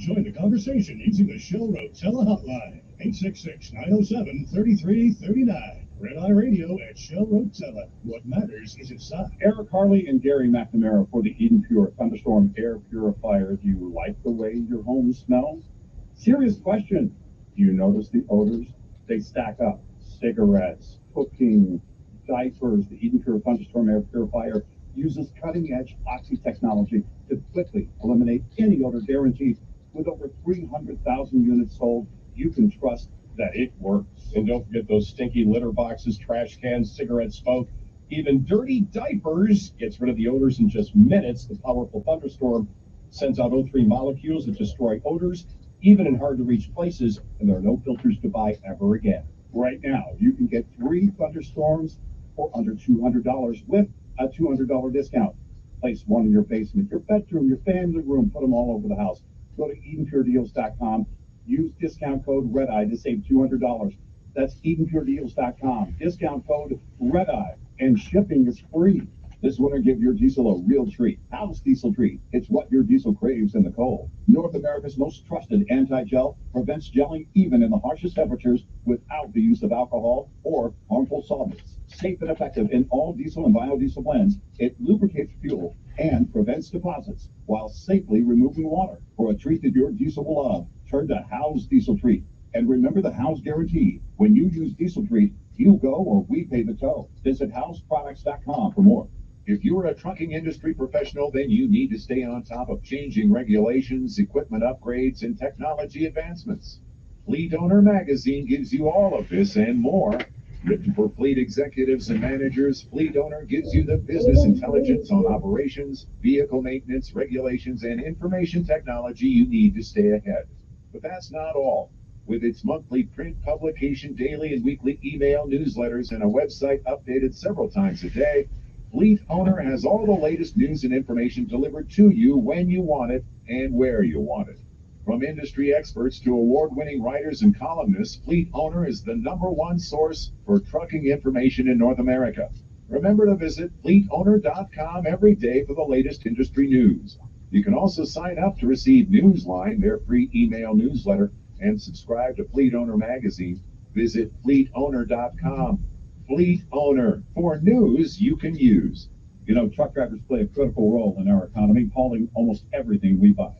Join the conversation using the Shell Rotella hotline, 866-907-3339. Red Eye Radio at Shell Rotella. What matters is inside. Eric Harley and Gary McNamara for the Eden Pure Thunderstorm Air Purifier. Do you like the way your home smells? Serious question. Do you notice the odors? They stack up. Cigarettes, cooking, diapers. The Eden Pure Thunderstorm Air Purifier uses cutting-edge oxy technology to quickly eliminate any odor, guaranteed. With over 300,000 units sold, you can trust that it works. And don't forget those stinky litter boxes, trash cans, cigarette smoke, even dirty diapers. Gets rid of the odors in just minutes. The powerful Thunderstorm sends out O3 molecules that destroy odors, even in hard-to-reach places, and there are no filters to buy ever again. Right now, you can get 3 Thunderstorms for under $200 with a $200 discount. Place one in your basement, your bedroom, your family room, put them all over the house. Go to EdenPureDeals.com. Use discount code REDEYE to save $200. That's EdenPureDeals.com. Discount code REDEYE, and shipping is free. This winter, give your diesel a real treat. House Diesel Treat. It's what your diesel craves in the cold. North America's most trusted anti-gel prevents gelling even in the harshest temperatures without the use of alcohol or harmful solvents. Safe and effective in all diesel and biodiesel blends, it lubricates fuel and prevents deposits while safely removing water. For a treat that your diesel will love, turn to House Diesel Treat. And remember the House guarantee. When you use Diesel Treat, you go or we pay the tow. Visit houseproducts.com for more. If you're a trucking industry professional, then you need to stay on top of changing regulations, equipment upgrades, and technology advancements. Fleet Owner Magazine gives you all of this and more. Written for fleet executives and managers, Fleet Owner gives you the business intelligence on operations, vehicle maintenance, regulations, and information technology you need to stay ahead. But that's not all. With its monthly print publication, daily and weekly email newsletters, and a website updated several times a day, Fleet Owner has all the latest news and information delivered to you when you want it and where you want it. From industry experts to award-winning writers and columnists, Fleet Owner is the #1 source for trucking information in North America. Remember to visit fleetowner.com every day for the latest industry news. You can also sign up to receive Newsline, their free email newsletter, and subscribe to Fleet Owner Magazine. Visit fleetowner.com. Fleet Owner, for news you can use. You know, truck drivers play a critical role in our economy, hauling almost everything we buy.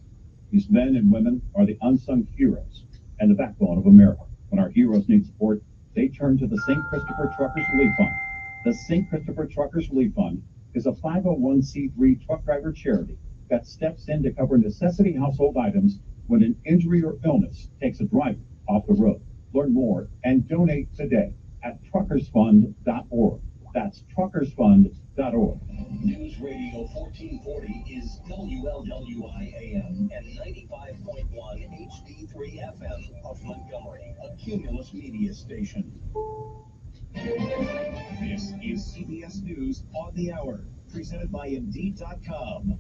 These men and women are the unsung heroes and the backbone of America. When our heroes need support, they turn to the St. Christopher Truckers Relief Fund. The St. Christopher Truckers Relief Fund is a 501c3 truck driver charity that steps in to cover necessity household items when an injury or illness takes a driver off the road. Learn more and donate today at truckersfund.org. That's truckersfund.org. News Radio 1440 is WLWI AM and 95.1 HD3 FM of Montgomery, a Cumulus media station. This is CBS News on the Hour, presented by Indeed.com.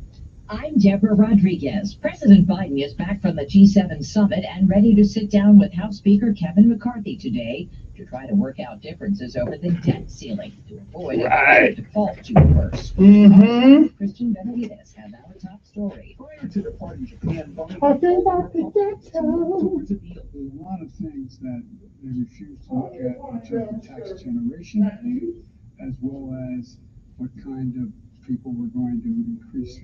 I'm Deborah Rodriguez. President Biden is back from the G7 summit and ready to sit down with House Speaker Kevin McCarthy today to try to work out differences over the debt ceiling to avoid a default universe. Christian Benavides has our top story. Prior to departing Japan, talking about the debt towards a deal. There's a lot of things that they refuse to look at in terms of tax generation, as well as what kind of people we're going to increase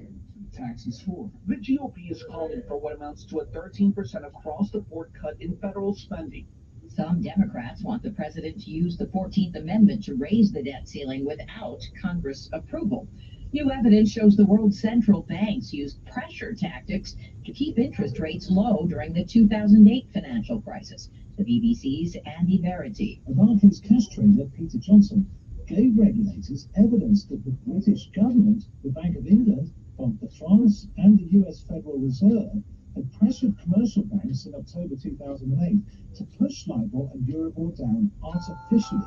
taxes for. The GOP is calling for what amounts to a 13% across-the-board cut in federal spending. Some Democrats want the president to use the 14th Amendment to raise the debt ceiling without Congress approval. New evidence shows the world's central banks used pressure tactics to keep interest rates low during the 2008 financial crisis. The BBC's Andy Verity. Barclays cash trader Peter Johnson gave regulators evidence that the British government, the Bank of England, Banque de France, and the US Federal Reserve had pressured commercial banks in October 2008 to push LIBOR and Euribor down artificially.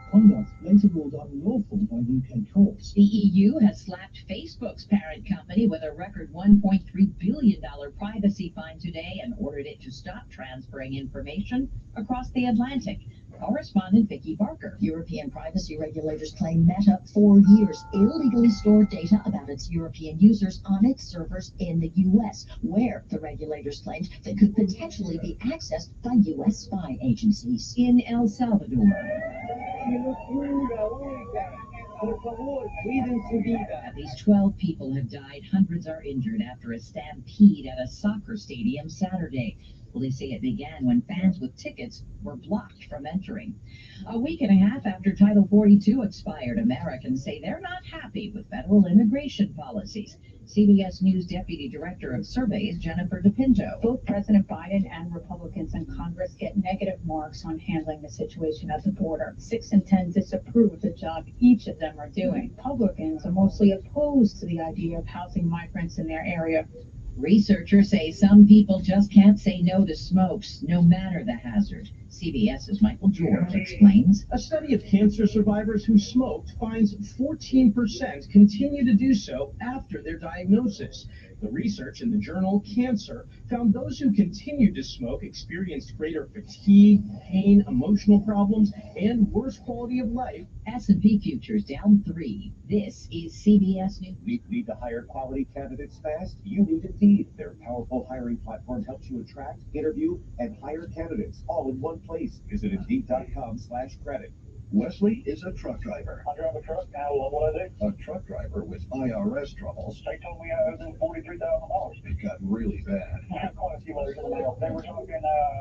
Conduct later ruled unlawful by UK courts. The EU has slapped Facebook's parent company with a record $1.3 billion privacy fine today and ordered it to stop transferring information across the Atlantic. Correspondent Vicki Barker. European privacy regulators claim Meta, for years, illegally stored data about its European users on its servers in the U.S., where the regulators claimed that could potentially be accessed by U.S. spy agencies. In El Salvador, at least 12 people have died. Hundreds are injured after a stampede at a soccer stadium Saturday. Police say it began when fans with tickets were blocked from entering. A week and a half after Title 42 expired, Americans say they're not happy with federal immigration policies. CBS News Deputy Director of Surveys, Jennifer DePinto. Both President Biden and Republicans in Congress get negative marks on handling the situation at the border. 6 in 10 disapprove the job each of them are doing. Republicans are mostly opposed to the idea of housing migrants in their area. Researchers say some people just can't say no to smokes, no matter the hazard. CBS's Michael George explains. A study of cancer survivors who smoked finds 14% continue to do so after their diagnosis. The research in the journal Cancer found those who continued to smoke experienced greater fatigue, pain, emotional problems, and worse quality of life. S&P futures down 3. This is CBS News. Need to hire quality candidates fast? You need Indeed. Their powerful hiring platform helps you attract, interview, and hire candidates all in one place. Visit Indeed.com/credit. Wesley is a truck driver. I drive a truck. Now, what I do? A truck driver with IRS troubles. They told me I owed them $43,000. It got really bad. I had quite a few letters in the mail. They were talking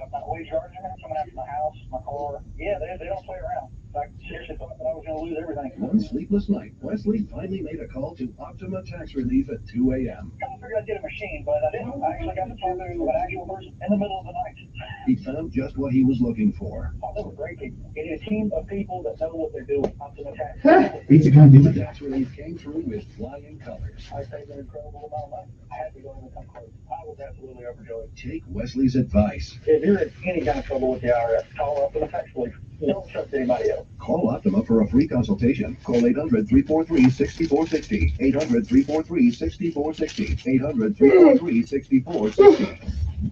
about wage charging, coming after my house, my car. Yeah, they don't play around. I seriously thought that I was going to lose everything. One sleepless night, Wesley finally made a call to Optima Tax Relief at 2 a.m. I figured I'd get a machine, but I didn't. I actually got to talk to an actual person in the middle of the night. He found just what he was looking for. Oh, they were great people. It is a team of people that know what they're doing. Optima Tax. Optima Tax Relief came through with flying colors. I saved an incredible amount of money. I had to go in and come close. I was absolutely overjoyed. Take Wesley's advice. If you're in any kind of trouble with the IRS, call Optima Tax Relief. Don't trust anybody else. Call Optima for a free consultation. Call 800-343-6460. 800-343-6460. 800-343-6460.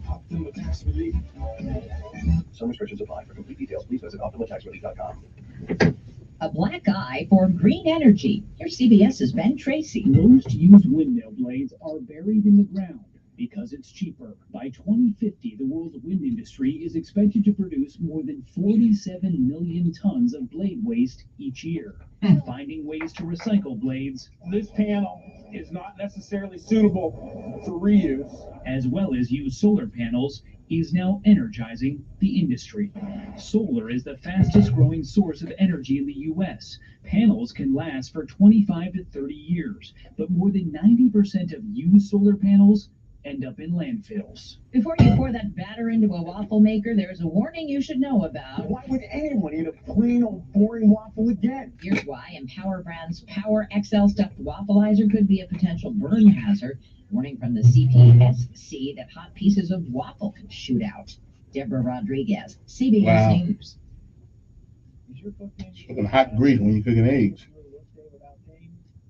Optima Tax Relief. Some restrictions apply. For complete details, please visit OptimaTaxRelief.com. A black eye for green energy. Here's CBS's Ben Tracy. Most used windmill blades are buried in the ground because it's cheaper. By 2050, the world's wind industry is expected to produce more than 47 million tons of blade waste each year. Finding ways to recycle blades. This panel is not necessarily suitable for reuse. As well as use solar panels, is now energizing the industry. Solar is the fastest growing source of energy in the U.S. Panels can last for 25 to 30 years, but more than 90% of used solar panels end up in landfills. Before you pour that batter into a waffle maker, there's a warning you should know about. Why would anyone eat a plain old boring waffle again? Here's why. Empower Brand's Power XL Stuffed Waffleizer could be a potential burn hazard. Warning from the CPSC that hot pieces of waffle can shoot out. Deborah Rodriguez, CBS News. Cooking hot grease when you're cooking eggs.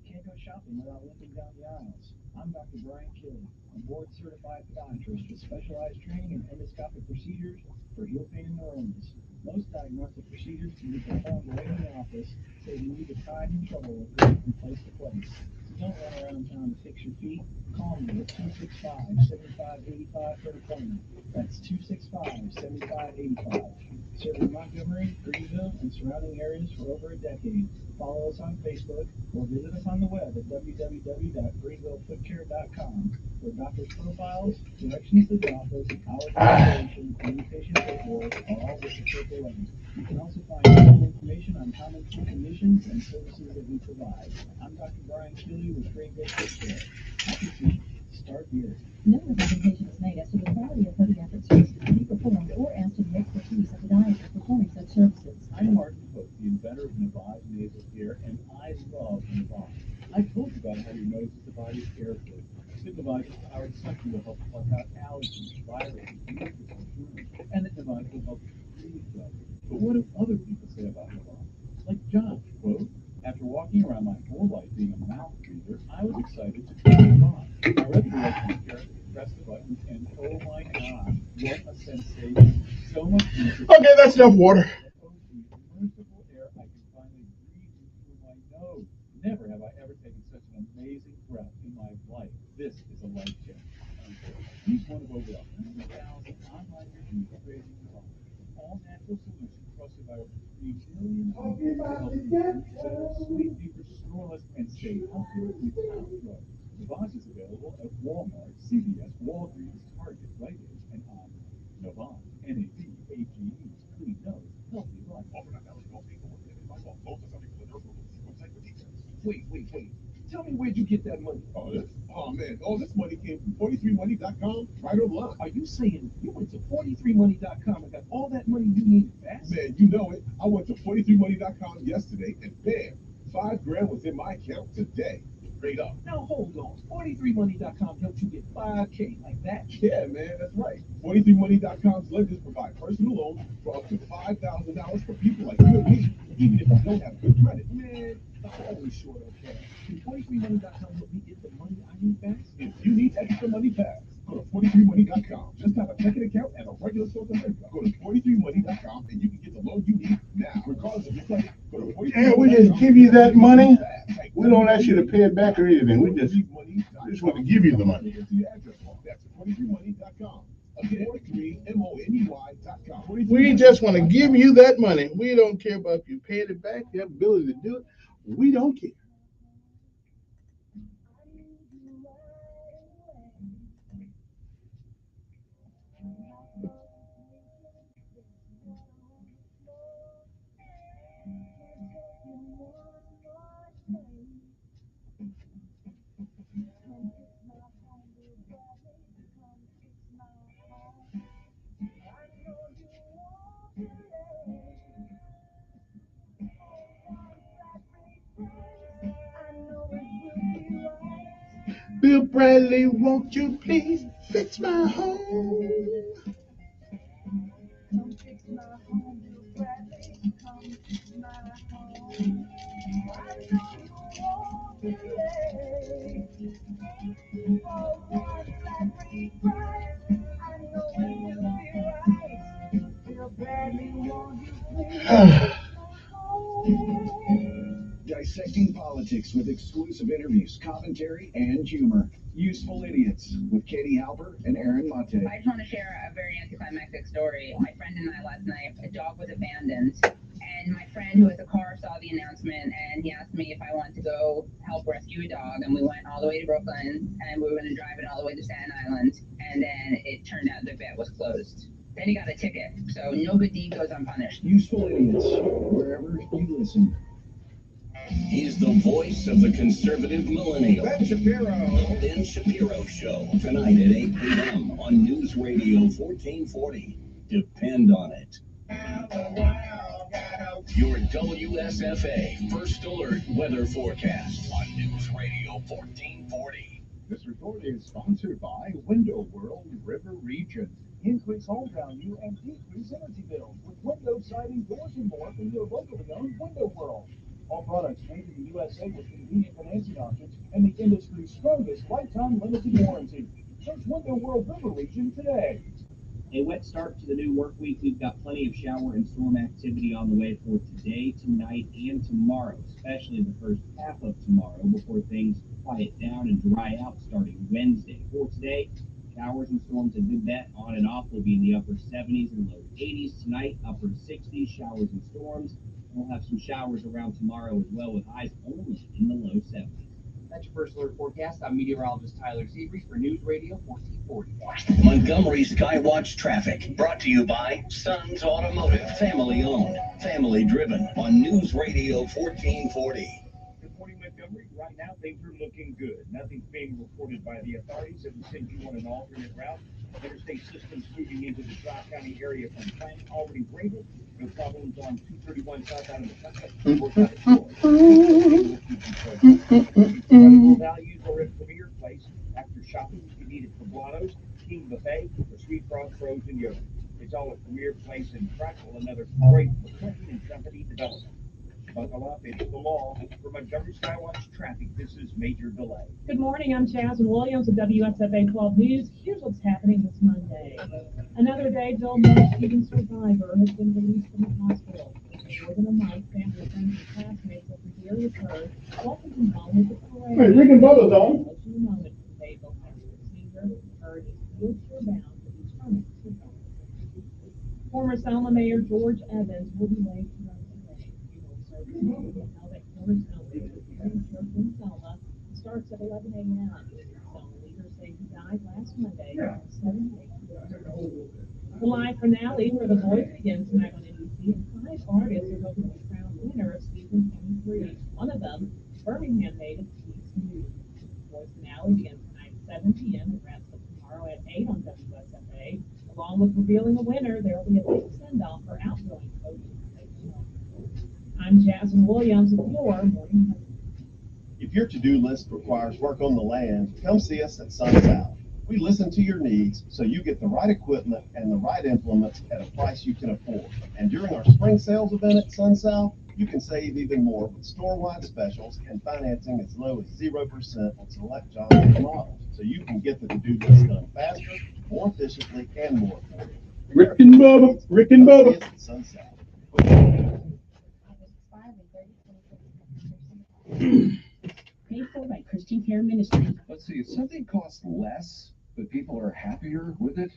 Can't go shopping without limping down the aisles. I'm Dr. Brian Kelly, a board-certified podiatrist with specialized training in endoscopic procedures for heel pain and neuromas. Most diagnostic procedures can be performed right in the office, saving you the time and trouble of going from place to place. So don't run around town to fix your feet. Call me at 265-7585 for an appointment. That's 265-7585. Serving Montgomery, Greenville, and surrounding areas for over a decade. Follow us on Facebook or visit us on the web at www.greenvillefootcare.com for doctor's profiles, directions to the office, hours of operation, and patient paperwork, all with the click away. You can also find more information on common foot conditions and services that we provide. I'm Dr. Brian Keeley with Greenville Foot Care. Happy feet, start here. No representation is made as to the quality of podiatric services to be performed or as to the expertise of the podiatrist performing such services. I'm Martin Cook, the inventor of Navage nasal care, and I love Navage. I told you about how your nose is the body's air fluid. Navage is powered suction will help pluck out allergens, viruses, mucus, and germs, and that Navage will help you breathe better. But what do other people say about Navage? Like John, quote, after walking around my whole life being a mouth breather, I was excited to try Navage. I read the directions carefully, pressed the button, and oh my God, what a sensation. So much easier. Okay, that's enough water. one of over 100,000 online reviews praising Navon. All natural solutions trusted by over 3 million people to help you sleep deeper, snore less, and stay healthier without drugs. Navon is available at Walmart, CVS, Walgreens, Target, Rite Aid, and online. Navon, N-A-V-A-G-E, clean nose, healthy life. Offer not valid in all states or limited by law. Both are subject to lender approval. See website for details. Wait. Tell me where'd you get that money? Oh man, all this money came from 43money.com right online. Are you saying you went to 43money.com and got all that money you needed fast? Man, you know it. I went to 43money.com yesterday and bam, $5,000 was in my account today. Straight up. Now hold on. 43money.com helped you get $5K like that? Yeah, man, that's right. 43money.com's lenders provide personal loans for up to $5,000 for people like you and me, even if you don't have good credit. Man, I'm always short on cash. Can 43money.com help me get the money I need fast? If you need extra money fast, go to 43money.com. Just have a checking account and a regular source of income. Go to 43money.com and you can get the loan you need now, regardless of your credit. Go to 43money.com. And we just give you that money. We don't ask you to pay it back or anything. We just want to give you the money. That's 43money.com. Again, 43money.com. We just want to give you that money. We don't care about if you paid it back, you have the ability to do it. We don't care. Bill Bradley, won't you please fix my home? Come fix my home, Bill Bradley. Come fix my home. I know you won't delay. For one flat rate price, I know it will be right. Bill Bradley, won't you please fix my home? Dissecting politics with exclusive interviews, commentary, and humor. Useful Idiots with Katie Halper and Aaron Mate. I just want to share a very anticlimactic story. My friend and I last night, a dog was abandoned, and my friend who has a car saw the announcement, and he asked me if I wanted to go help rescue a dog, and we went all the way to Brooklyn, and we were going to drive it all the way to Staten Island, and then it turned out the vet was closed. Then he got a ticket, so no good deed goes unpunished. Useful Idiots, wherever you listen. He's the voice of the conservative millennial. Ben Shapiro. The Ben Shapiro Show, tonight at 8 p.m. on News Radio 1440. Depend on it. Your WSFA First Alert Weather Forecast on News Radio 1440. This report is sponsored by Window World River Region. Increase home value and decrease energy bills with window siding, doors, and more from your locally owned Window World. All products made in the USA with convenient financing options and the industry's strongest lifetime limited warranty. Search Window World River Region today. A wet start to the new work week. We've got plenty of shower and storm activity on the way for today, tonight, and tomorrow, especially the first half of tomorrow before things quiet down and dry out starting Wednesday. For today, showers and storms, a good bet on and off, will be in the upper 70s and low 80s. Tonight, upper 60s, showers and storms. We'll have some showers around tomorrow as well, with highs only in the low 70s. That's your First Alert Forecast. I'm meteorologist Tyler Seabury for News Radio 1440. Montgomery Skywatch Traffic, brought to you by Sons Automotive, family owned, family driven, on News Radio 1440. Good morning, Montgomery. Right now, things are looking good. Nothing's being reported by the authorities that would send you on an alternate route. Interstate systems moving into the Tri-County area from Plank already graded. No problems on 231 southbound of the country. Incredible values are at Premier Place. After shopping, if you need it Poblano's, King Buffet, or Sweet Frog Frozen Yogurt. It's all at Premier Place in Crackle, another great McClinton and Company development. Buckle up, it's the law. For Montgomery Skywatch Traffic, this is Major Delay. Good morning, I'm Jasmine Williams of WSFA 12 News. Here's what's happening this Monday. Another day, Bill Moore, shooting survivor, has been released from the hospital. More than a month, family, friends, and classmates of the dearly heard welcomed him home with a parade. Hey, Rick and Bubba's on. Emotional moment for Dave O'Connor Sr. Heard his wheelchair Former Selma Mayor George Evans will be laid to rest today. Funeral service will be held at Cornerstone Presbyterian Church in Selma. It starts at 11 a.m. Selma leaders say he died last Monday at 78 years old. The live finale for The Voice begins tonight on NBC, and 5 artists are hoping to be crowned winner of season 23. One of them, Birmingham native Keith Hughes. The Voice finale begins tonight at 7 p.m. and wraps up tomorrow at 8 on WSFA. Along with revealing a winner, there will be a big send-off for outgoing coach. I'm Jasmine Williams with your morning. If your to-do list requires work on the land, come see us at SunSouth. We listen to your needs so you get the right equipment and the right implements at a price you can afford. And during our spring sales event at SunSouth, you can save even more with store-wide specials and financing as low as 0% on select jobs and models. So you can get the to-do list done faster, more efficiently, and more affordably. Rick and Bubba, Rick and Bubba. SunSouth. Paid for by Christian Care Ministry. Let's see, if something costs less, but people are happier with it,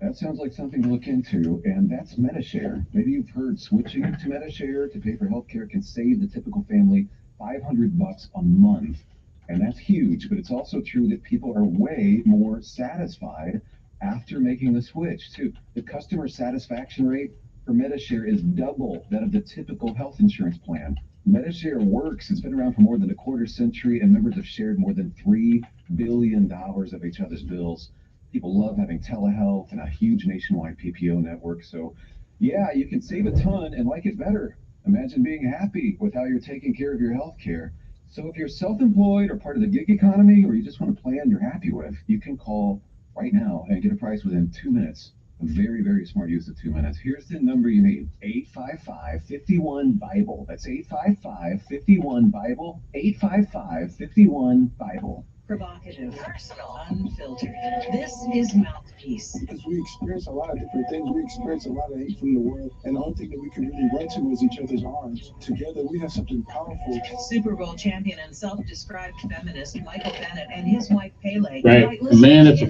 that sounds like something to look into, and that's MediShare. Maybe you've heard switching to MediShare to pay for healthcare can save the typical family $500 a month. And that's huge, but it's also true that people are way more satisfied after making the switch, too. The customer satisfaction rate for MediShare is double that of the typical health insurance plan. MediShare works. It's been around for more than a quarter century, and members have shared more than $3 billion of each other's bills. People love having telehealth and a huge nationwide PPO network. So, yeah, you can save a ton and like it better. Imagine being happy with how you're taking care of your health care. So if you're self-employed or part of the gig economy, or you just want a plan you're happy with, you can call right now and get a price within 2 minutes. A very, very smart use of 2 minutes. Here's the number you need, 855-51-BIBLE. That's 855-51-BIBLE, 855-51-BIBLE. Provocative, personal, unfiltered. This is Mouthpiece. Because we experience a lot of different things. We experience a lot of hate from the world. And the only thing that we can really run to is each other's arms. Together, we have something powerful. Super Bowl champion and self-described feminist Michael Bennett and his wife Pele. Right. A man that's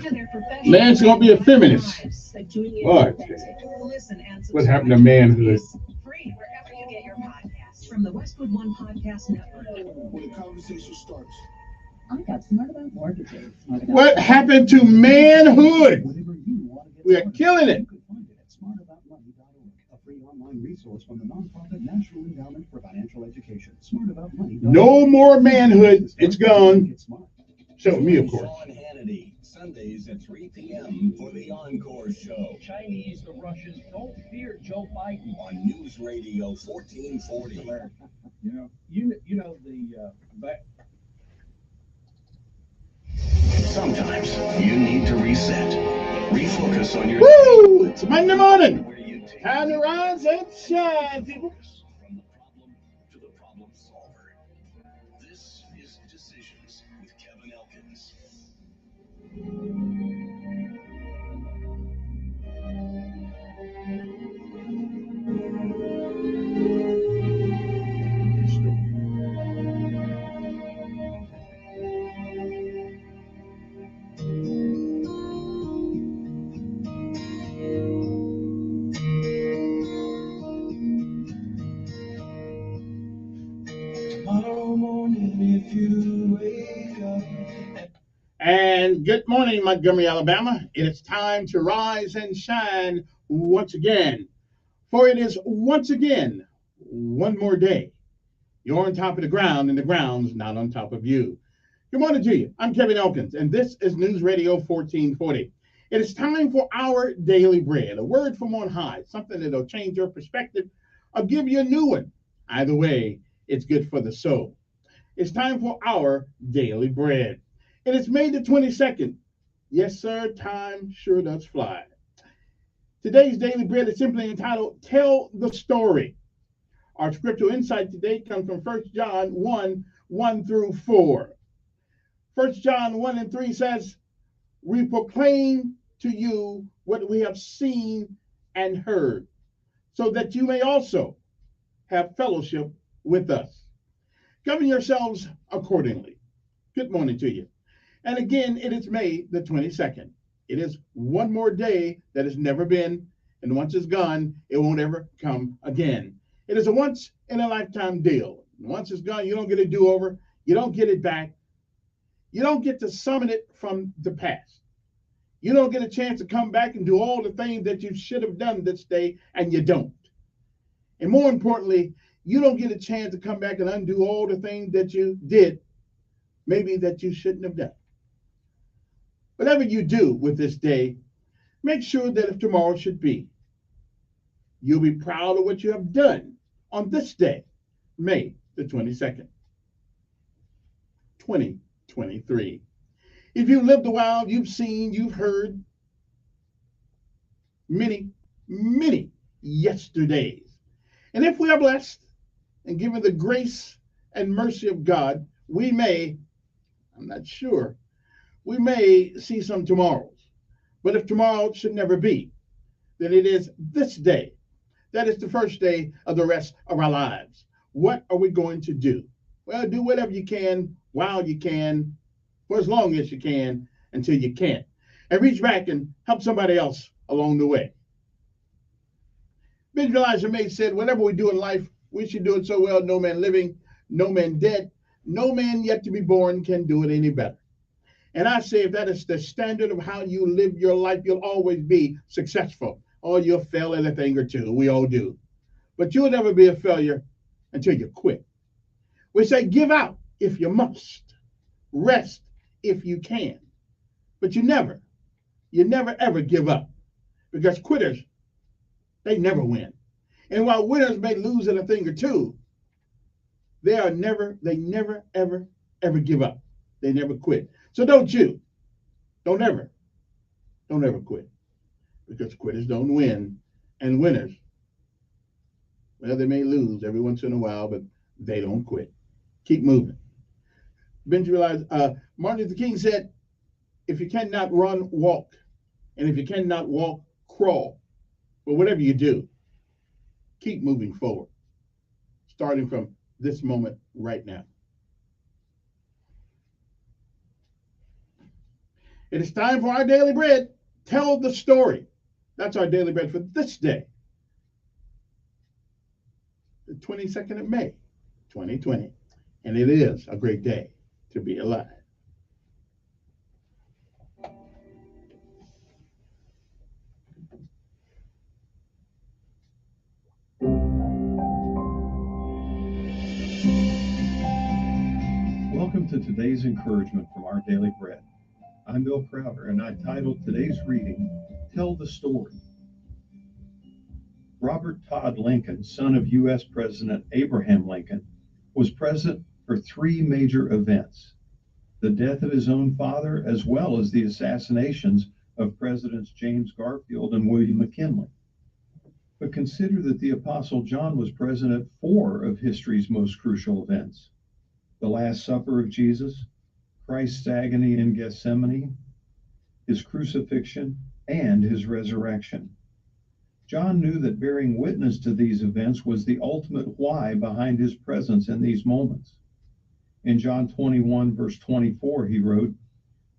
man's gonna be a feminist. What? Listen and What happened to manhood? free wherever you get your podcasts from the Westwood One Podcast Network. When the conversation starts. I got smart about mortgages. What happened to manhood? We are killing it. A free online resource from the nonprofit National Endowment for Financial Education. Smart About Money. No more manhood. It's gone. So me, of course. Sean Hannity, Sundays at 3 p.m. for the Encore Show. Chinese, the Russians don't fear Joe Biden. On News Radio 1440. You know the Sometimes you need to reset. Refocus on your Woo! It's Monday morning. Time to rise and shine, people. From the problem to the problem solver. This is Decisions with Kevin Elkins. Tomorrow morning, if you wake up. And good morning, Montgomery, Alabama. It is time to rise and shine once again. For it is once again one more day. You're on top of the ground, and the ground's not on top of you. Good morning to you. I'm Kevin Elkins, and this is News Radio 1440. It is time for our daily bread, a word from on high, something that'll change your perspective or give you a new one. Either way, it's good for the soul. It's time for our daily bread. And it's May the 22nd. Yes, sir, time sure does fly. Today's daily bread is simply entitled, Tell the Story. Our scriptural insight today comes from 1 John 1 through 4. 1 John 1 and 3 says, we proclaim to you what we have seen and heard, so that you may also have fellowship with us. Govern yourselves accordingly. Good morning to you. And again, it is May the 22nd. It is one more day that has never been And once it's gone, it won't ever come again. It is a once in a lifetime deal. Once it's gone, you don't get a do-over. You don't get it back. You don't get to summon it from the past. You don't get a chance to come back and do all the things that you should have done this day, and you don't. And more importantly, you don't get a chance to come back and undo all the things that you did, maybe that you shouldn't have done. Whatever you do with this day, make sure that if tomorrow should be, you'll be proud of what you have done on this day, May the 22nd, 2023. If you've lived a while, you've seen, you've heard many, many yesterdays. And if we are blessed and given the grace and mercy of God, we may, I'm not sure, we may see some tomorrows. But if tomorrow should never be, then it is this day. That is the first day of the rest of our lives. What are we going to do? Well, do whatever you can while you can, for as long as you can, until you can't. And reach back and help somebody else along the way. Bishop Elijah May said, whatever we do in life, we should do it so well, no man living, no man dead, no man yet to be born can do it any better. And I say, if that is the standard of how you live your life, you'll always be successful. Or you'll fail at a thing or two. We all do. But you'll never be a failure until you quit. We say, give out if you must. Rest if you can. But you never ever give up. Because quitters, they never win. And while winners may lose at a thing or two, they never, ever give up. They never quit. So don't ever quit. Because quitters don't win. And winners, well, they may lose every once in a while, but they don't quit. Keep moving. Martin Luther King said, if you cannot run, walk. And if you cannot walk, crawl. But whatever you do, keep moving forward, starting from this moment right now. It is time for our daily bread. Tell the story. That's our daily bread for this day, the 22nd of May, 2020. And it is a great day to be alive. Welcome to today's encouragement from our daily bread. I'm Bill Crowder, and I titled today's reading, Tell the Story. Robert Todd Lincoln, son of U.S. President Abraham Lincoln, was present for three major events: the death of his own father, as well as the assassinations of Presidents James Garfield and William McKinley. But consider that the Apostle John was present at four of history's most crucial events: the Last Supper of Jesus, Christ's agony in Gethsemane, his crucifixion, and his resurrection. John knew that bearing witness to these events was the ultimate why behind his presence in these moments. In John 21, verse 24, he wrote,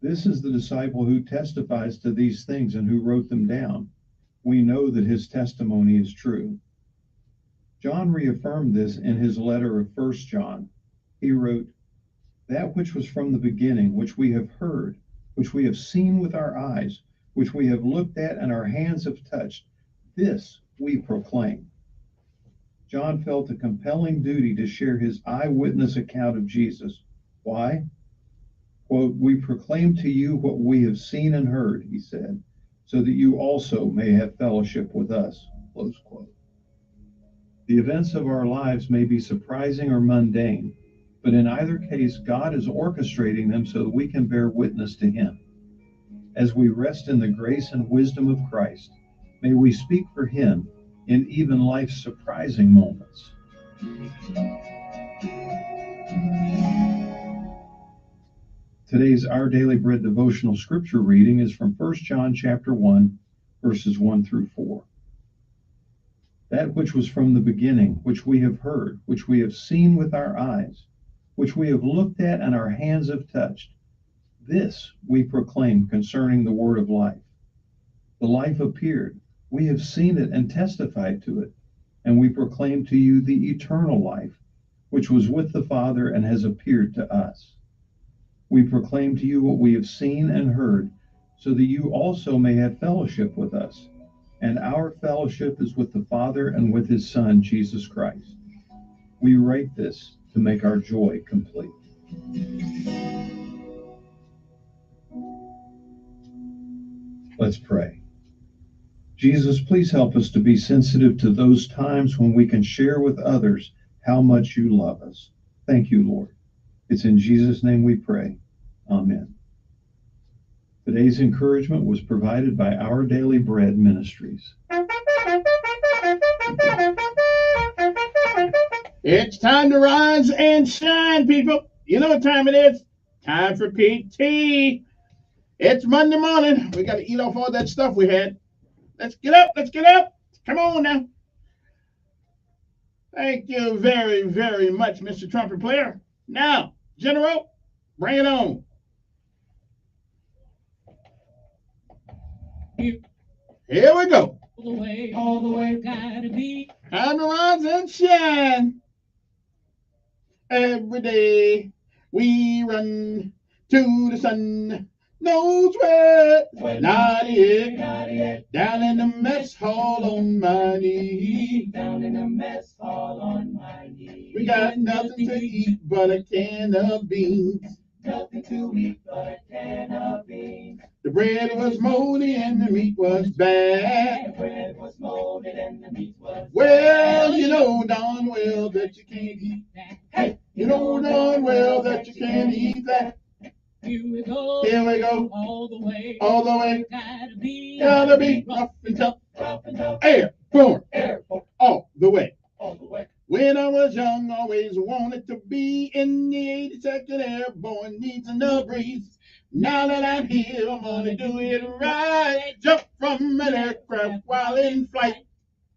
"This is the disciple who testifies to these things and who wrote them down. We know that his testimony is true." John reaffirmed this in his letter of 1 John. He wrote, "That which was from the beginning, which we have heard, which we have seen with our eyes, which we have looked at and our hands have touched, this we proclaim." John felt a compelling duty to share his eyewitness account of Jesus. Why? Quote, "We proclaim to you what we have seen and heard," he said, "so that you also may have fellowship with us." Close quote. The events of our lives may be surprising or mundane, but in either case, God is orchestrating them so that we can bear witness to him. As we rest in the grace and wisdom of Christ, may we speak for him in even life's surprising moments. Today's Our Daily Bread devotional scripture reading is from 1 John chapter 1, verses 1 through 4. That which was from the beginning, which we have heard, which we have seen with our eyes, which we have looked at and our hands have touched, this we proclaim concerning the word of life. The life appeared, We have seen it and testified to it, and we proclaim to you the eternal life, which was with the Father and has appeared to us. We proclaim to you what we have seen and heard, so that you also may have fellowship with us. And our fellowship is with the Father and with his Son, Jesus Christ. We write this to make our joy complete. Let's pray. Jesus, please help us to be sensitive to those times when we can share with others how much you love us. Thank you, Lord. It's in Jesus' name we pray. Amen. Today's encouragement was provided by Our Daily Bread Ministries. It's time to rise and shine, people. You know what time it is? Time for PT. It's Monday morning. We got to eat off all that stuff we had. Let's get up. Let's get up. Come on now. Thank you very, very much, Mr. Trumpet Player. Now, General, bring it on. Here we go. All the way, gotta be. Time to rise and shine. Every day we run to the sun. Knows where, not yet. Down in the mess hall on my knee. Down in the mess hall on my knee. We got nothing to eat but a can of beans. Nothing to eat but a can of beans. The bread was moldy and the meat was bad. The bread was moldy and the meat was bad. Well, you know darn well that you can't eat that. Hey, you know darn well that you can't eat that. Here we go. Here we go. All the way. All the way. Gotta be rough and tough. Rough and tough. Airborne. Airborne. All the way. All the way. When I was young, always wanted to be in the 82nd Airborne. Needs enough breeze. Now that I'm here, I'm gonna do it right. Jump from an aircraft while in flight.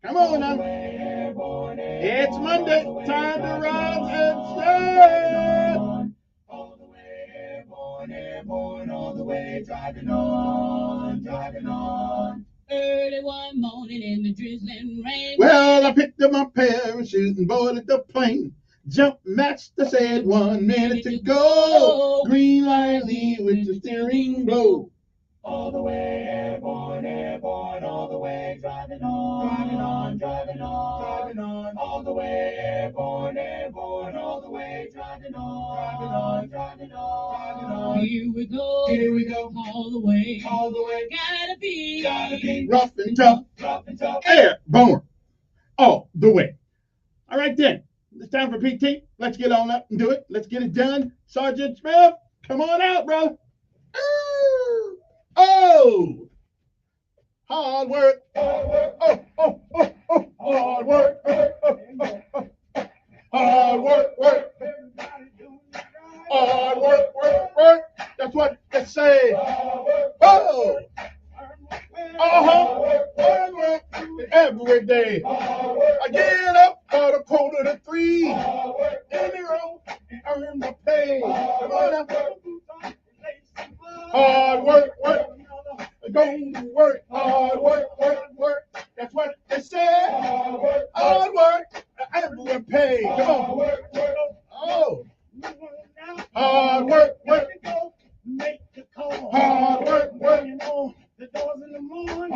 Come on now. Airborne, airborne, it's Monday. Time to rise and shine. All the way, airborne, airborne, all the way, driving on, driving on. Early one morning in the drizzling rain. Well, I picked up my parachute and boarded the plane. Jump master said 1 minute to go. Green light lead with the steering blow. All the way, airborne, airborne, all the way, driving on, driving on, driving on, driving on. All the way, airborne, airborne, all the way, driving on, driving on, driving on, driving on. Here we go, all the way, gotta be rough and tough, airborne, all the way. All right then, it's time for PT. Let's get on up and do it. Let's get it done. Sergeant Smith, come on out, brother. Oh, hard work. Hard work. Hard work. Hard work. Hard work. That's what they say. Oh. Hard work every day. I get up about 2:45. In the road and earn my pay. Come on now. Hard work. Go to work. Hard work. That's what they say. Hard work every pay. Come on. Oh. Hard work. Make the call. Hard work. The doors in the morning.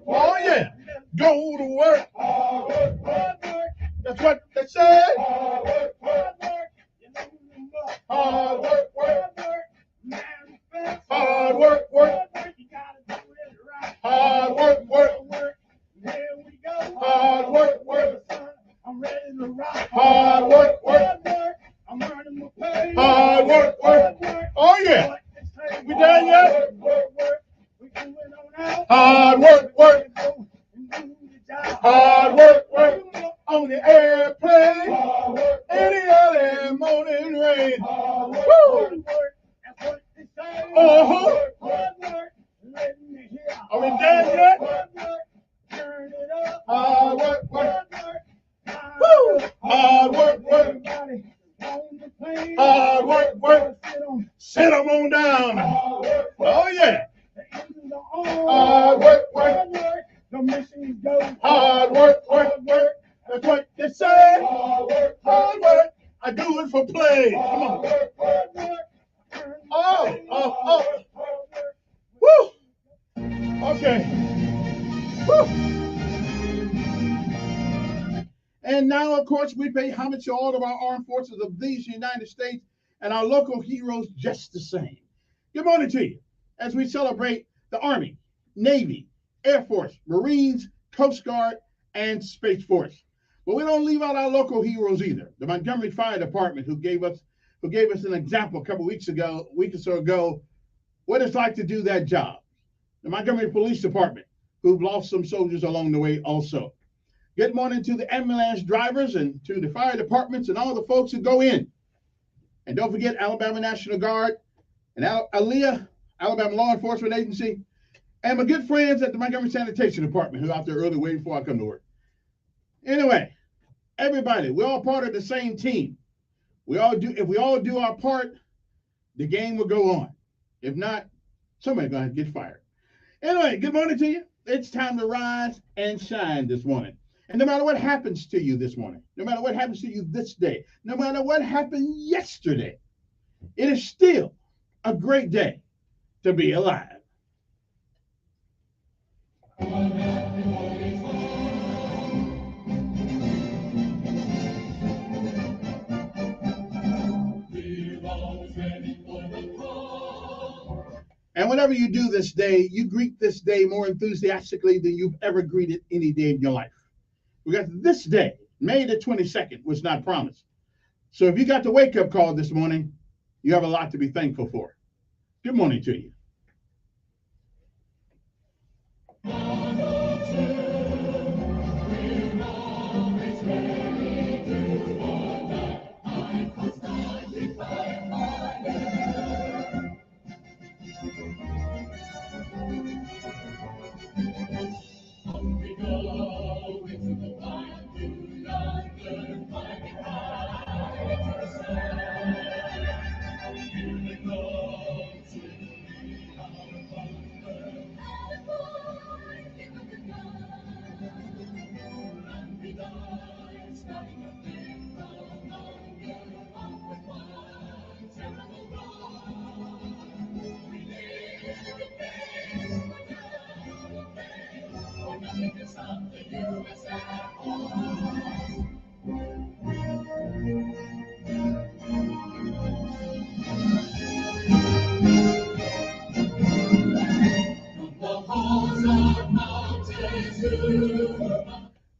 Oh yeah. Go to work. Hard work. That's what they say. Hard work. Hard work. Manifest. Hard work. You gotta do it right. Hard work. Here we go. Hard work. I'm ready to rock. Hard work. I'm earning my pay. Hard work. Oh yeah. We done yet? Hard work. Hard work. On the airplane. Any early morning rain. Woo! Are we done yet? Hard work. Woo! Hard work. Hard work. Sit them on down. Oh yeah. Hard work. The machines go. Hard work, work, work. That's what they say. Hard work. I do it for play. Come on. Oh. Woo. Okay. Woo. And now, of course, we pay homage to all of our armed forces of these United States and our local heroes just the same. Good morning to you as we celebrate the Army, Navy, Air Force, Marines, Coast Guard, and Space Force. But we don't leave out our local heroes either. The Montgomery Fire Department, who gave us an example a couple weeks ago, what it's like to do that job. The Montgomery Police Department, who've lost some soldiers along the way also. Good morning to the ambulance drivers and to the fire departments and all the folks who go in. And don't forget Alabama National Guard and ALEA, Alabama Law Enforcement Agency, and my good friends at the Montgomery Sanitation Department who are out there early waiting before I come to work. Anyway, everybody, we're all part of the same team. If we all do our part, the game will go on. If not, somebody's going to get fired. Anyway, good morning to you. It's time to rise and shine this morning. And no matter what happens to you this morning, no matter what happens to you this day, no matter what happened yesterday, it is still a great day to be alive. And whenever you do this day, you greet this day more enthusiastically than you've ever greeted any day in your life. Because this day, May the 22nd, was not promised. So if you got the wake-up call this morning, you have a lot to be thankful for. Good morning to you.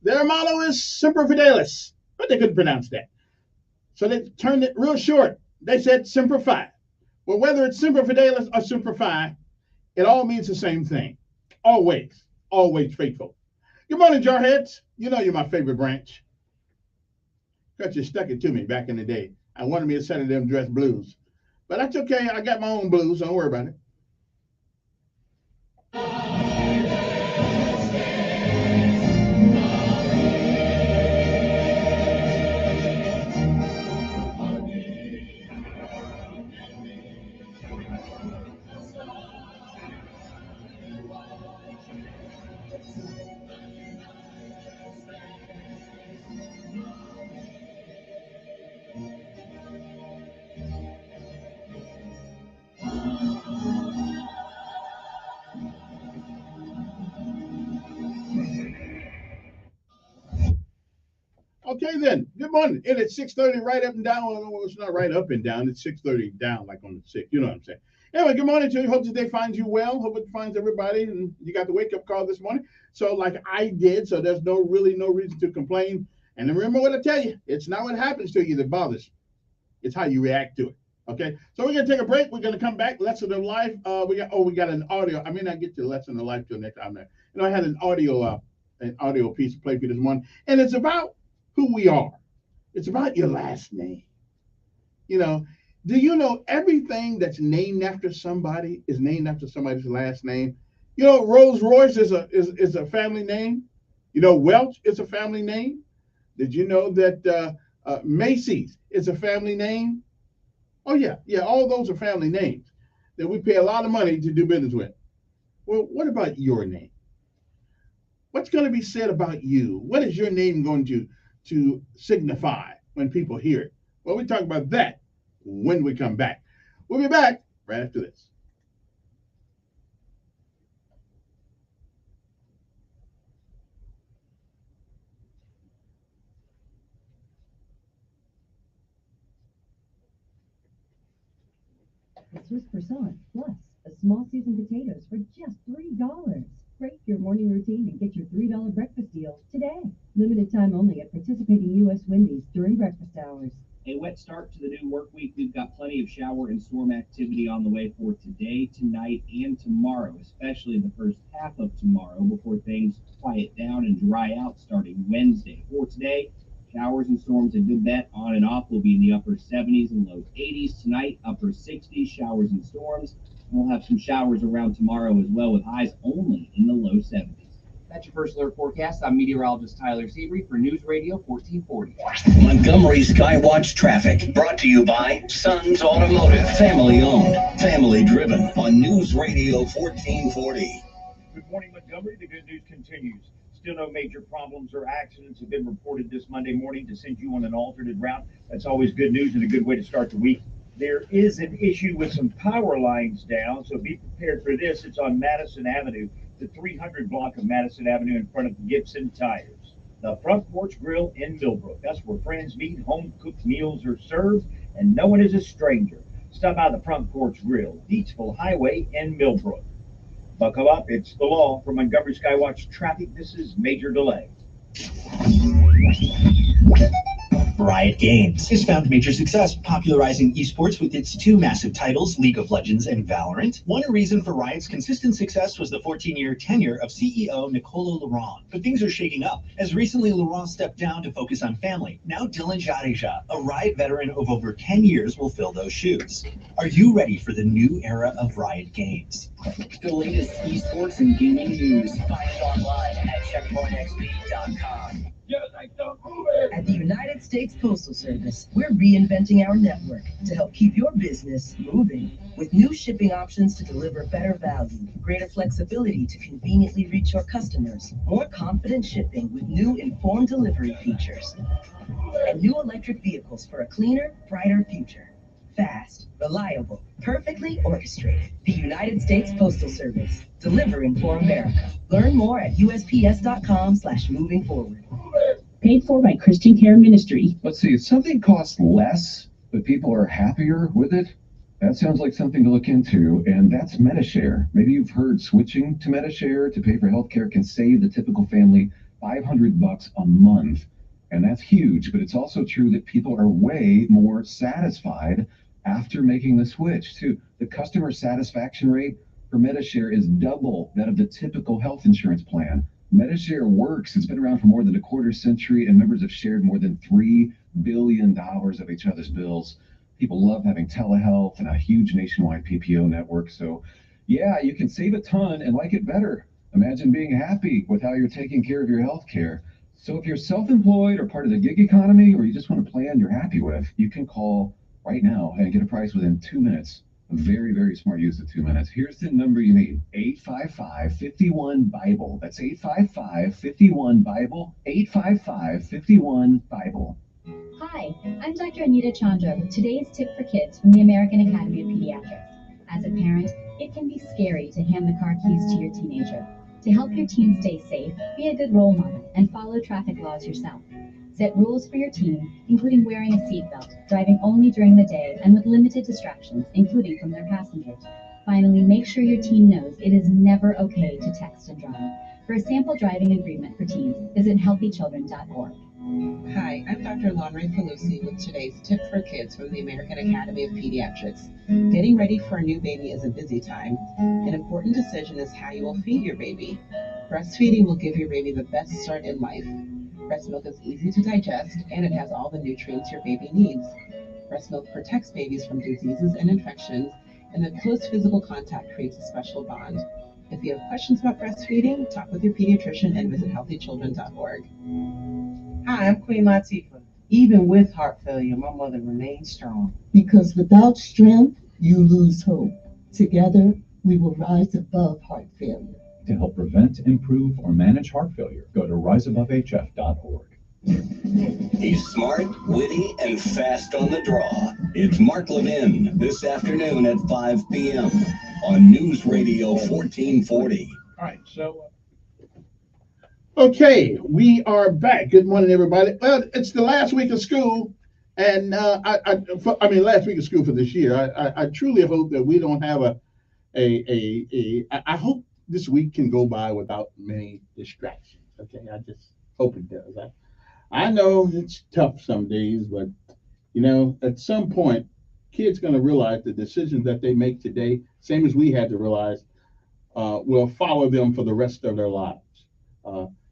Their motto is Semper Fidelis, but they couldn't pronounce that. So they turned it real short. They said Semper Fi. Well, whether it's Semper Fidelis or Semper Fi, it all means the same thing. Always, always faithful. Good morning, Jarheads. You know you're my favorite branch. Because you stuck it to me back in the day. I wanted me to send them dress blues. But that's okay. I got my own blues. Don't worry about it. Okay, then. Good morning. And it's 6:30 right up and down. Well, it's not right up and down. It's 6:30 down, like on the 6. You know what I'm saying? Anyway, good morning to you. Hope today finds you well. Hope it finds everybody. And you got the wake-up call this morning. So like I did, so there's no reason to complain. And remember what I tell you. It's not what happens to you that bothers you. It's how you react to it. Okay? So we're going to take a break. We're going to come back. Lesson of life. We got an audio. I may not get to the lesson of life till next time. I had an audio piece to play for you this morning. And it's about who we are. It's about your last name. You know, do you know everything that's named after somebody is named after somebody's last name? You know, Rolls Royce is a family name. You know, Welch is a family name. Did you know that Macy's is a family name? Oh yeah, all those are family names that we pay a lot of money to do business with. Well, what about your name? What's going to be said about you? What is your name going to signify when people hear it? Well, we talk about that when we come back. We'll be back right after this. The Swiss croissant plus a small seasoned potatoes for just $3. Break your morning routine and get your $3 breakfast deal today. Limited time only at participating U.S. Wendy's during breakfast hours. A wet start to the new work week. We've got plenty of shower and storm activity on the way for today, tonight, and tomorrow, especially the first half of tomorrow before things quiet down and dry out starting Wednesday. For today, showers and storms, a good bet on and off, will be in the upper 70s and low 80s. Tonight, upper 60s, showers and storms. And we'll have some showers around tomorrow as well, with highs only in the low 70s. That's your first alert forecast. I'm meteorologist Tyler Seabury for News Radio 1440. Montgomery Skywatch traffic brought to you by Sons Automotive, family owned, family driven on News Radio 1440. Good morning, Montgomery. The good news continues. Still no major problems or accidents have been reported this Monday morning to send you on an alternate route. That's always good news and a good way to start the week. There is an issue with some power lines down, so be prepared for this. It's on Madison Avenue, the 300 block of Madison Avenue in front of Gibson Tires. The Front Porch Grill in Millbrook. That's where friends meet, home-cooked meals are served, and no one is a stranger. Stop by the Front Porch Grill, Deatsville Highway in Millbrook. Buckle up, it's the law. For Montgomery Skywatch traffic, this is Major Delay. Riot Games has found major success popularizing esports with its two massive titles, League of Legends and Valorant. One reason for Riot's consistent success was the 14-year tenure of CEO Nicola Laurent. But things are shaking up, as recently Laurent stepped down to focus on family. Now Dylan Jadeja, a Riot veteran of over 10 years, will fill those shoes. Are you ready for the new era of Riot Games? The latest esports and gaming news. Find it online at checkpointxp.com. At the United States Postal Service, we're reinventing our network to help keep your business moving. With new shipping options to deliver better value, greater flexibility to conveniently reach your customers, more confident shipping with new informed delivery features, and new electric vehicles for a cleaner, brighter future. Fast, reliable, perfectly orchestrated. The United States Postal Service, delivering for America. Learn more at USPS.com/moving forward. Paid for by Christian Care Ministry. Let's see, if something costs less, but people are happier with it, that sounds like something to look into, and that's MediShare. Maybe you've heard switching to MediShare to pay for healthcare can save the typical family $500 a month. And that's huge, but it's also true that people are way more satisfied after making the switch, too. The customer satisfaction rate for MediShare is double that of the typical health insurance plan. MediShare works. It's been around for more than a quarter century, and members have shared more than $3 billion of each other's bills. People love having telehealth and a huge nationwide PPO network. So, yeah, you can save a ton and like it better. Imagine being happy with how you're taking care of your health care. So if you're self-employed or part of the gig economy, or you just want a plan you're happy with, you can call right now and get a price within 2 minutes. A very, very smart use of 2 minutes. Here's the number you need, 855-51-BIBLE. That's 855-51-BIBLE, 855-51-BIBLE. Hi, I'm Dr. Anita Chandra with today's tip for kids from the American Academy of Pediatrics. As a parent, it can be scary to hand the car keys to your teenager. To help your teen stay safe, be a good role model and follow traffic laws yourself. Set rules for your teen, including wearing a seatbelt, driving only during the day, and with limited distractions, including from their passengers. Finally, make sure your teen knows it is never okay to text and drive. For a sample driving agreement for teens, visit healthychildren.org. Hi, I'm Dr. Lonray Falusi with today's tip for kids from the American Academy of Pediatrics. Getting ready for a new baby is a busy time. An important decision is how you will feed your baby. Breastfeeding will give your baby the best start in life. Breast milk is easy to digest, and it has all the nutrients your baby needs. Breast milk protects babies from diseases and infections, and the close physical contact creates a special bond. If you have questions about breastfeeding, talk with your pediatrician and visit healthychildren.org. Hi, I'm Queen Latifah. Even with heart failure, my mother remained strong. Because without strength, you lose hope. Together, we will rise above heart failure. to help prevent, improve, or manage heart failure. Go to riseabovehf.org. He's smart, witty, and fast on the draw. It's Mark Levin this afternoon at 5 p.m. on News Radio 1440. All right, so okay, we are back. Good morning, everybody. Well, it's the last week of school, and last week of school for this year. I truly hope that we don't have I hope this week can go by without many distractions. Okay, I just hope it does. I know it's tough some days, but at some point, kids going to realize the decisions that they make today, same as we had to realize, will follow them for the rest of their lives.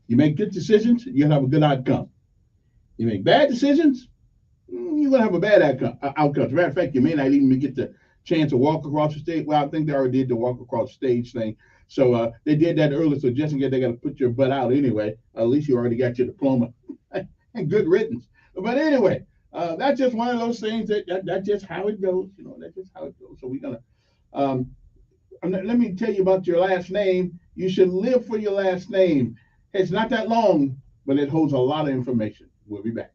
You make good decisions, you'll have a good outcome. You make bad decisions, you're going to have a bad outcome. As a matter of fact, you may not even get the chance to walk across the stage. Well, I think they already did the walk across the stage thing. So they did that earlier, so just in case they got to put your butt out anyway, at least you already got your diploma and good riddance. But anyway, that's just one of those things that's just how it goes. That's just how it goes. So we're going to, let me tell you about your last name. You should live for your last name. It's not that long, but it holds a lot of information. We'll be back.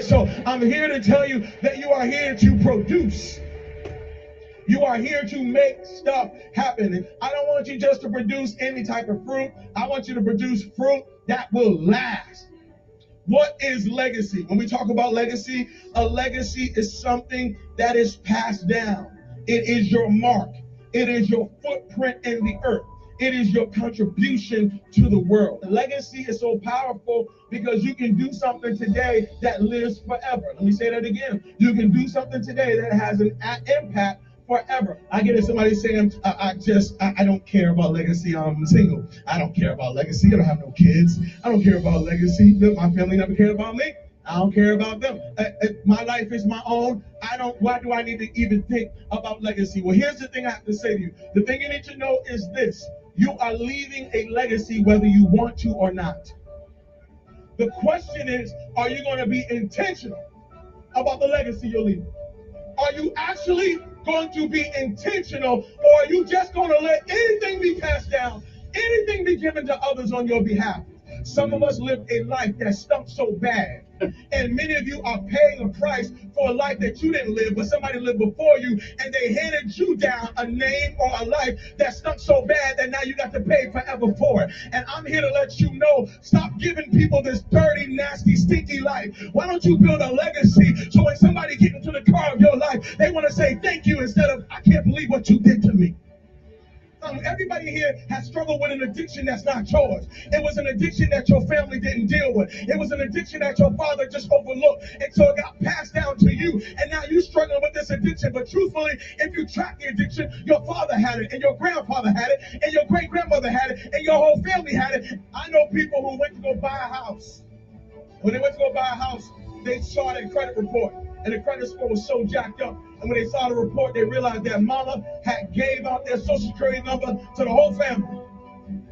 So I'm here to tell you that you are here to produce. You are here to make stuff happen. I don't want you just to produce any type of fruit. I want you to produce fruit that will last. What is legacy? When we talk about legacy, a legacy is something that is passed down. It is your mark. It is your footprint in the earth. It is your contribution to the world. Legacy is so powerful because you can do something today that lives forever. Let me say that again. You can do something today that has an impact forever. I get it, somebody saying, I don't care about legacy. I'm single. I don't care about legacy. I don't have no kids. I don't care about legacy. My family never cared about me. I don't care about them. My life is my own. Why do I need to even think about legacy? Well, here's the thing I have to say to you. The thing you need to know is this. You are leaving a legacy whether you want to or not. The question is, are you going to be intentional about the legacy you're leaving? Are you actually going to be intentional, or are you just going to let anything be passed down, anything be given to others on your behalf? Some of us live a life that stunk so bad, and many of you are paying a price for a life that you didn't live, but somebody lived before you, and they handed you down a name or a life that stunk so bad that now you got to pay forever for it. And I'm here to let you know, stop giving people this dirty, nasty, stinky life. Why don't you build a legacy so when somebody gets into the car of your life, they want to say thank you instead of, I can't believe what you did to me. Everybody here has struggled with an addiction that's not yours. It was an addiction that your family didn't deal with. It was an addiction that your father just overlooked. And so it got passed down to you. And now you're struggling with this addiction. But truthfully, if you track the addiction, your father had it, and your grandfather had it, and your great-grandmother had it, and your whole family had it. I know people who went to go buy a house. When they went to go buy a house, they saw their credit report. And the credit score was so jacked up. And when they saw the report, they realized that mama had gave out their social security number to the whole family.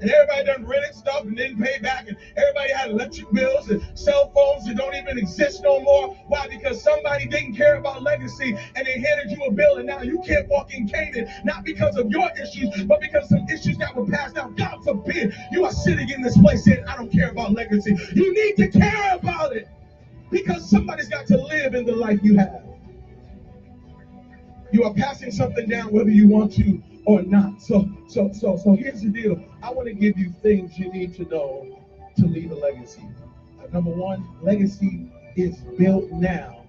And everybody done rented stuff and didn't pay back. And everybody had electric bills and cell phones that don't even exist no more. Why? Because somebody didn't care about legacy and they handed you a bill and now you can't walk in Canaan. Not because of your issues, but because of some issues that were passed down. God forbid you are sitting in this place saying, I don't care about legacy. You need to care about it because somebody's got to live in the life you have. You are passing something down whether you want to or not. So here's the deal. I want to give you things you need to know to leave a legacy. Number one, legacy is built now,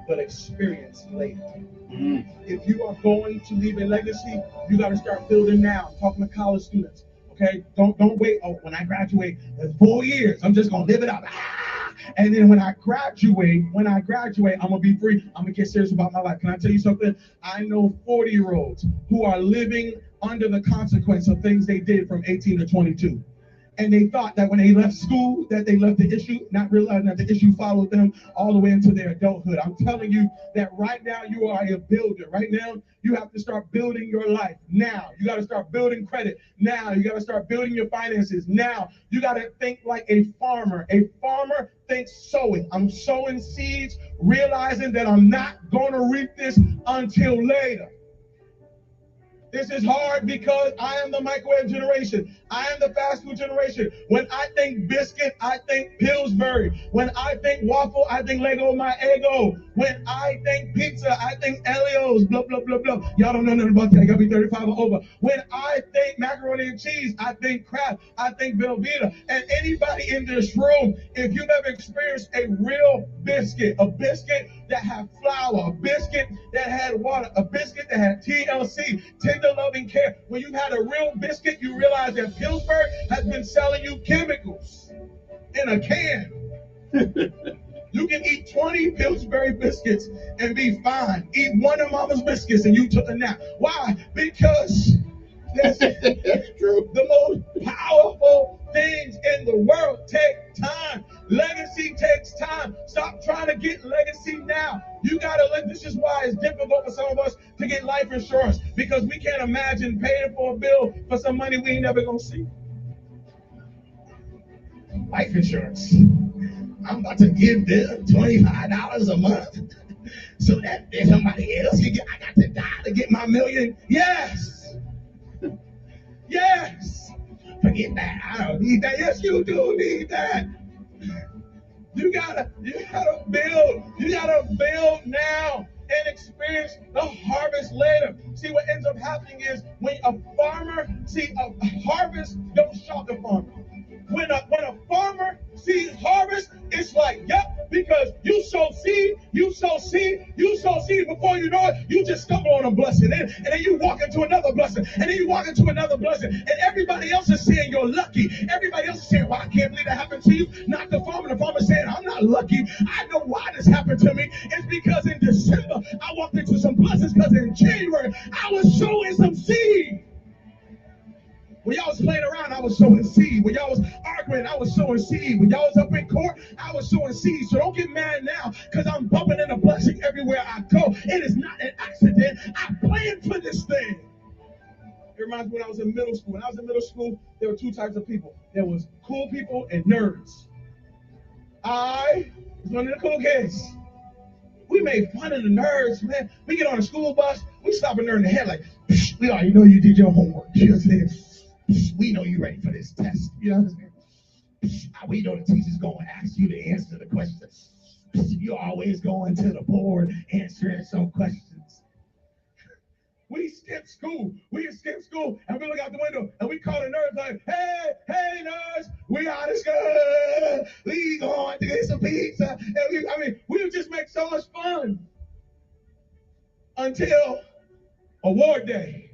but experienced later. If you are going to leave a legacy, you got to start building now. I'm talking to college students. Okay, don't wait. Oh, when I graduate, in 4 years, I'm just gonna live it up. And then when I graduate, I'm gonna be free. I'm gonna get serious about my life. Can I tell you something? I know 40-year-olds who are living under the consequence of things they did from 18 to 22. And they thought that when they left school, that they left the issue, not realizing that the issue followed them all the way into their adulthood. I'm telling you that right now you are a builder. Right now, you have to start building your life now. You got to start building credit now. You got to start building your finances now. You got to think like a farmer. A farmer thinks sowing. I'm sowing seeds, realizing that I'm not going to reap this until later. This is hard because I am the microwave generation. I am the fast food generation. When I think biscuit, I think Pillsbury. When I think waffle, I think Lego my ego. When I think pizza, I think Elio's, blah, blah, blah, blah. Y'all don't know nothing about that. You gotta be 35 or over. When I think macaroni and cheese, I think Kraft, I think Velveeta. And anybody in this room, if you've ever experienced a real biscuit, a biscuit that had flour, a biscuit that had water, a biscuit that had TLC, tender loving care. When you've had a real biscuit, you realize that Pillsbury has been selling you chemicals in a can. You can eat 20 Pillsbury biscuits and be fine. Eat one of Mama's biscuits and you took a nap. Why? Because that's true. The most powerful things in the world take time. Legacy takes time. Stop trying to get legacy now. You gotta look. This is why it's difficult for some of us to get life insurance, because we can't imagine paying for a bill for some money we ain't never gonna see. Life insurance. I'm about to give them $25 a month so that if somebody else can get, I got to die to get my million. Yes. Yes. Forget that. I don't need that. Yes, you do need that. You gotta build. You gotta build now and experience the harvest later. See, what ends up happening is when a farmer, a harvest don't shock a farmer. When a farmer sees harvest, it's like, yep, because you sow seed, before you know it, you just stumble on a blessing. And then you walk into another blessing, and then you walk into another blessing. And everybody else is saying you're lucky. Everybody else is saying, well, I can't believe that happened to you. Not the farmer. The farmer's saying, I'm not lucky. I know why this happened to me. It's because in December, I walked into some blessings, because in January, I was sowing some seed. When y'all was playing around, I was sowing seed. When y'all was arguing, I was sowing seed. When y'all was up in court, I was sowing seed. So don't get mad now, because I'm bumping in a blessing everywhere I go. It is not an accident. I planned for this thing. It reminds me when I was in middle school. When I was in middle school, there were two types of people. There was cool people and nerds. I was one of the cool kids. We made fun of the nerds, man. We get on a school bus, we stop a nerd in the head like, we already know you did your homework. You know what I'm saying? We know you're ready for this test. You know what I'm saying? We know the teacher's going to ask you to answer the questions. You're always going to the board answering some questions. We skipped school. And we look out the window and we call the nerds like, hey nerds, we out of school. We going to get some pizza. And we would just make so much fun until award day.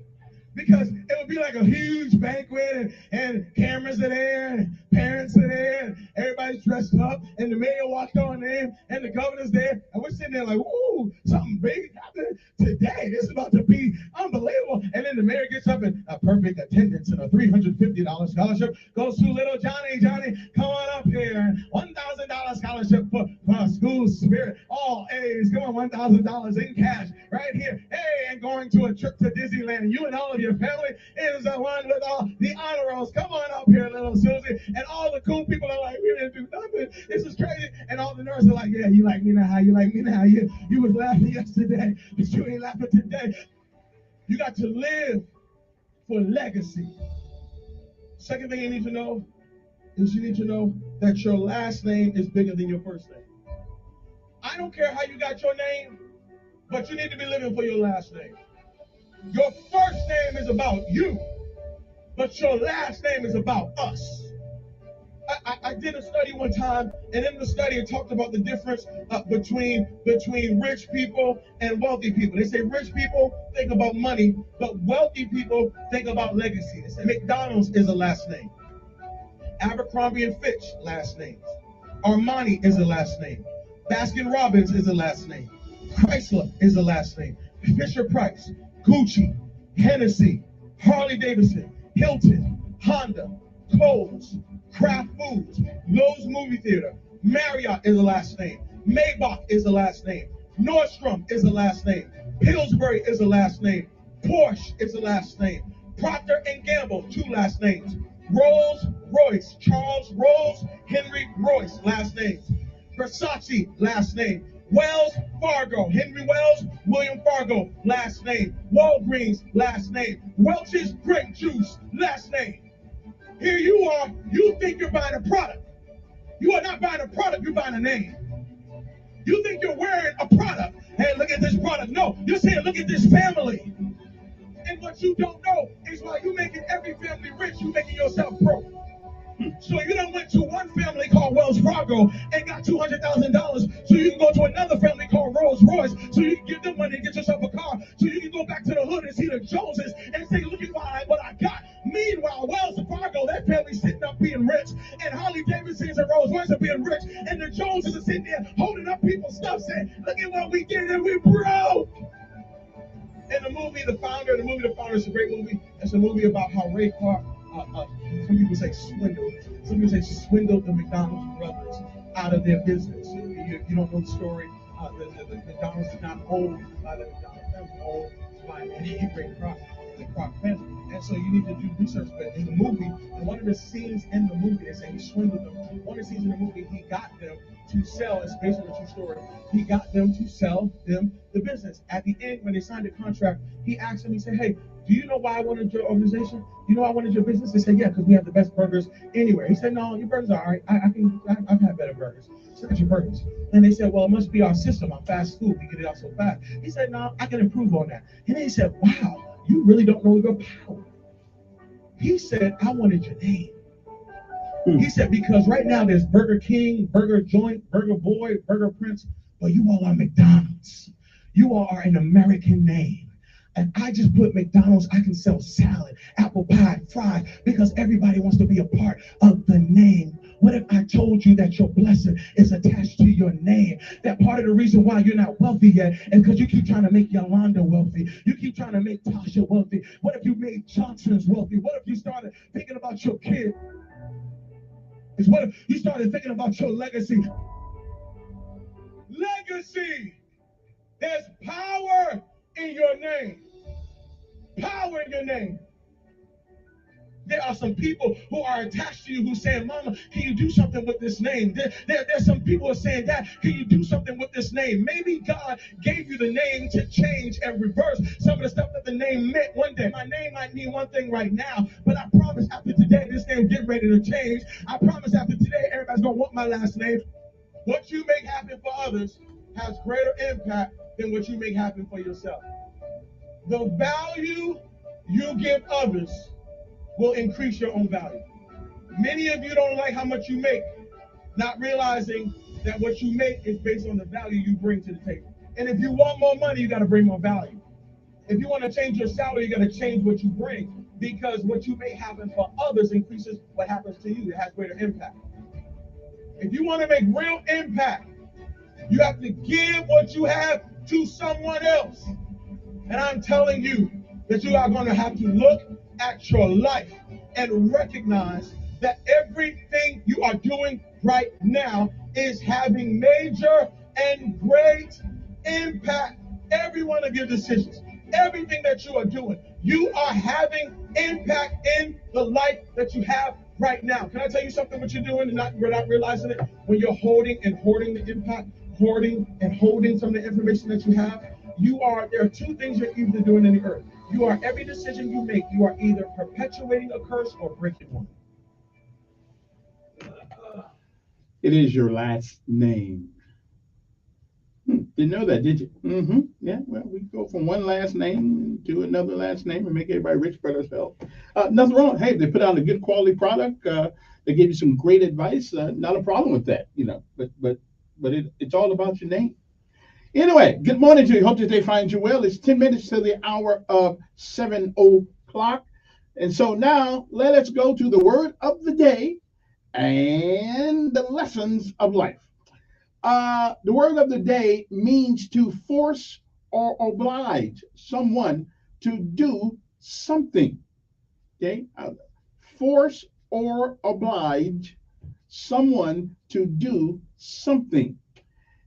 Because it would be like a huge banquet, and cameras are there, and parents are there, and everybody's dressed up, and the mayor walked on in, and the governor's there, and we're sitting there like, ooh, something big happened today. This is about to be unbelievable. And then the mayor gets up, and a perfect attendance and a $350 scholarship goes to little Johnny. Johnny, come on up here. $1,000 scholarship for school spirit. All A's. Come on, $1,000 in cash right here. Hey, and going to a trip to Disneyland. You and all of your family is the one with all the honor rolls. Come on up here, little Susie. And all the cool people are like, we didn't do nothing. This is crazy. And all the nerds are like, yeah, you like me now. You like me now. You was laughing yesterday, but you ain't laughing today. You got to live for legacy. Second thing you need to know is you need to know that your last name is bigger than your first name. I don't care how you got your name, but you need to be living for your last name. Your first name is about you, but your last name is about us. I did a study one time, and in the study it talked about the difference between rich people and wealthy people. They say rich people think about money, but wealthy people think about legacy. They say McDonald's is a last name. Abercrombie and Fitch, last names. Armani is a last name. Baskin Robbins is a last name. Chrysler is a last name. Fisher Price, Gucci, Hennessy, Harley Davidson, Hilton, Honda, Kohl's, Kraft Foods, Lowe's Movie Theater, Marriott is the last name, Maybach is the last name, Nordstrom is the last name, Pillsbury is the last name, Porsche is the last name, Procter & Gamble, 2 last names, Rolls Royce, Charles Rolls, Henry Royce, last names, Versace, last name, Wells Fargo, Henry Wells, William Fargo, last name, Walgreens, last name, Welch's Grape Juice, last name. Here you are, you think you're buying a product. You are not buying a product, you're buying a name. You think you're wearing a product. Hey, look at this product. No, you're saying, look at this family. And what you don't know is while you're making every family rich, you're making yourself broke. So you done went to one family called Wells Fargo and got $200,000 so you can go to another family called Rolls Royce so you can give them money and get yourself a car so you can go back to the hood and see the Joneses and say, look at what I got. Meanwhile, Wells Fargo, that family's sitting up being rich, and Harley Davidsons and Rolls Royce are being rich, and the Joneses are sitting there holding up people's stuff saying, look at what we did and we broke. And the movie, The Founder is a great movie. It's a movie about how Ray Kroc, some people say swindled. Some people say swindled the McDonald's brothers out of their business. You don't know the story. The McDonald's is not owned by the McDonald's family, owned by Ray Kroc, the Kroc family. And so you need to do research. But in the movie, and one of the scenes in the movie, they say he swindled them. One of the scenes in the movie, he got them to sell, it's based on a true story, he got them to sell them the business. At the end, when they signed the contract, he asked them, he said, hey, do you know why I wanted your organization? You know why I wanted your business? They said, yeah, because we have the best burgers anywhere. He said, no, your burgers are all right. I've had better burgers. It's not your burgers. And they said, well, it must be our system, our fast food. We get it out so fast. He said, no, I can improve on that. And then he said, wow, you really don't know your power. He said, I wanted your name. He said, because right now there's Burger King, Burger Joint, Burger Boy, Burger Prince, but you all are McDonald's. You all are an American name. And I just put McDonald's, I can sell salad, apple pie, fries, because everybody wants to be a part of the name. What if I told you that your blessing is attached to your name? That part of the reason why you're not wealthy yet is because you keep trying to make Yolanda wealthy. You keep trying to make Tasha wealthy. What if you made Johnson's wealthy? What if you started thinking about your kid? It's what if you started thinking about your legacy? Legacy. There's power in your name. Power in your name. There are some people who are attached to you who saying, Mama, can you do something with this name? There's some people who are saying, Dad, can you do something with this name? Maybe God gave you the name to change and reverse some of the stuff that the name meant one day. My name might mean one thing right now, but I promise after today, this name get ready to change. I promise after today, everybody's going to want my last name. What you make happen for others has greater impact than what you make happen for yourself. The value you give others will increase your own value. Many of you don't like how much you make, not realizing that what you make is based on the value you bring to the table. And if you want more money, you got to bring more value. If you want to change your salary, you got to change what you bring, because what you make happen for others increases what happens to you. It has greater impact. If you want to make real impact, you have to give what you have to someone else. And I'm telling you that you are going to have to look at your life and recognize that everything you are doing right now is having major and great impact. Every one of your decisions, everything that you are doing, you are having impact in the life that you have right now. Can I tell you something what you're doing and you're not realizing it? When you're holding and hoarding the impact, hoarding and holding some of the information that you have, there are two things you're either doing in the earth. You are, every decision you make, you are either perpetuating a curse or breaking one. It is your last name. Didn't know that, did you? Yeah, well, we go from one last name to another last name and make everybody rich but ourselves. Nothing wrong. Hey, they put out a good quality product. They gave you some great advice. Not a problem with that, but it's all about your name. Anyway, good morning to you. Hope that they find you well. It's 10 minutes to the hour of 7 o'clock. And so now let us go to the word of the day and the lessons of life. The word of the day means to force or oblige someone to do something. Okay? Force or oblige someone to do something.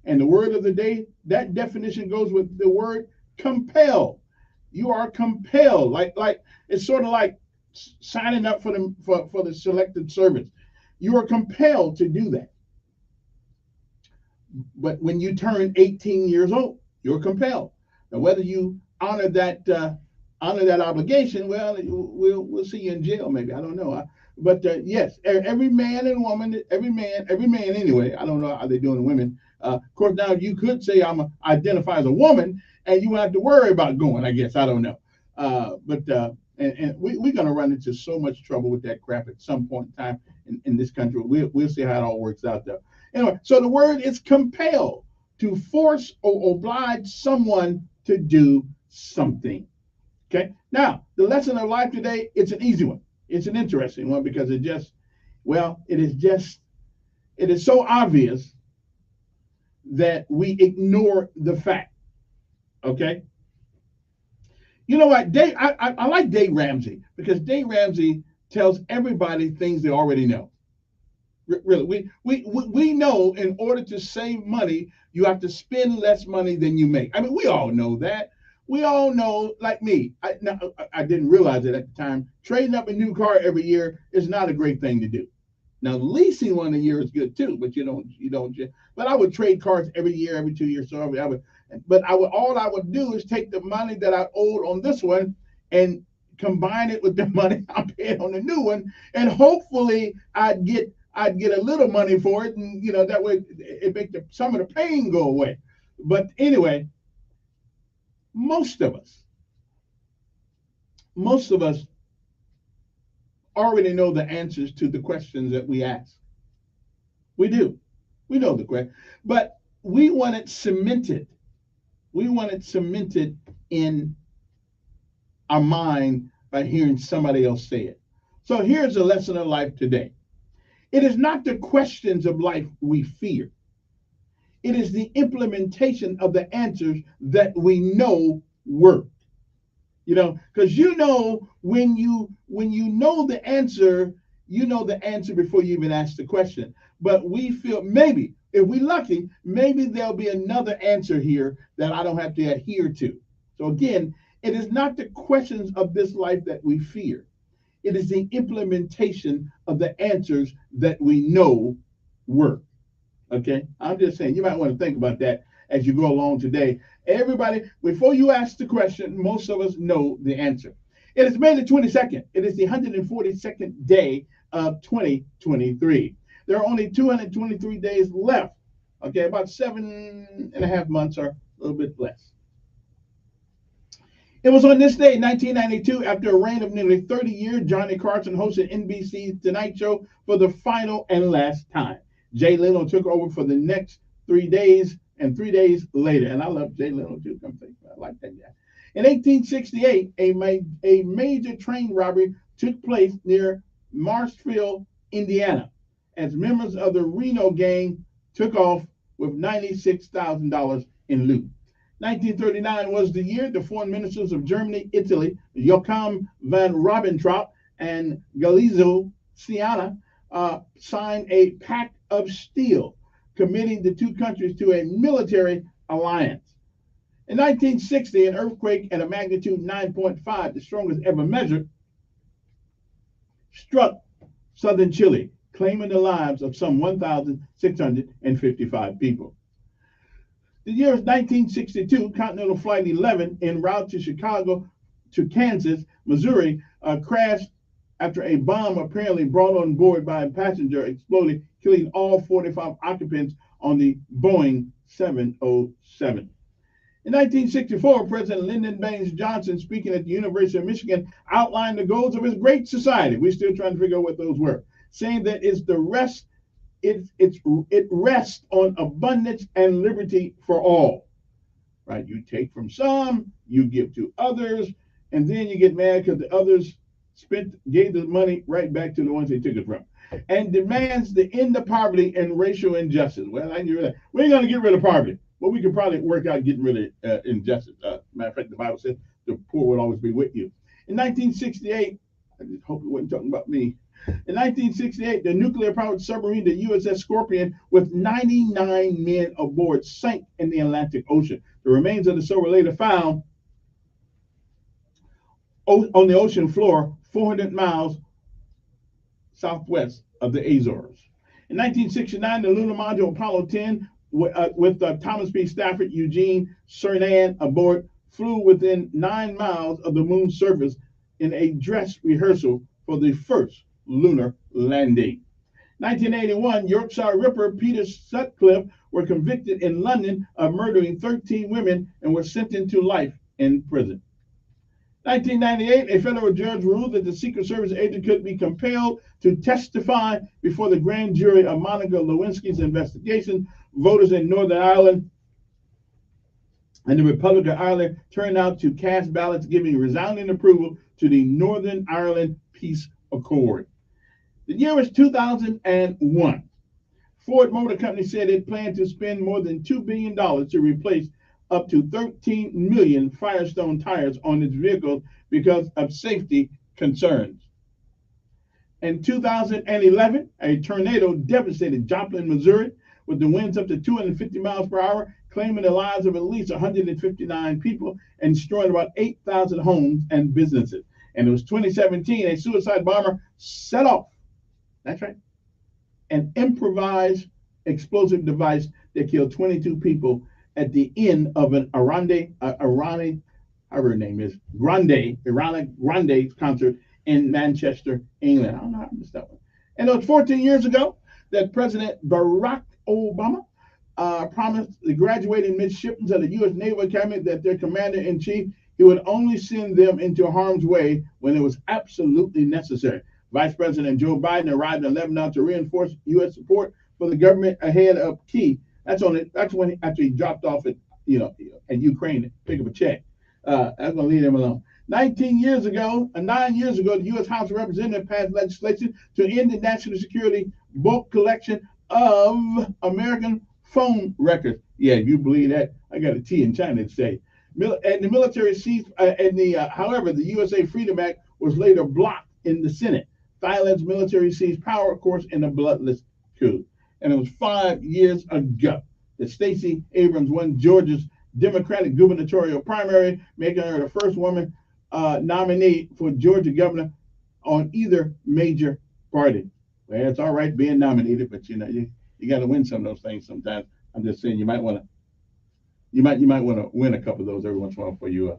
And the word of the day, that definition goes with the word compel. You are compelled. Like it's sort of like signing up for the selected service. You are compelled to do that. But when you turn 18 years old, you're compelled. Now, whether you honor that obligation, well, we'll see you in jail, maybe. I don't know. But yes, every man and woman, every man anyway. I don't know how they're doing the women. Of course, now you could say identify as a woman, and you won't have to worry about going. I guess I don't know. And we're going to run into so much trouble with that crap at some point in time in this country. We'll see how it all works out there. Anyway, so the word is compel, to force or oblige someone to do something. Okay. Now, the lesson of life today, it's an easy one. It's an interesting one because it is so obvious that we ignore the fact. Okay. You know what? I like Dave Ramsey because Dave Ramsey tells everybody things they already know. Really, we know in order to save money, you have to spend less money than you make. I mean, we all know that. We all know, like me. I didn't realize it at the time. Trading up a new car every year is not a great thing to do. Now, leasing one a year is good too, but you don't. But I would trade cars every year, every 2 years. So all I would do is take the money that I owed on this one and combine it with the money I paid on the new one, and hopefully I'd get a little money for it, and that way it make some of the pain go away. But anyway, most of us already know the answers to the questions that we ask. We do. We know the question, but we want it cemented. We want it cemented in our mind by hearing somebody else say it. So here's a lesson of life today. It is not the questions of life we fear. It is the implementation of the answers that we know work. Because when you know the answer, you know the answer before you even ask the question. But we feel maybe, if we're lucky, maybe there'll be another answer here that I don't have to adhere to. So again, it is not the questions of this life that we fear. It is the implementation of the answers that we know work. Okay? I'm just saying, you might want to think about that as you go along today. Everybody, before you ask the question, most of us know the answer. It is May the 22nd. It is the 142nd day of 2023. There are only 223 days left. Okay, about 7.5 months or a little bit less. It was on this day, 1992, after a reign of nearly 30 years, Johnny Carson hosted NBC's Tonight Show for the final and last time. Jay Leno took over for the next 3 days and 3 days later. And I love Jay Leno too. Come think, I like that guy. In 1868, a major train robbery took place near Marshfield, Indiana, as members of the Reno gang took off with $96,000 in loot. 1939 was the year the foreign ministers of Germany, Italy, Joachim van Ribbentrop and Galizio Ciana signed a pact of steel, committing the two countries to a military alliance. In 1960, an earthquake at a magnitude 9.5, the strongest ever measured, struck southern Chile, claiming the lives of some 1,655 people. The year is 1962, Continental Flight 11 en route to Chicago to Kansas, Missouri, crashed after a bomb apparently brought on board by a passenger exploded, killing all 45 occupants on the Boeing 707. In 1964, President Lyndon Baines Johnson, speaking at the University of Michigan, outlined the goals of his great society. We're still trying to figure out what those were, saying that it rests on abundance and liberty for all. Right? You take from some, you give to others, and then you get mad because the others gave the money right back to the ones they took it from. And demands the end of poverty and racial injustice. Well, I can get rid of that. We ain't going to get rid of poverty, but we can probably work out getting rid of injustice. Matter of fact, the Bible says the poor will always be with you. In 1968, I just hope it wasn't talking about me. In 1968, the nuclear-powered submarine, the USS Scorpion, with 99 men aboard, sank in the Atlantic Ocean. The remains of the soul were later found on the ocean floor 400 miles southwest of the Azores. In 1969, the lunar module Apollo 10 with Thomas B. Stafford, Eugene Cernan aboard flew within 9 miles of the moon's surface in a dress rehearsal for the first lunar landing. 1981, Yorkshire Ripper Peter Sutcliffe were convicted in London of murdering 13 women and were sentenced to life in prison. 1998, a federal judge ruled that the Secret Service agent could be compelled to testify before the grand jury of Monica Lewinsky's investigation. Voters in Northern Ireland and the Republic of Ireland turned out to cast ballots giving resounding approval to the Northern Ireland Peace Accord. The year was 2001. Ford Motor Company said it planned to spend more than $2 billion to replace up to 13 million Firestone tires on its vehicles because of safety concerns. In 2011, a tornado devastated Joplin, Missouri, with the winds up to 250 miles per hour, claiming the lives of at least 159 people and destroying about 8,000 homes and businesses. And it was 2017, a suicide bomber set off, that's right, an improvised explosive device that killed 22 people at the end of an Grande concert in Manchester, England. I don't know how I missed that one. And it was 14 years ago that President Barack Obama promised the graduating midshipmen of the U.S. Naval Academy that their commander-in-chief, he would only send them into harm's way when it was absolutely necessary. Vice President Joe Biden arrived in Lebanon to reinforce U.S. support for the government ahead of Kyiv. That's when after he dropped off at Ukraine to pick up a check. That's gonna leave him alone. 9 years ago, the U.S. House of Representatives passed legislation to end the national security bulk collection of American phone records. Yeah, if you believe that, I got a T in China to say. And the military seized, however, the USA Freedom Act was later blocked in the Senate. Thailand's military seized power, of course, in a bloodless coup. And it was 5 years ago that Stacey Abrams won Georgia's Democratic gubernatorial primary, making her the first woman nominee for Georgia governor on either major party. Well, it's all right being nominated, but you got to win some of those things sometimes. I'm just saying you might want to win a couple of those every once in a while before you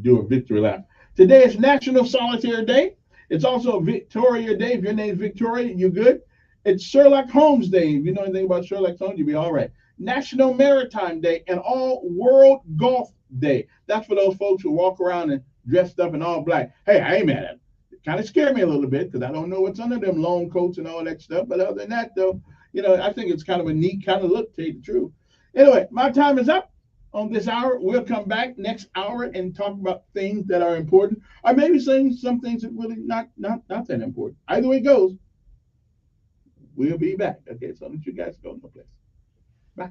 do a victory lap. Today is National Solitaire Day. It's also Victoria Day. If your name's Victoria, you good? It's Sherlock Holmes Day. If you know anything about Sherlock Holmes, you'll be all right. National Maritime Day and All World Golf Day. That's for those folks who walk around and dressed up in all black. Hey, I ain't mad at it. It kind of scared me a little bit because I don't know what's under them long coats and all that stuff. But other than that, though, I think it's kind of a neat kind of look, to tell you the truth. Anyway, my time is up on this hour. We'll come back next hour and talk about things that are important, or maybe saying some things that really not that important. Either way it goes, we'll be back. Okay, so let you guys go no place. Bye.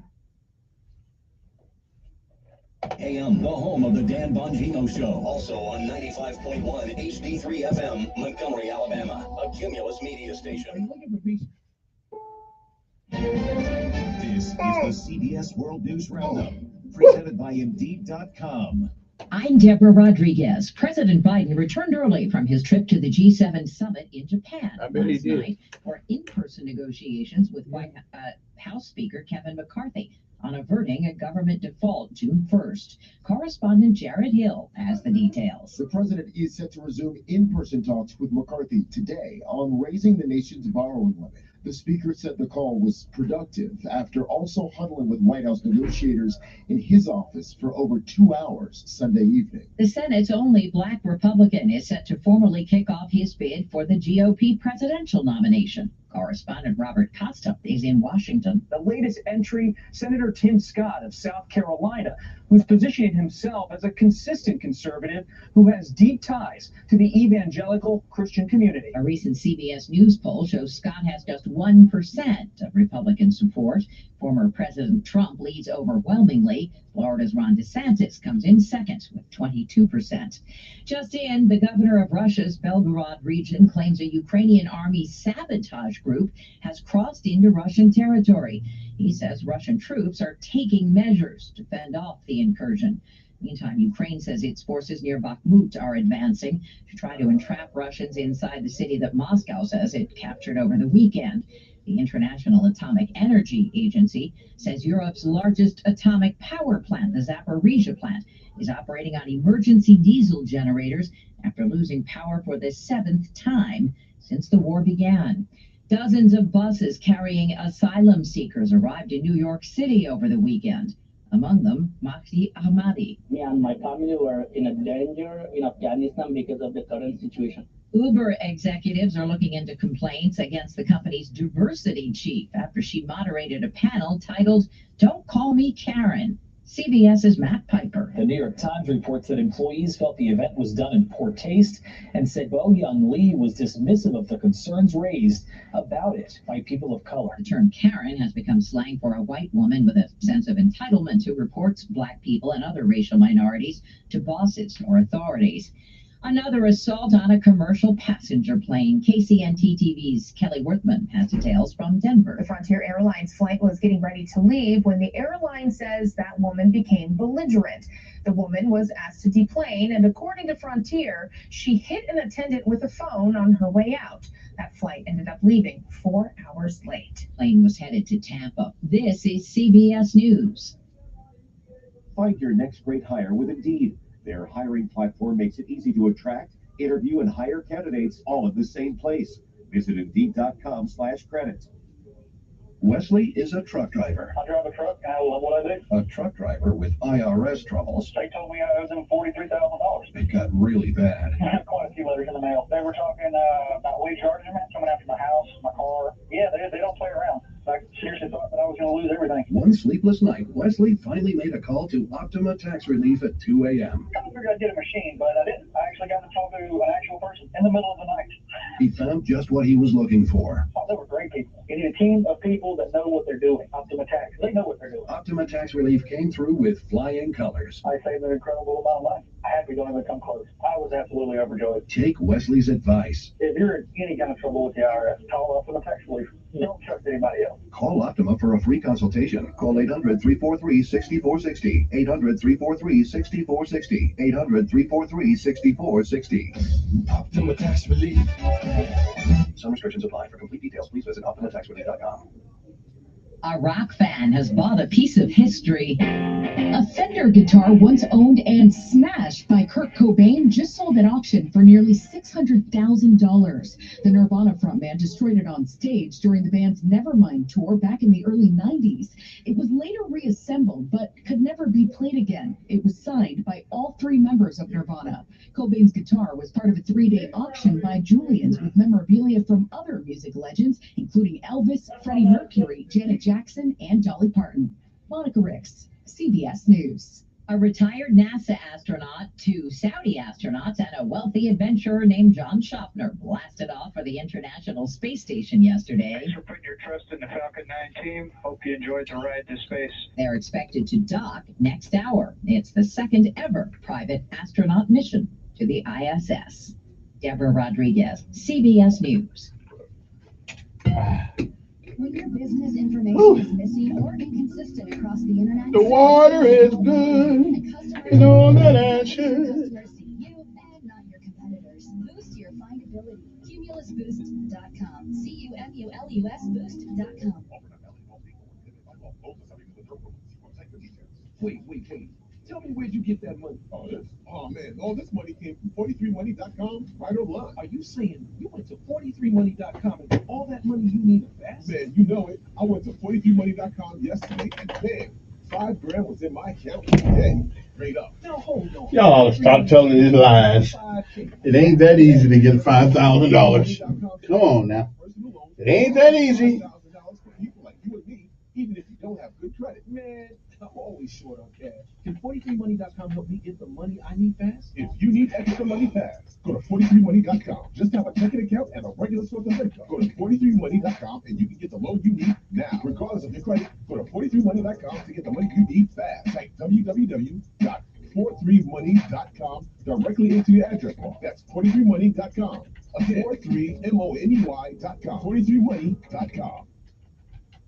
AM, the home of the Dan Bongino Show. Also on 95.1 HD3 FM, Montgomery, Alabama. A Cumulus media station. This is the CBS World News Roundup, presented by Indeed.com. I'm Deborah Rodriguez. President Biden returned early from his trip to the G7 summit in Japan last night for in-person negotiations with White House Speaker Kevin McCarthy on averting a government default June 1st. Correspondent Jared Hill has the details. The president is set to resume in-person talks with McCarthy today on raising the nation's borrowing limit. The speaker said the call was productive after also huddling with White House negotiators in his office for over 2 hours Sunday evening. The Senate's only black Republican is set to formally kick off his bid for the GOP presidential nomination. Correspondent Robert Costa is in Washington. The latest entry, Senator Tim Scott of South Carolina, who's positioning himself as a consistent conservative who has deep ties to the evangelical Christian community. A recent CBS News poll shows Scott has just 1% of Republican support. Former President Trump leads overwhelmingly. Florida's Ron DeSantis comes in second with 22%. Just in, the governor of Russia's Belgorod region claims a Ukrainian army sabotage group has crossed into Russian territory. He says Russian troops are taking measures to fend off the incursion. Meantime, Ukraine says its forces near Bakhmut are advancing to try to entrap Russians inside the city that Moscow says it captured over the weekend. The International Atomic Energy Agency says Europe's largest atomic power plant, the Zaporizhia plant, is operating on emergency diesel generators after losing power for the 7th time since the war began. Dozens of buses carrying asylum seekers arrived in New York City over the weekend. Among them, Mahdi Ahmadi. Me and my family were in a danger in Afghanistan because of the current situation. Uber executives are looking into complaints against the company's diversity chief after she moderated a panel titled, "Don't Call Me Karen." CBS's Matt Piper. The New York Times reports that employees felt the event was done in poor taste and said Bo Young Lee was dismissive of the concerns raised about it by people of color. The term Karen has become slang for a white woman with a sense of entitlement who reports black people and other racial minorities to bosses or authorities. Another assault on a commercial passenger plane. KCNT TV's Kelly Worthman has details from Denver. The Frontier Airlines flight was getting ready to leave when the airline says that woman became belligerent. The woman was asked to deplane, and according to Frontier, she hit an attendant with a phone on her way out. That flight ended up leaving 4 hours late. The plane was headed to Tampa. This is CBS News. Find your next great hire with Indeed. Their hiring platform makes it easy to attract, interview, and hire candidates all in the same place. Visit Indeed.com/credit. Wesley is a truck driver. I drive a truck and I love what I do. A truck driver with IRS troubles. They told me I owed them $43,000. It got really bad. I have quite a few letters in the mail. They were talking about wage charging me, coming after my house, my car. Yeah, they don't play around. I seriously thought that I was going to lose everything. One sleepless night, Wesley finally made a call to Optima Tax Relief at 2 a.m. I figured I'd get a machine, but I didn't. I actually got to talk to an actual person in the middle of the night. He found just what he was looking for. Oh, they were great people. You need a team of people that know what they're doing. Optima Tax, they know what they're doing. Optima Tax Relief came through with flying colors. I saved an incredible amount of money. I had to don't even come close. I was absolutely overjoyed. Take Wesley's advice. If you're in any kind of trouble with the IRS, call Optima Tax Relief. Don't trust anybody else. Call Optima for a free consultation. Call 800-343-6460. 800-343-6460. 800-343-6460. Optima Tax Relief. Some restrictions apply. For complete details, please visit OptimaTaxRelief.com. A rock fan has bought a piece of history. A Fender guitar once owned and smashed by Kurt Cobain just sold at auction for nearly $600,000. The Nirvana frontman destroyed it on stage during the band's Nevermind tour back in the early 90s. It was later reassembled, but could never be played again. It was signed by all 3 members of Nirvana. Cobain's guitar was part of a 3-day auction by Julian's with memorabilia from other music legends, including Elvis, Freddie Mercury, Janet Jackson, and Dolly Parton. Monica Ricks, CBS News. A retired NASA astronaut, 2 Saudi astronauts, and a wealthy adventurer named John Schaffner blasted off for the International Space Station yesterday. Thanks for putting your trust in the Falcon 9 team. Hope you enjoyed the ride to space. They're expected to dock next hour. It's the second ever private astronaut mission to the ISS. Deborah Rodriguez, CBS News. When your business information is missing or inconsistent across the internet, The water is good. You know that answer. customers see you and not your competitors. Boost your findability. Cumulusboost.com. CUMULUS boost.com. Wait. Tell me, where'd you get that money? Oh man, all this money came from 43money.com right online. Are you saying you went to 43money.com and got all that money you needed fast? Man, you know it. I went to 43money.com yesterday and bam, $5,000 was in my account today. Straight up. Now hold on. Y'all stop telling these lies. It ain't that easy to get $5,000. Come on now. It ain't that easy. $5,000 for people like you and me, even if you don't have good credit. Man, I'm always short on cash. Can 43money.com help me get the money I need fast? If you need extra money fast, Go to 43money.com. Just have a checking account and a regular source of income. Go to 43money.com and you can get the loan you need now. Regardless of your credit, go to 43money.com to get the money you need fast. Type www.43money.com directly into your address bar. That's 43money.com. Again, 43money.com. 43money.com.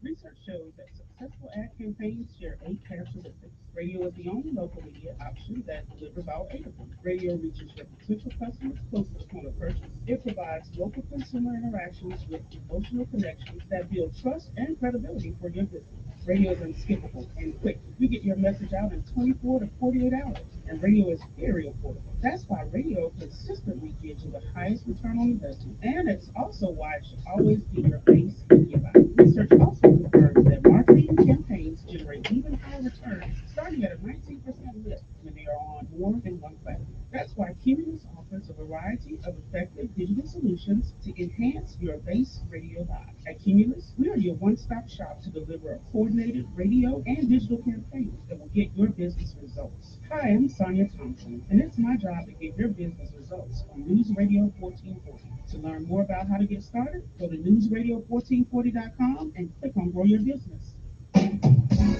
Research shows that successful ad campaigns share 8 characteristics. Radio is the only local media option that delivers all 8 of them. Radio reaches your potential customers close to the point of purchase. It provides local consumer interactions with emotional connections that build trust and credibility for your business. Radio is unskippable and quick. You get your message out in 24 to 48 hours, and radio is very affordable. That's why radio consistently gives you the highest return on investment, and it's also why it should always be your base media buy. Research also confirms that marketing campaigns generate even higher returns, starting at a 19% lift when they are on more than one platform. That's why Cumulus offers a variety of effective digital solutions to enhance your base radio buy. At Cumulus, we are your one-stop shop to deliver a coordinated radio and digital campaign that will get your business results. Hi, I'm Sonia Thompson, and it's my job to get your business results on News Radio 1440. To learn more about how to get started, go to newsradio1440.com and click on Grow Your Business.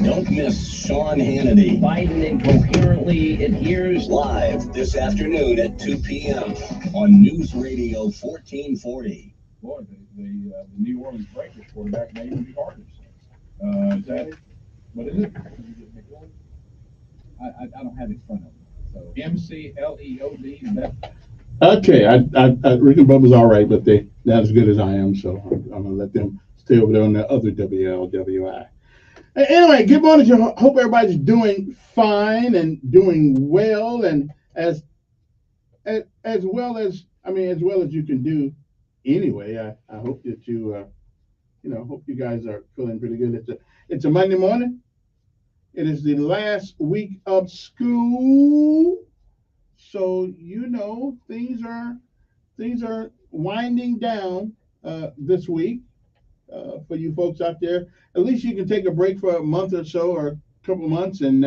Don't miss Sean Hannity. Biden incoherently adheres Live this afternoon at 2 p.m. on News Radio 1440. Boy, the New Orleans Breakers quarterback may even be Cardinals. Is that it? What is it? I don't have it in front of me. So MCLEOD. Is that? Okay, Rick and Bubba's all right, but they're not as good as I am, so I'm gonna let them stay over there on the other WLWI. Anyway, good morning to you. Hope everybody's doing fine and doing well, and as well as you can do. Anyway, I hope that you hope you guys are feeling pretty good. It's a Monday morning. It is the last week of school, so things are winding down this week for you folks out there. At least you can take a break for a month or so or a couple of months. And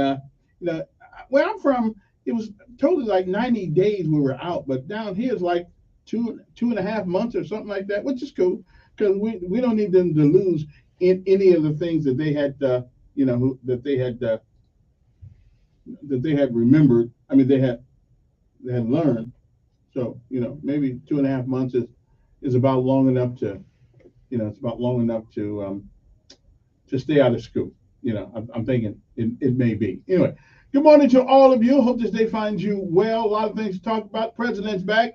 where I'm from, it was totally like 90 days we were out, but down here is like two and a half months or something like that, which is cool because we don't need them to lose in any of the things that they had that they had remembered. I mean, they had learned. So maybe 2.5 months is about long enough to to stay out of school. I'm thinking it may be. Anyway, good morning to all of you. Hope this day finds you well. A lot of things to talk about. President's back.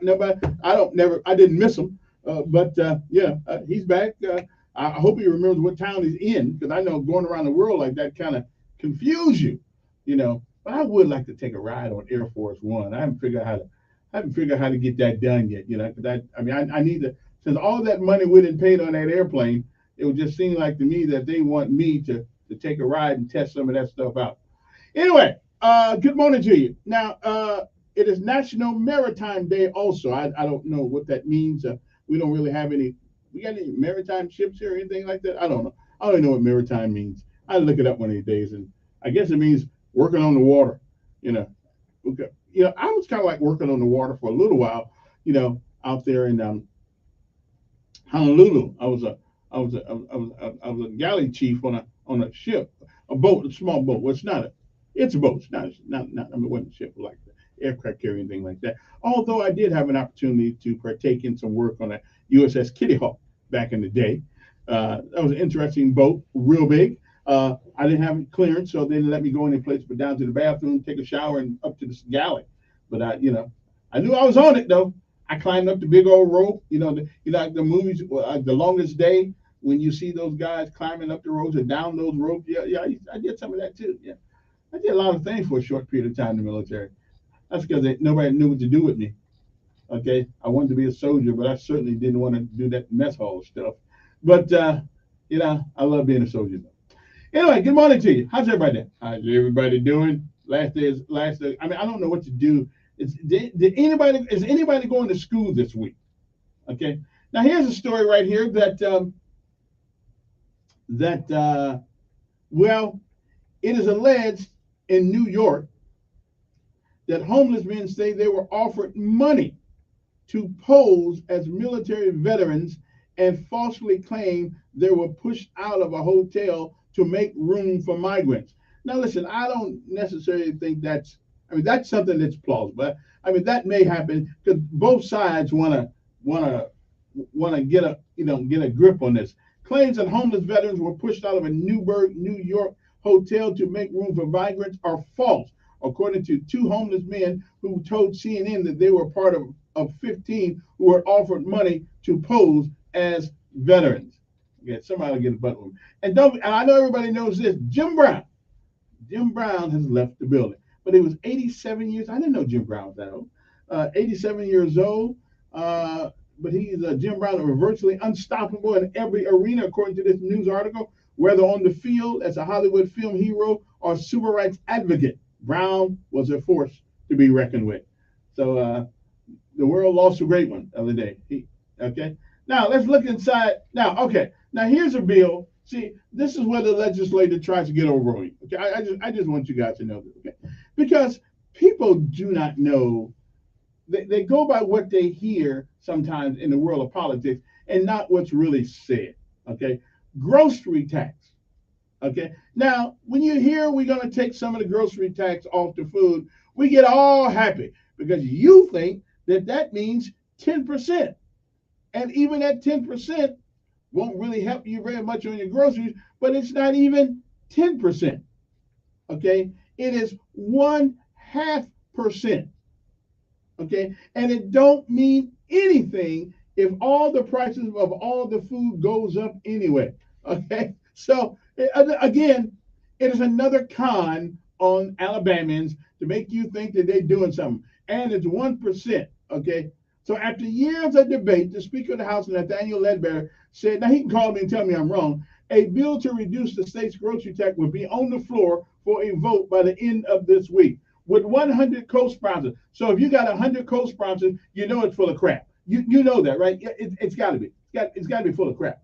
I didn't miss him, but he's back. I hope he remembers what town he's in, because I know going around the world like that kind of confuse you, But I would like to take a ride on Air Force One. I haven't figured out how to get that done yet. Because I need to. Since all that money we didn't pay on that airplane, it would just seem like to me that they want me to take a ride and test some of that stuff out. Anyway, good morning to you. Now, it is National Maritime Day also. I don't know what that means. We don't really have any. We got any maritime ships here or anything like that? I don't know. I don't even know what maritime means. I'll look it up one of these days, and I guess it means working on the water. Okay. I was kind of like working on the water for a little while. Out there in Honolulu. I was a galley chief on a ship, a boat, a small boat. Well, it's a boat. It's not. It wasn't a ship like the aircraft carrier, anything like that. Although I did have an opportunity to partake in some work on a USS Kitty Hawk back in the day. That was an interesting boat, real big. I didn't have clearance, so they didn't let me go any place but down to the bathroom, take a shower, and up to the galley. But I knew I was on it though. I climbed up the big old rope. Like the movies, The Longest Day, when you see those guys climbing up the ropes and down those ropes. Yeah, I did some of that too. Yeah, I did a lot of things for a short period of time in the military. That's because nobody knew what to do with me. Okay, I wanted to be a soldier, but I certainly didn't want to do that mess hall stuff. But I love being a soldier. Anyway, good morning to you. How's everybody doing? How's everybody doing? Last day. I don't know what to do. Is anybody going to school this week? Okay. Now here's a story right here that it is alleged in New York that homeless men say they were offered money to pose as military veterans and falsely claim they were pushed out of a hotel to make room for migrants. Now, listen, I don't necessarily think that's something that's plausible. I mean, that may happen because both sides want to get a grip on this. Claims that homeless veterans were pushed out of a Newburgh, New York hotel to make room for migrants are false, according to two homeless men who told CNN that they were part of 15 who were offered money to pose as veterans. Yeah, somebody will get a button. And I know everybody knows this. Jim Brown. Jim Brown has left the building, but he was 87 years. I didn't know Jim Brown was that old. 87 years old. But he's Jim Brown, are virtually unstoppable in every arena, according to this news article, whether on the field as a Hollywood film hero or civil rights advocate. Brown was a force to be reckoned with. So the world lost a great one the other day. Okay. Now let's look inside. Now here's a bill. See, this is where the legislator tries to get over on you. Okay. I just want you guys to know this. Okay. Because people do not know. They go by what they hear sometimes in the world of politics and not what's really said. Okay. Grocery tax. Okay. Now, when you hear we're going to take some of the grocery tax off the food, we get all happy because you think that means 10%. And even that 10% won't really help you very much on your groceries, but it's not even 10%. Okay. It is 1/2%. Okay, and it don't mean anything if all the prices of all the food goes up anyway. Okay, so again, it is another con on Alabamians to make you think that they're doing something, and it's 1%. Okay, so after years of debate, the Speaker of the House, Nathaniel Ledbetter, said, now he can call me and tell me I'm wrong, a bill to reduce the state's grocery tax will be on the floor for a vote by the end of this week with 100 co-sponsors. So if you got 100 co-sponsors, you know it's full of crap. You know that, right? It's got to be. It's got to be full of crap.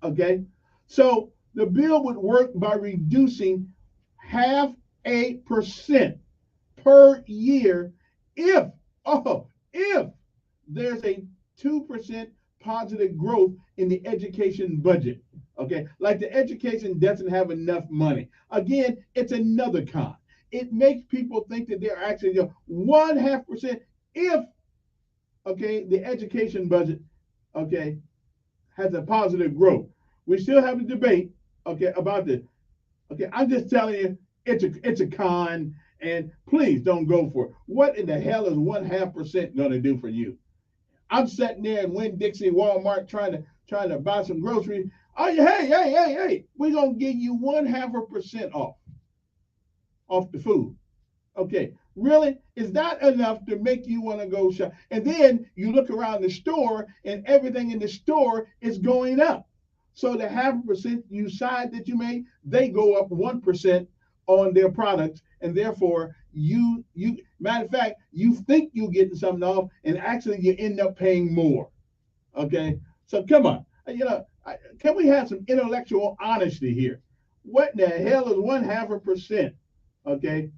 Okay? So the bill would work by reducing 0.5% per year if there's a 2% positive growth in the education budget. Okay? Like the education doesn't have enough money. Again, it's another con. It makes people think that they're actually 1/2% if, okay, the education budget, okay, has a positive growth. We still have a debate, okay, about this. Okay, I'm just telling you, it's a con, and please don't go for it. What in the hell is 1/2% going to do for you? I'm sitting there in Winn-Dixie Walmart trying to buy some groceries. Oh, hey, we're gonna give you 1/2% off the food. Okay, really? Is that enough to make you want to go shop? And then you look around the store and everything in the store is going up. So the 0.5% you side that you made, they go up 1% on their products, and therefore you matter of fact, you think you're getting something off, and actually you end up paying more. Okay, so come on, can we have some intellectual honesty here? What in the hell is 1/2%? Okay.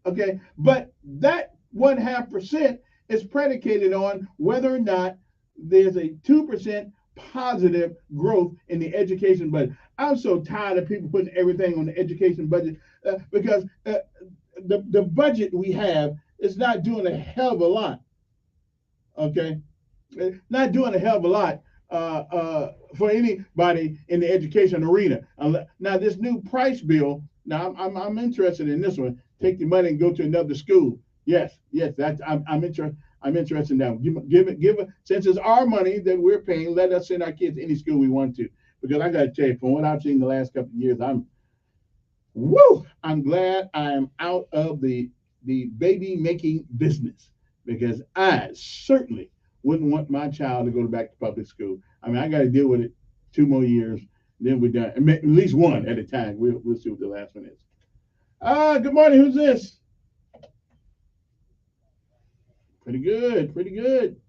Okay, but that 1/2% is predicated on whether or not there's a 2% positive growth in the education budget. I'm so tired of people putting everything on the education budget because the budget we have is not doing a hell of a lot. Okay, not doing a hell of a lot for anybody in the education arena. Now, this new price bill. Now, I'm interested in this one. Take your money and go to another school. Yes, I'm interested. I'm interested now. Give it. Since it's our money that we're paying, let us send our kids to any school we want to. Because I got to tell you, from what I've seen the last couple of years, I'm glad I am out of the baby making business, because I certainly wouldn't want my child to go back to public school. I mean, I got to deal with it 2 more years, then we're done. At least one at a time. We'll see what the last one is. Good morning. Who's this? Pretty good. Pretty good.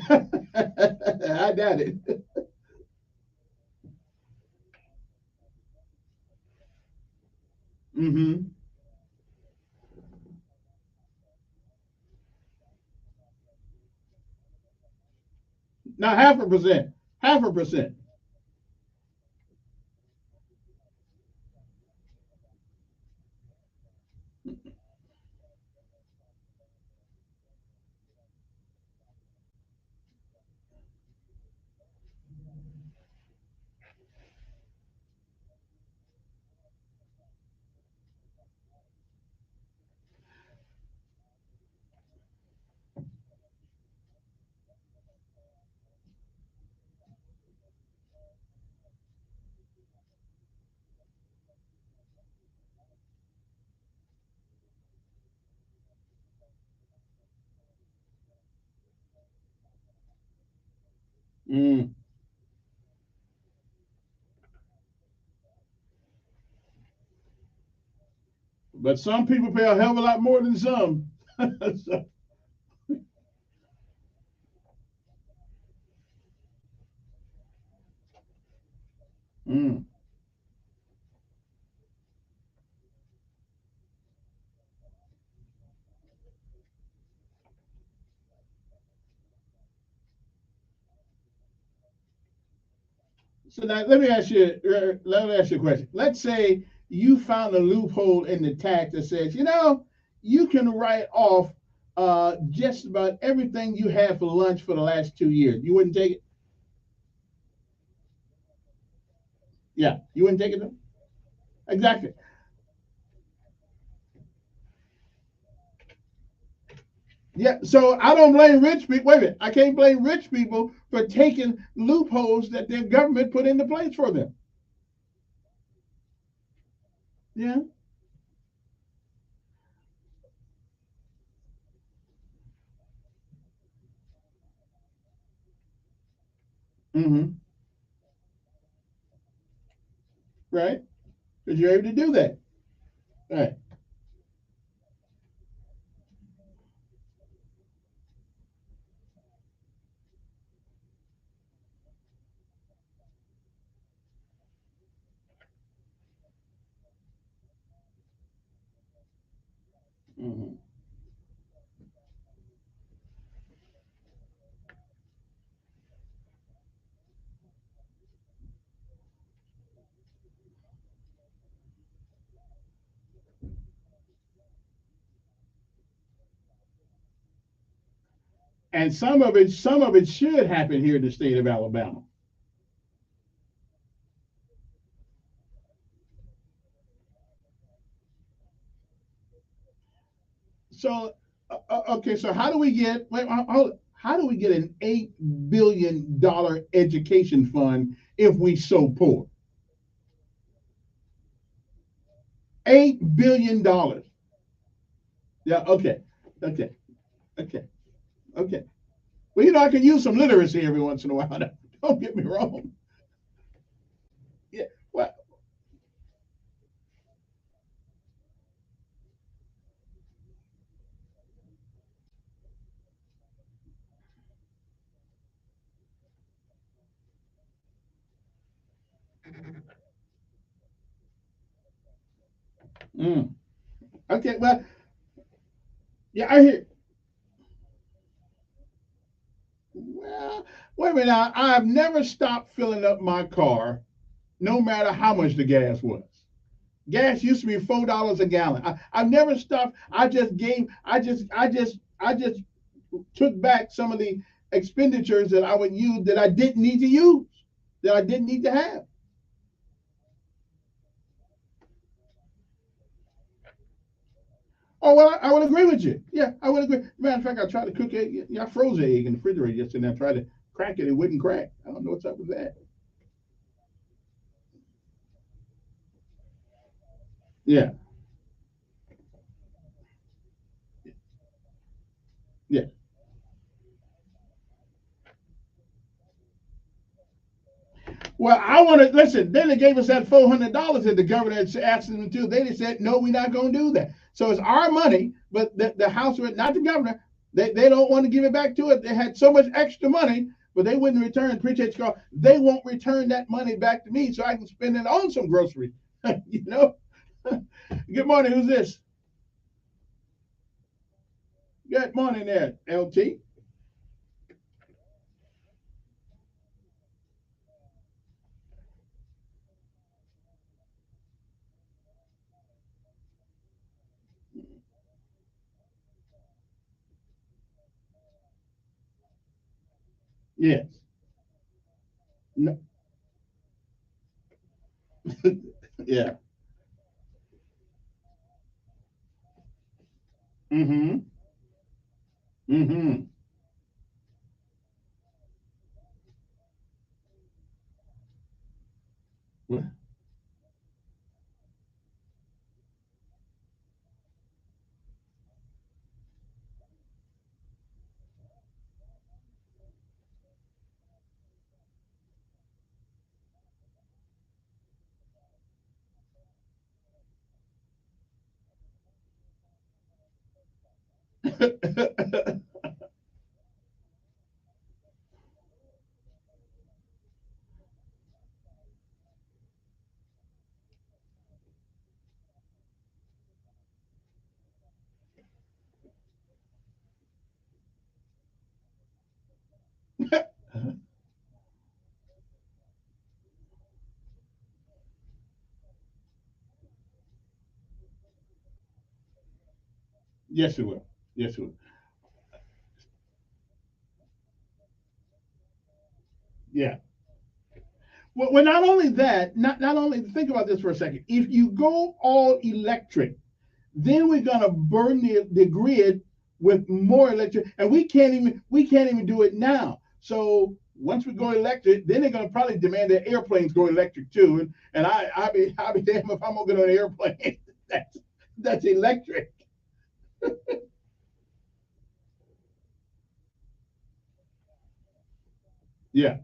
I doubt it. Mm-hmm. Not 0.5%. 0.5%. Mm. But some people pay a hell of a lot more than some. So, mm. So now let me ask you a question. Let's say you found a loophole in the tax that says, you can write off just about everything you had for lunch for the last 2 years. You wouldn't take it? Yeah, you wouldn't take it? Though? Exactly. Yeah, so I don't blame rich people. Wait a minute. I can't blame rich people for taking loopholes that their government put into place for them. Yeah. Mm-hmm. Right? Because you're able to do that. Right. Mm-hmm. And some of it should happen here in the state of Alabama. So okay, so how do we get how do we get an $8 billion education fund if we so poor? $8 billion. Yeah. Okay. Okay. Okay. Okay. Well, I can use some literacy every once in a while. Don't get me wrong. Yeah. Well. Mm. Okay. Well. Yeah. I hear. Well. Wait a minute. Now, I've never stopped filling up my car, no matter how much the gas was. Gas used to be $4 a gallon. I've never stopped. I just took back some of the expenditures that I would use that I didn't need to use, that I didn't need to have. Oh well, I would agree with you. Yeah, I would agree. Matter of fact, I tried to cook egg. Yeah, I froze an egg in the refrigerator yesterday. I tried to crack it. It wouldn't crack. I don't know what's up with that. Yeah, yeah. Well, I want to listen. Then they gave us that $400 that the governor had asked them to. They just said, no, we're not going to do that. So it's our money, but the House, not the governor, they don't want to give it back to it. They had so much extra money, but they wouldn't return. Appreciate you, call. They won't return that money back to me so I can spend it on some groceries. you know? Good morning. Who's this? Good morning there, LT. Yes. No. Yeah. Mm-hmm. Mm-hmm. Yes, it will. Yes, it will. Yeah. Well, not only that, not only think about this for a second. If you go all electric, then we're gonna burn the grid with more electric, and we can't even do it now. So once we go electric, then they're gonna probably demand that airplanes go electric too. And I'll be damned if I'm gonna get on an airplane that's electric. Yeah.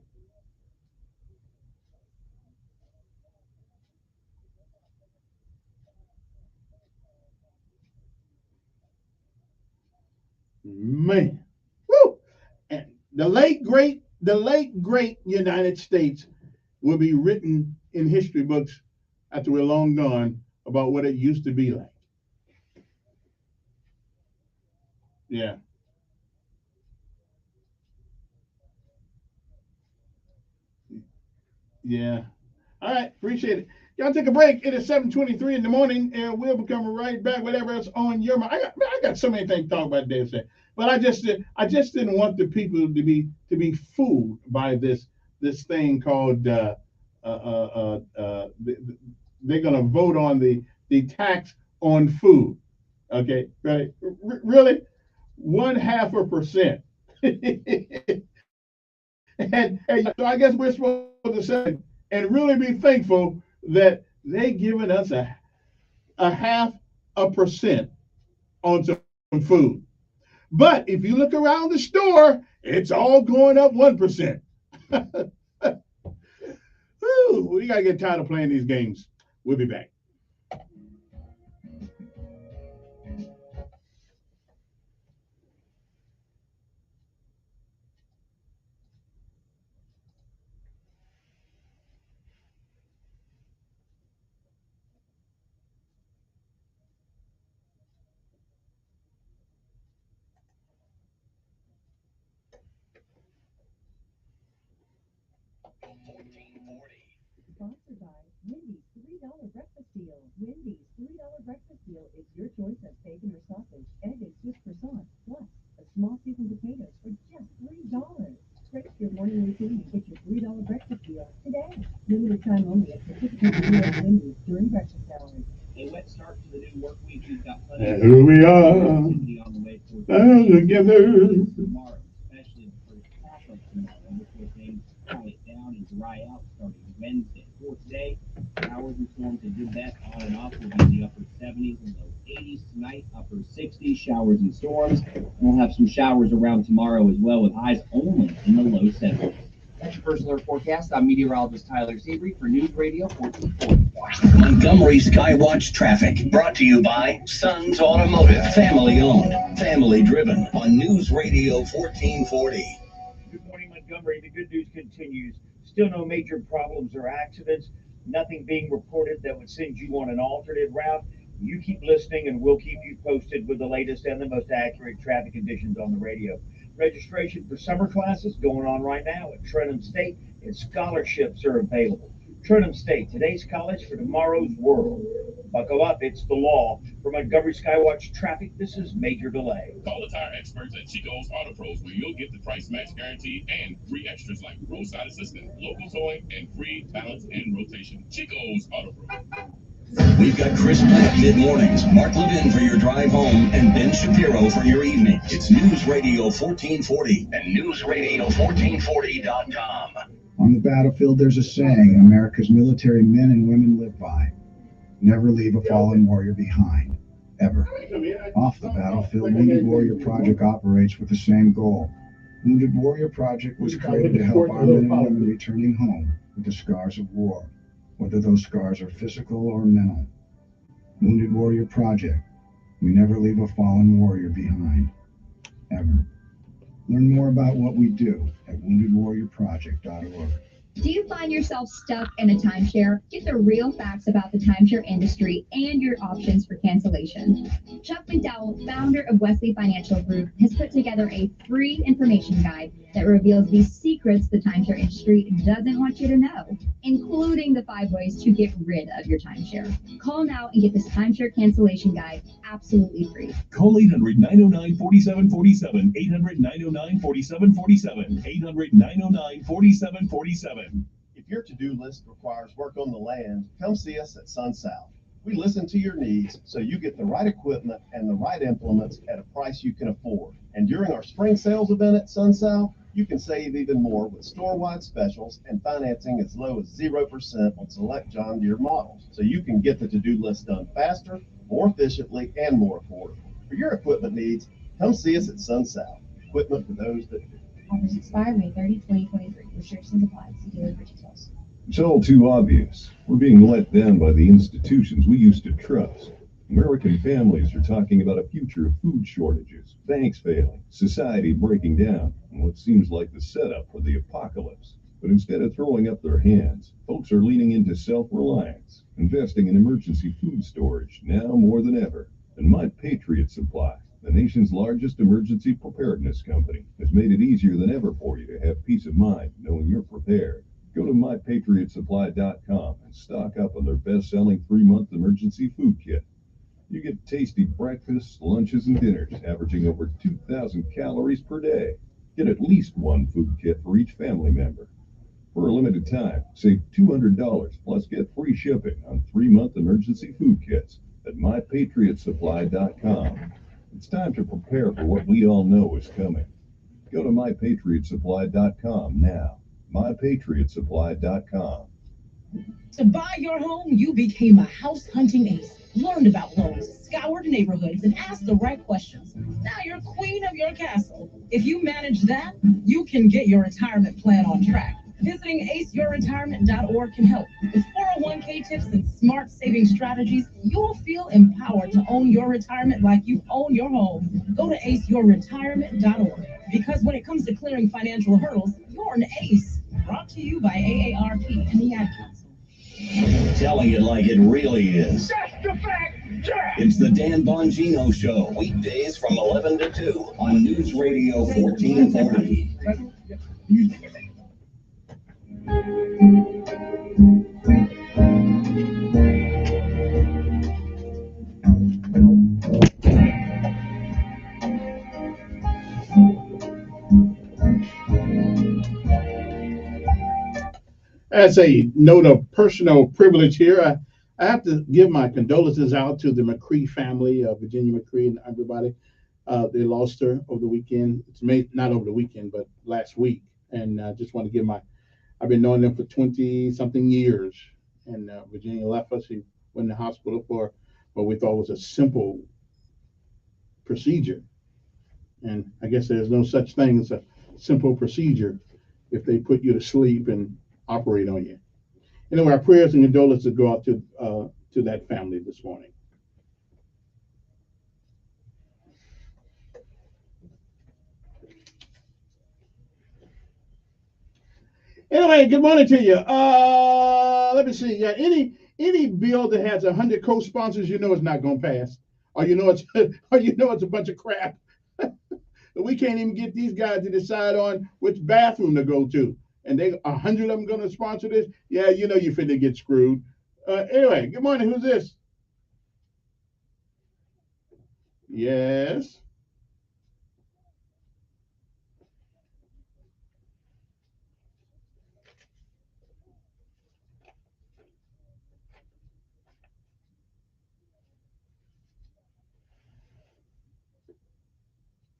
Man. Woo! And the late great United States will be written in history books after we're long gone about what it used to be like. Yeah. Yeah. All right. Appreciate it. Y'all take a break. It is 7:23 in the morning, and we'll be coming right back. Whatever else on your mind. I got so many things to talk about today, but I just didn't want the people to be fooled by this thing called they're going to vote on the tax on food. Okay, right? Really, 0.5%. And so I guess we're supposed to say and really be thankful that they giving us a 0.5% on some food. But if you look around the store, it's all going up 1%. Ooh, we gotta get tired of playing these games. We'll be back. Sponsored by Wendy's $3 breakfast deal. Wendy's $3 breakfast deal is your choice of bacon or sausage, egg and Swiss croissant, plus a small seasoned potatoes for just $3. Break your morning routine and get your $3 breakfast deal today. Limited time only at participating Wendy's during breakfast hours. A wet start to the new work week. We've got plenty And here we are activity on the way for together. tomorrow, especially the first half of tomorrow, before things quiet down and dry out starting Wednesday. For today, showers and storms and good that on and off will be in the upper 70s and low 80s tonight, upper 60s, showers and storms. We'll have some showers around tomorrow as well, with highs only in the low 70s. That's your first alert forecast. I'm meteorologist Tyler Seabury for News Radio 1440. Montgomery Skywatch traffic brought to you by Sons Automotive, family owned, family driven on News Radio 1440. Good morning, Montgomery. The good news continues. Still no major problems or accidents. Nothing being reported that would send you on an alternate route. You keep listening, and we'll keep you posted with the latest and the most accurate traffic conditions on the radio. Registration for summer classes going on right now at Trenton State, and scholarships are available. Trenton State, today's college for tomorrow's world. Buckle up, it's the law. For Montgomery Skywatch Traffic, this is Major Delay. Call the tire experts at Chico's Auto Pros, where you'll get the price match guarantee and free extras like roadside assistance, local towing, and free balance and rotation. Chico's Auto Pros. We've got Chris Platt mid-mornings, Mark Levin for your drive home, and Ben Shapiro for your evening. It's News Radio 1440 and NewsRadio1440.com. On the battlefield, there's a saying America's military men and women live by. Never leave a fallen warrior behind, ever. Off the battlefield, Wounded Warrior Project operates with the same goal. Wounded Warrior Project was created to help our men and women returning home with the scars of war, whether those scars are physical or mental. Wounded Warrior Project. We never leave a fallen warrior behind, ever. Learn more about what we do at woundedwarriorproject.org. Do you find yourself stuck in a timeshare? Get the real facts about the timeshare industry and your options for cancellation. Chuck McDowell, founder of Wesley Financial Group, has put together a free information guide that reveals the secrets the timeshare industry doesn't want you to know, including the 5 ways to get rid of your timeshare. Call now and get this timeshare cancellation guide absolutely free. Call 800-909-4747, 800-909-4747, 800-909-4747. If your to-do list requires work on the land, come see us at SunSouth. We listen to your needs so you get the right equipment and the right implements at a price you can afford. And during our spring sales event at SunSouth, you can save even more with store-wide specials and financing as low as 0% on select John Deere models. So you can get the to-do list done faster, more efficiently, and more affordable. For your equipment needs, come see us at SunSouth. Equipment for those that do. Offers expire May 30, 2023. Restrictions apply. See dealer for details. It's all too obvious. We're being let down by the institutions we used to trust. American families are talking about a future of food shortages, banks failing, society breaking down, and what seems like the setup for the apocalypse. But instead of throwing up their hands, folks are leaning into self-reliance, investing in emergency food storage now more than ever. And My Patriot Supply, the nation's largest emergency preparedness company, has made it easier than ever for you to have peace of mind knowing you're prepared. Go to mypatriotsupply.com and stock up on their best-selling 3-month emergency food kit. You get tasty breakfasts, lunches, and dinners averaging over 2,000 calories per day. Get at least one food kit for each family member. For a limited time, save $200 plus get free shipping on 3-month emergency food kits at mypatriotsupply.com. It's time to prepare for what we all know is coming. Go to mypatriotsupply.com now. mypatriotsupply.com. To buy your home, you became a house hunting ace, learned about loans, scoured neighborhoods, and asked the right questions. Now you're queen of your castle. If you manage that, you can get your retirement plan on track. Visiting aceyourretirement.org can help. With 401k tips and smart saving strategies, you'll feel empowered to own your retirement like you own your home. Go to aceyourretirement.org, because when it comes to clearing financial hurdles, you're an ace. Brought to you by AARP and the Ad Council. Telling it like it really is. That's the fact, Jack. It's the Dan Bongino Show, weekdays from 11 to 2 on News Radio 1440. As a note of personal privilege here, I have to give my condolences out to the McCree family, Virginia McCree and everybody. They lost her over the weekend. Not over the weekend, but last week. And I just want to give I've been knowing them for 20-something years. And Virginia left us. She went in the hospital for what we thought was a simple procedure. And I guess there's no such thing as a simple procedure if they put you to sleep and operate on you. Anyway, our prayers and condolences go out to that family this morning. Anyway, good morning to you. Let me see. Yeah, any bill that has 100 co-sponsors, you know it's not going to pass, or you know it's a bunch of crap. We can't even get these guys to decide on which bathroom to go to. and they 100 of them going to sponsor this, yeah, you know you finna get screwed. Anyway, good morning. Who's this? Yes.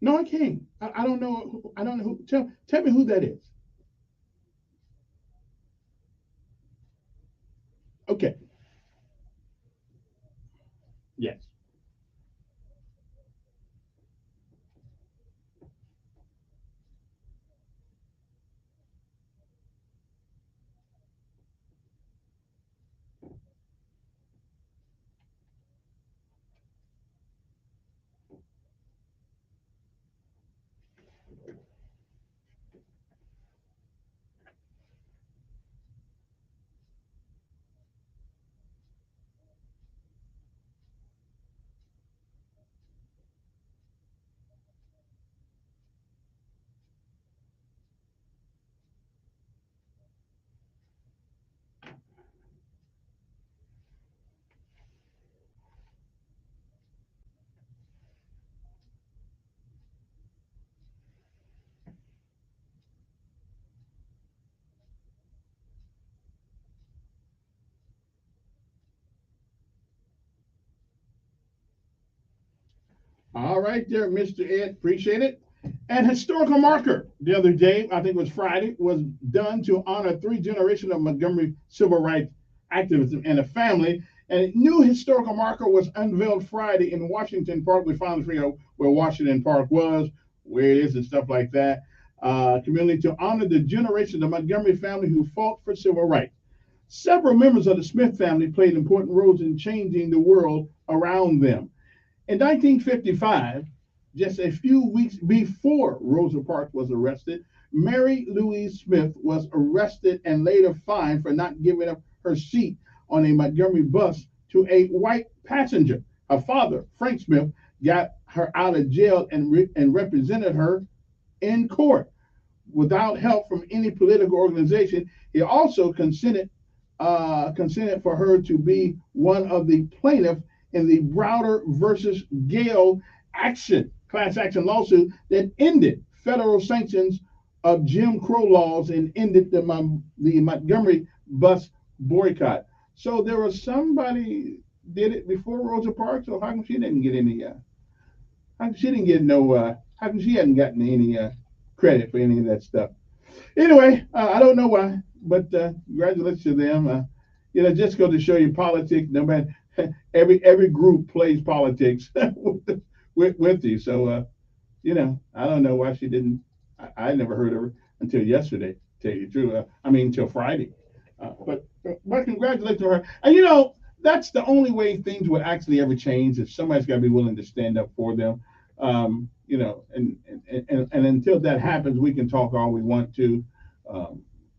No, I can't. I don't know. I don't know who. Tell me who that is. Okay. Yes. All right, there, Mr. Ed. Appreciate it. An historical marker the other day, I think it was Friday, was done to honor 3 generations of Montgomery civil rights activism and a family. And a new historical marker was unveiled Friday in Washington Park. We finally figured out where Washington Park was, where it is, and stuff like that. Community to honor the generation of the Montgomery family who fought for civil rights. Several members of the Smith family played important roles in changing the world around them. In 1955, just a few weeks before Rosa Parks was arrested, Mary Louise Smith was arrested and later fined for not giving up her seat on a Montgomery bus to a white passenger. Her father, Frank Smith, got her out of jail and represented her in court without help from any political organization. He also consented for her to be one of the plaintiffs in the Browder versus Gale class action lawsuit that ended federal sanctions of Jim Crow laws and ended the Montgomery bus boycott. So there was somebody did it before Rosa Parks. So how come she didn't get any? How come she didn't get no? How come she hadn't gotten any credit for any of that stuff? Anyway, I don't know why, but congratulations to them. Just go to show you politics. No matter every group plays politics with you. So I don't know why she didn't. I never heard of her until yesterday. To tell you the truth, I mean until Friday. But congratulations to her. And that's the only way things would actually ever change. If somebody's got to be willing to stand up for them. And until that happens, we can talk all we want to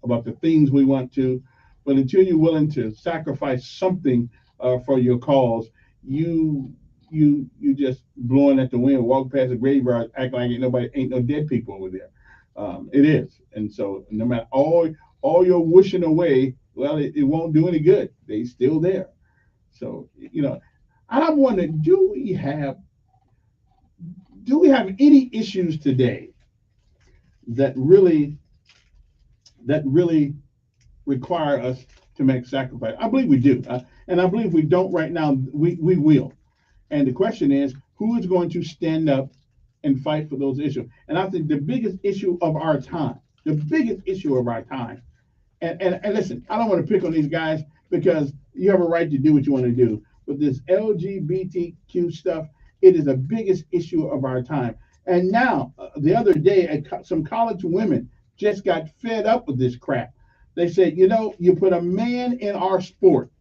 about the things we want to, but until you're willing to sacrifice something for your cause, you just blowing at the wind, walk past the graveyard, act like ain't no dead people over there. It is, and so no matter all your wishing away, well, it won't do any good. They still there. So I'm wondering, do we have any issues today that really require us to make sacrifice? I believe we do, and I believe we don't right now. We will, and the question is, who is going to stand up and fight for those issues? And I think the biggest issue of our time, and listen, I don't want to pick on these guys because you have a right to do what you want to do, but this LGBTQ stuff, it is the biggest issue of our time. And now, the other day, some college women just got fed up with this crap. They said, you put a man in our sport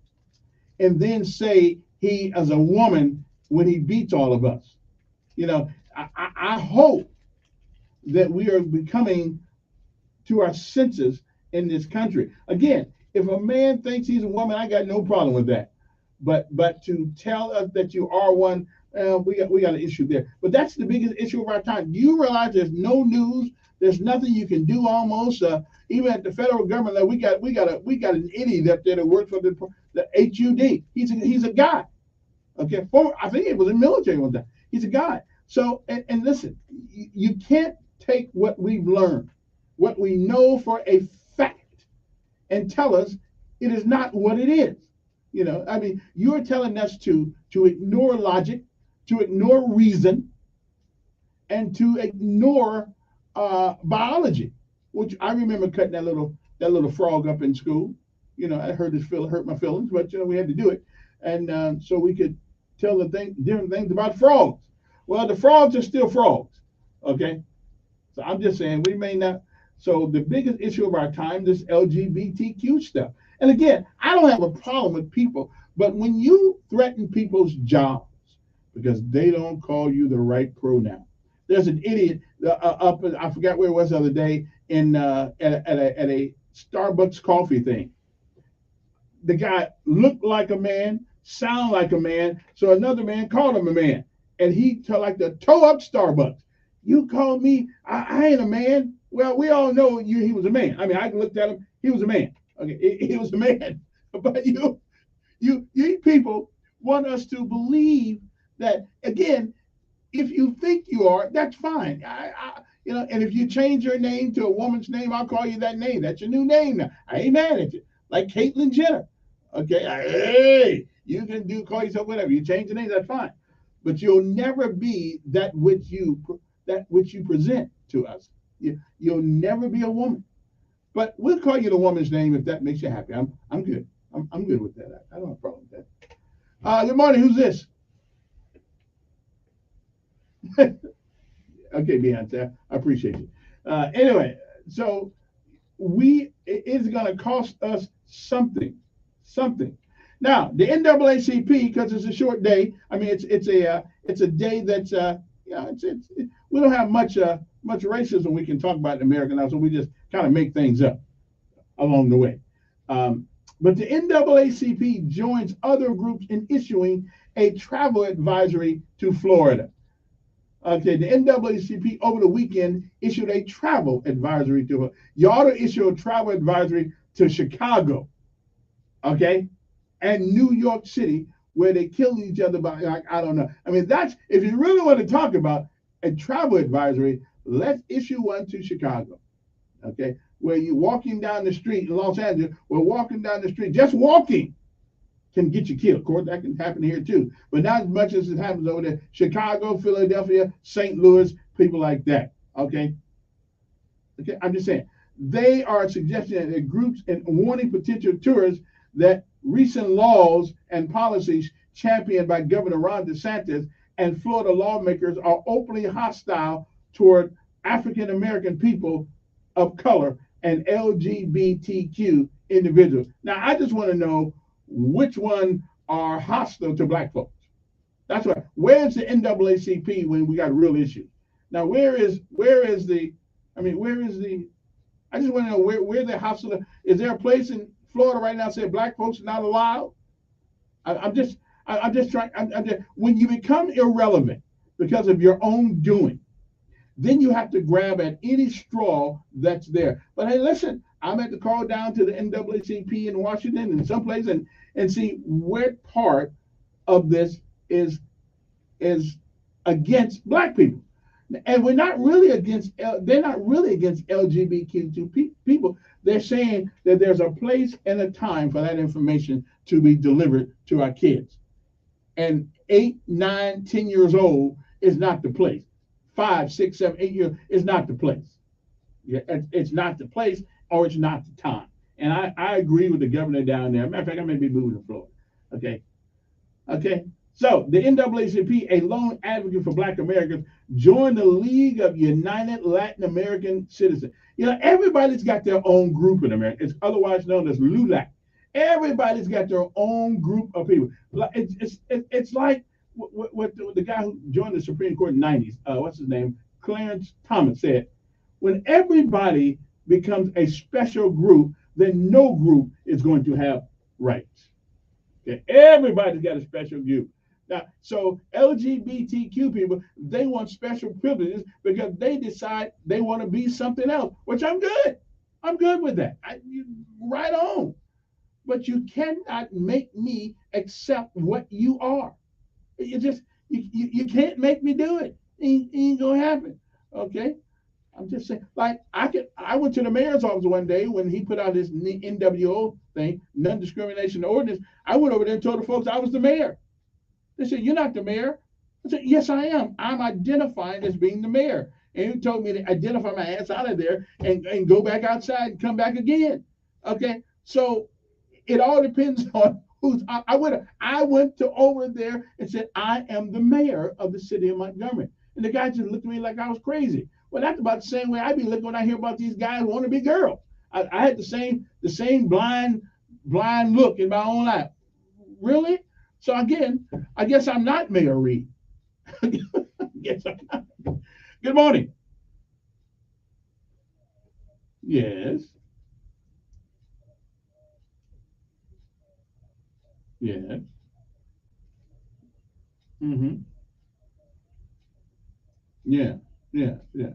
and then say he as a woman when he beats all of us. I hope that we are becoming to our senses in this country. Again, if a man thinks he's a woman, I got no problem with that. But to tell us that you are one, we got an issue there. But that's the biggest issue of our time. Do you realize there's no news? There's nothing you can do almost. Even at the federal government, like we got an idiot up there that works for the HUD. He's a guy. Okay, I think it was in the military one time. He's a guy. So and listen, you can't take what we've learned, what we know for a fact, and tell us it is not what it is. You know, I mean, you're telling us to ignore logic, to ignore reason, and to ignore biology, which I remember cutting that little frog up in school. You know, I hurt my feelings, but you know we had to do it, and so we could tell different things about frogs. Well, the frogs are still frogs, okay? So I'm just saying we may not. So the biggest issue of our time, this LGBTQ stuff. And again, I don't have a problem with people, but when you threaten people's jobs because they don't call you the right pronoun, there's an idiot up. I forgot where it was the other day in at a Starbucks coffee thing. The guy looked like a man, sound like a man, so another man called him a man, and he like to toe up Starbucks. You call me? I ain't a man. Well, we all know he was a man. I mean, I looked at him. He was a man. Okay, he was a man. But you people want us to believe that again. If you think you are, that's fine. And if you change your name to a woman's name, I'll call you that name. That's your new name now. I ain't mad at you. Like Caitlyn Jenner. Okay, hey, you can call yourself whatever. You change the name, that's fine. But you'll never be that which you present to us. You'll never be a woman. But we'll call you the woman's name if that makes you happy. I'm good. I'm good with that. I don't have a problem with that. Good morning. Who's this? Okay, Beyonce, I appreciate you. Anyway, so it's going to cost us something. Now, the NAACP, because it's a short day. I mean, it's a day that's we don't have much racism we can talk about in America now, so we just kind of make things up along the way. But the NAACP joins other groups in issuing a travel advisory to Florida. Okay, the NAACP over the weekend issued a travel advisory to her. You ought to issue a travel advisory to Chicago, okay, and New York City, where they killed each other by, like, I don't know. I mean, that's, if you really want to talk about a travel advisory, let's issue one to Chicago, okay, where you're walking down the street in Los Angeles, we're walking down the street, just walking can get you killed. Of course, that can happen here too, but not as much as it happens over there. Chicago, Philadelphia, St. Louis, people like that. Okay, I'm just saying they are suggesting that groups and warning potential tourists that recent laws and policies championed by Governor Ron DeSantis and Florida lawmakers are openly hostile toward African American people of color and LGBTQ individuals. Now, I just want to know which one are hostile to black folks. That's right. Where's the NAACP when we got real issues? Now, where is the? I just want to know where they're hostile. Is there a place in Florida right now saying black folks are not allowed? I'm just trying. When you become irrelevant because of your own doing, then you have to grab at any straw that's there. But hey, listen, I'm at to call down to the NAACP in Washington and someplace and see what part of this is against black people. And we're not really against, they're not really against LGBTQ people. They're saying that there's a place and a time for that information to be delivered to our kids. And 8, 9, 10 years old is not the place. 5, 6, 7, 8 years is not the place. Yeah, it's not the place, or it's not the time. And I agree with the governor down there. Matter of fact, I may be moving to Florida. Okay. So the NAACP, a lone advocate for Black Americans, joined the League of United Latin American Citizens. You know, everybody's got their own group in America. It's otherwise known as LULAC. Everybody's got their own group of people. It's like what the guy who joined the Supreme Court in the 90s, what's his name? Clarence Thomas said, when everybody becomes a special group, then no group is going to have rights. Okay? Everybody's got a special group. Now, so LGBTQ people, they want special privileges because they decide they want to be something else, which I'm good. I'm good with that. Right on. But you cannot make me accept what you are. You just you can't make me do it. Ain't gonna happen. Okay. I'm just saying, like I went to the mayor's office one day when he put out his NWO thing, non-discrimination ordinance. I went over there and told the folks I was the mayor. They said, "You're not the mayor." I said, "Yes, I am. I'm identifying as being the mayor." And he told me to identify my ass out of there and go back outside and come back again. Okay, so it all depends on who's. I went to over there and said, "I am the mayor of the city of Montgomery," and the guy just looked at me like I was crazy. Well, that's about the same way I be looking when I hear about these guys who want to be girls. I had the same blind look in my own life. Really? So again, I guess I'm not Mayor Reed. Yes, I'm not. Good morning. Yes. Yes. Mm-hmm. Yeah. Yeah. Yeah.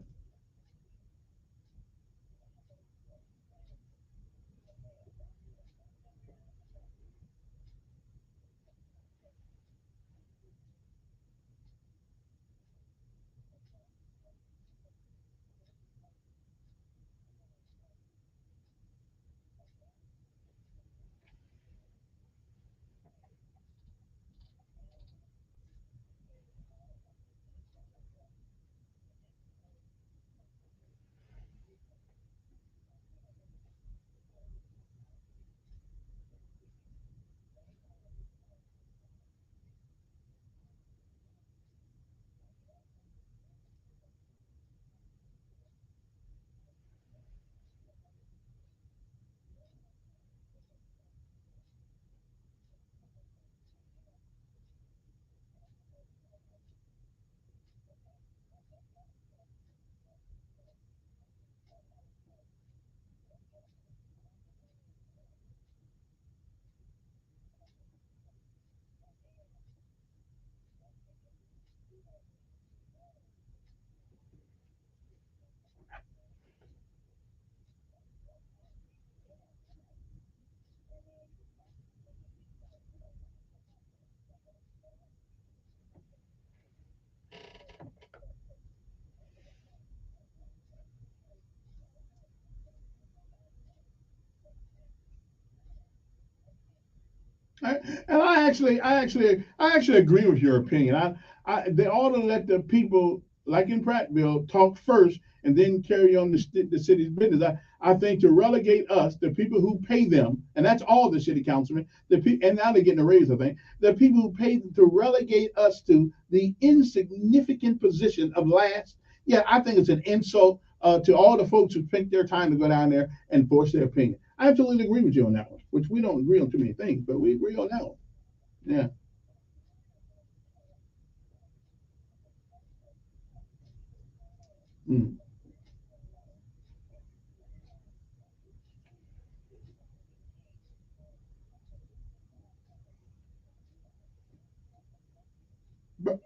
And I actually agree with your opinion. They ought to let the people, like in Prattville, talk first and then carry on the city's business. I think to relegate us, the people who pay them, and that's all the city councilmen, and now they're getting a raise. I think the people who pay them to relegate us to the insignificant position of last. Yeah, I think it's an insult to all the folks who take their time to go down there and voice their opinion. I absolutely agree with you on that one, which we don't agree on too many things, but we agree on that one. Yeah. Mm. But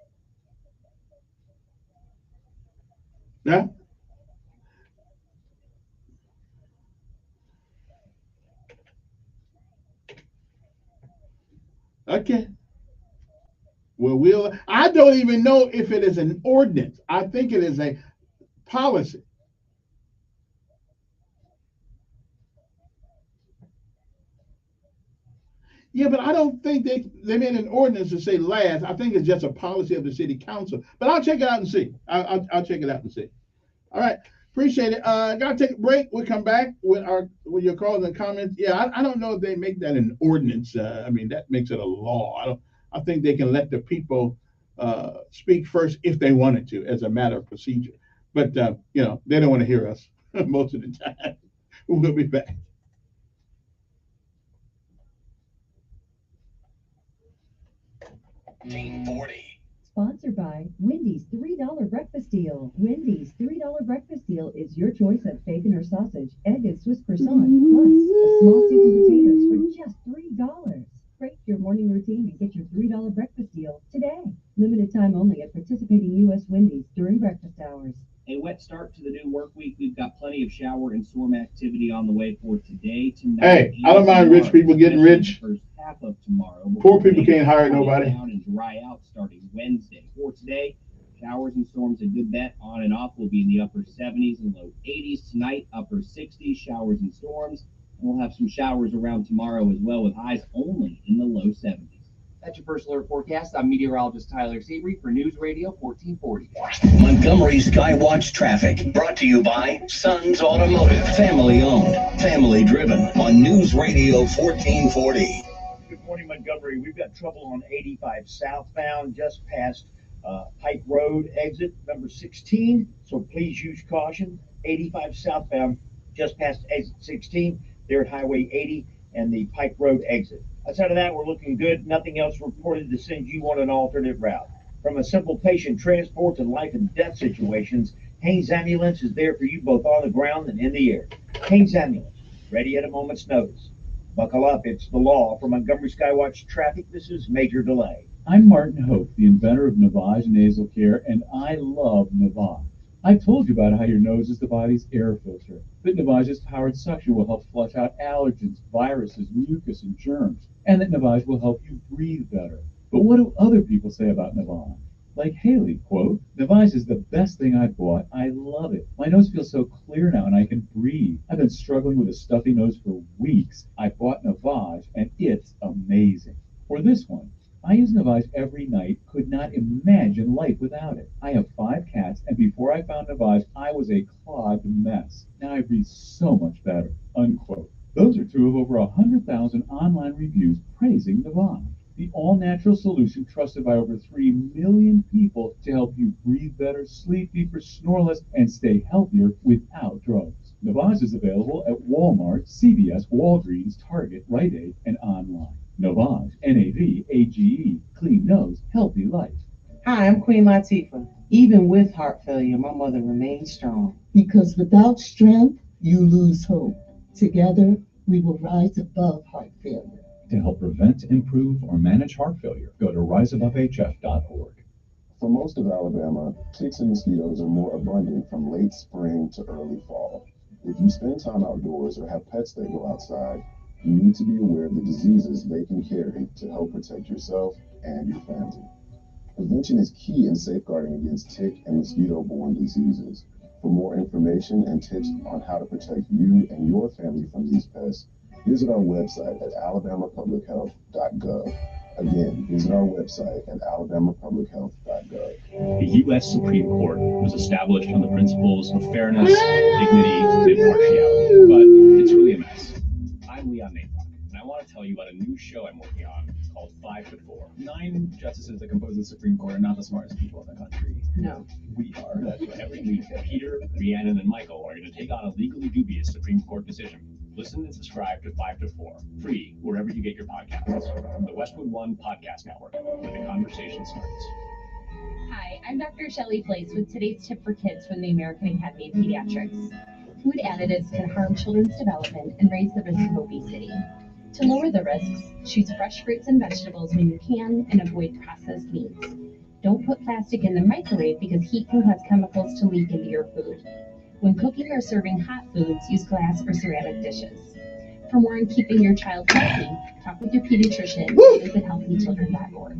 yeah. Okay. Well, I don't even know if it is an ordinance. I think it is a policy. Yeah, but I don't think they made an ordinance to say last. I think it's just a policy of the city council. But I'll check it out and see. I'll check it out and see. All right. Appreciate it. Gotta take a break. We'll come back with your calls and comments. Yeah, I don't know if they make that an ordinance. I mean, that makes it a law. I think they can let the people speak first if they wanted to, as a matter of procedure. But they don't want to hear us most of the time. We'll be back. Sponsored by Wendy's $3 breakfast deal. Wendy's $3 breakfast deal is your choice of bacon or sausage, egg and Swiss croissant, plus a small seasoned potatoes for just $3. Break your morning routine and get your $3 breakfast deal today. locating U.S. Wendy's during breakfast hours. A wet start to the new work week. We've got plenty of shower and storm activity on the way for today, tonight. Hey, I don't mind rich people getting rich. First half of tomorrow. Poor people can't hire nobody. Down and dry out starting Wednesday. For today, showers and storms a good bet on and off will be in the upper 70s and low 80s. Tonight, upper 60s, showers and storms. And we'll have some showers around tomorrow as well, with highs only in the low 70s. That's your first alert forecast. I'm meteorologist Tyler Seabury for News Radio 1440. Montgomery Skywatch traffic brought to you by Sons Automotive, family owned, family driven on News Radio 1440. Good morning, Montgomery. We've got trouble on 85 southbound just past Pike Road exit number 16. So please use caution. 85 southbound just past exit 16. They're at Highway 80 and the Pike Road exit. Outside of that, we're looking good. Nothing else reported to send you on an alternate route. From a simple patient transport to life and death situations, Haynes Ambulance is there for you both on the ground and in the air. Haynes Ambulance, ready at a moment's notice. Buckle up, it's the law. For Montgomery Skywatch traffic, this is Major Delay. I'm Martin Hope, the inventor of Navage Nasal Care, and I love Navage. I told you about how your nose is the body's air filter, but Navage's powered suction will help flush out allergens, viruses, mucus, and germs, and that Navage will help you breathe better. But what do other people say about Navage? Like Haley, quote, Navage is the best thing I bought. I love it. My nose feels so clear now and I can breathe. I've been struggling with a stuffy nose for weeks. I bought Navage and it's amazing. Or this one. I use Navage every night, could not imagine life without it. I have 5 cats, and before I found Navage, I was a clogged mess. Now I breathe so much better, unquote. Those are 2 of over 100,000 online reviews praising Navage, the all-natural solution trusted by over 3 million people to help you breathe better, sleep deeper, snore less, and stay healthier without drugs. Navage is available at Walmart, CVS, Walgreens, Target, Rite Aid, and online. Navage, N-A-V-A-G-E, clean nose, healthy life. Hi, I'm Queen Latifah. Even with heart failure, my mother remains strong. Because without strength, you lose hope. Together, we will rise above heart failure. To help prevent, improve, or manage heart failure, go to riseabovehf.org. For most of Alabama, ticks and mosquitoes are more abundant from late spring to early fall. If you spend time outdoors or have pets that go outside, you need to be aware of the diseases they can carry to help protect yourself and your family. Prevention is key in safeguarding against tick and mosquito-borne diseases. For more information and tips on how to protect you and your family from these pests, visit our website at alabamapublichealth.gov. Again, visit our website at alabamapublichealth.gov. The U.S. Supreme Court was established on the principles of fairness, dignity, and impartiality, but it's really a mess. I'm Leon Nathan, and I want to tell you about a new show I'm working on called 5 to 4. 9 justices that compose the Supreme Court are not the smartest people in the country. No. We are. Every week, Peter, Rhiannon, and Michael are going to take on a legally dubious Supreme Court decision. Listen and subscribe to 5 to 4, free wherever you get your podcasts, from the Westwood One Podcast Network, where the conversation starts. Hi, I'm Dr. Shelley Place with today's tip for kids from the American Academy of Pediatrics. Food additives can harm children's development and raise the risk of obesity. To lower the risks, choose fresh fruits and vegetables when you can and avoid processed meats. Don't put plastic in the microwave because heat can cause chemicals to leak into your food. When cooking or serving hot foods, use glass or ceramic dishes. For more on keeping your child healthy, talk with your pediatrician and visit healthychildren.org.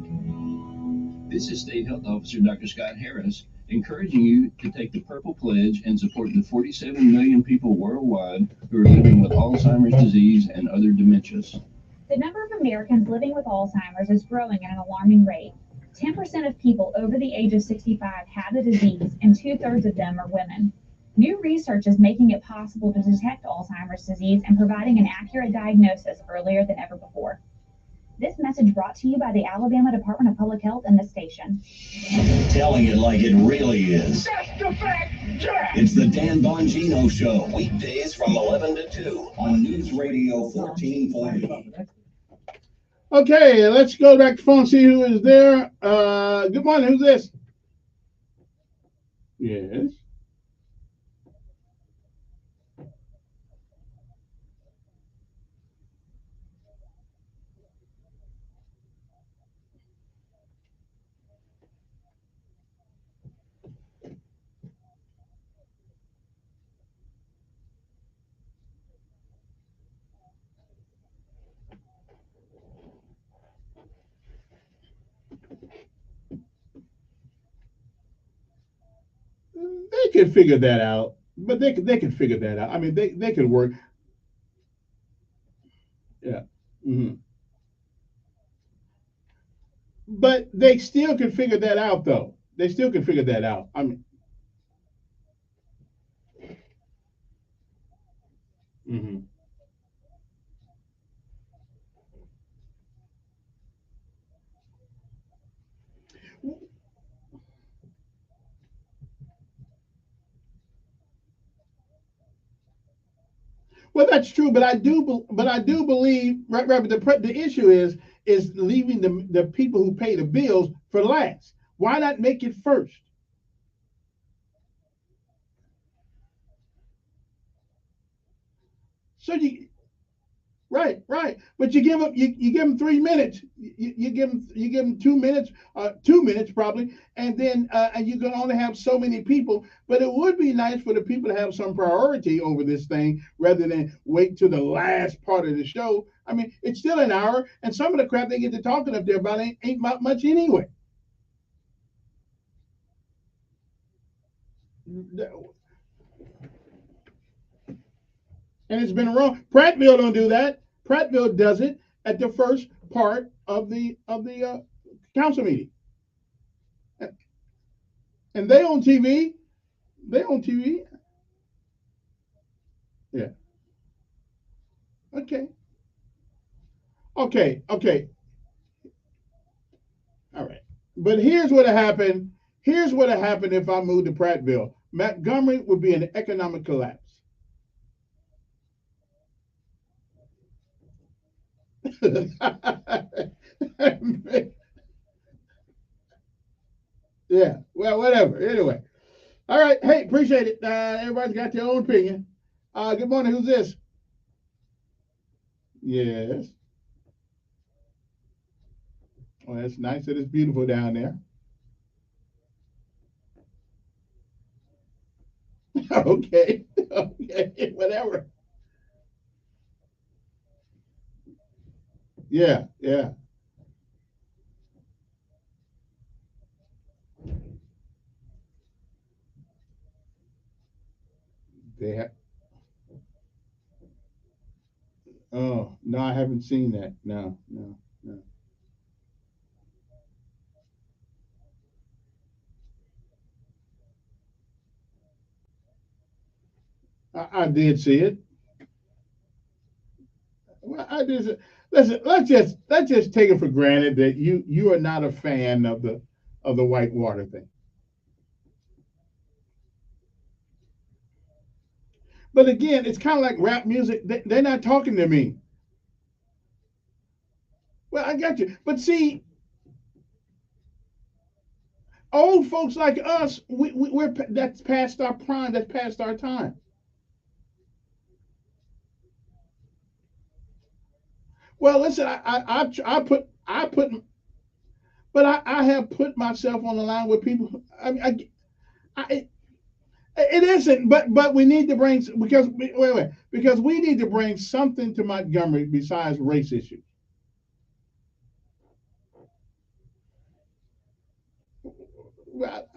This is State Health Officer Dr. Scott Harris, encouraging you to take the Purple Pledge and support the 47 million people worldwide who are living with Alzheimer's disease and other dementias. The number of Americans living with Alzheimer's is growing at an alarming rate. 10% of people over the age of 65 have the disease, and 2/3 of them are women. New research is making it possible to detect Alzheimer's disease and providing an accurate diagnosis earlier than ever before. This message brought to you by the Alabama Department of Public Health and this station. Telling it like it really is. It's the Dan Bongino Show, weekdays from 11 to 2 on News Radio 1440. Okay, let's go back to phone, see who is there. Good morning, who's this? Yes. can figure that out. But they can figure that out. I mean, they can work. Yeah. Hmm. But they still can figure that out, though. They still can figure that out. I mean, hmm. Well, that's true. But I do believe. Right. But the issue is leaving the people who pay the bills for last. Why not make it first? So you Right, right. But you give them 3 minutes. You give them 2 minutes, 2 minutes probably, and then and you can only have so many people. But it would be nice for the people to have some priority over this thing rather than wait to the last part of the show. I mean, it's still an hour, and some of the crap they get to talking up there about ain't much anyway. And it's been wrong. Prattville don't do that. Prattville does it at the first part of the council meeting, and they on TV. They on TV. Yeah. Okay. Okay. Okay. All right. But here's what happened. Here's what happened if I moved to Prattville. Montgomery would be an economic collapse. Yeah. Well, whatever. Anyway. All right. Hey, appreciate it. Everybody's got their own opinion. Good morning. Who's this? Yes. Well, it's nice that it's beautiful down there. Okay. Okay. Whatever. Yeah. Yeah. They have. Oh no, I haven't seen that. No. No. No. I did see it. Well, I just listen. Let's just take it for granted that you are not a fan of the white water thing. But again, it's kind of like rap music. They're not talking to me. Well, I got you. But see, old folks like us, we're that's past our prime. That's past our time. Well, listen, I put, but I have put myself on the line with people. I mean, I it isn't, but we need to bring because wait, because we need to bring something to Montgomery besides race issues. Well,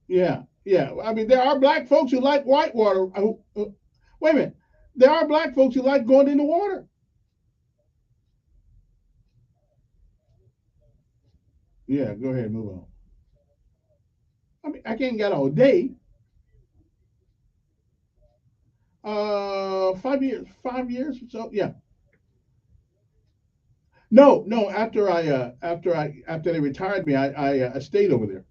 yeah, yeah. I mean, there are black folks who like white water. Wait a minute, there are black folks who like going in the water. Yeah, go ahead, move on. I mean, I can't get all day. 5 years, 5 years. So yeah. No, no. After they retired me, I stayed over there.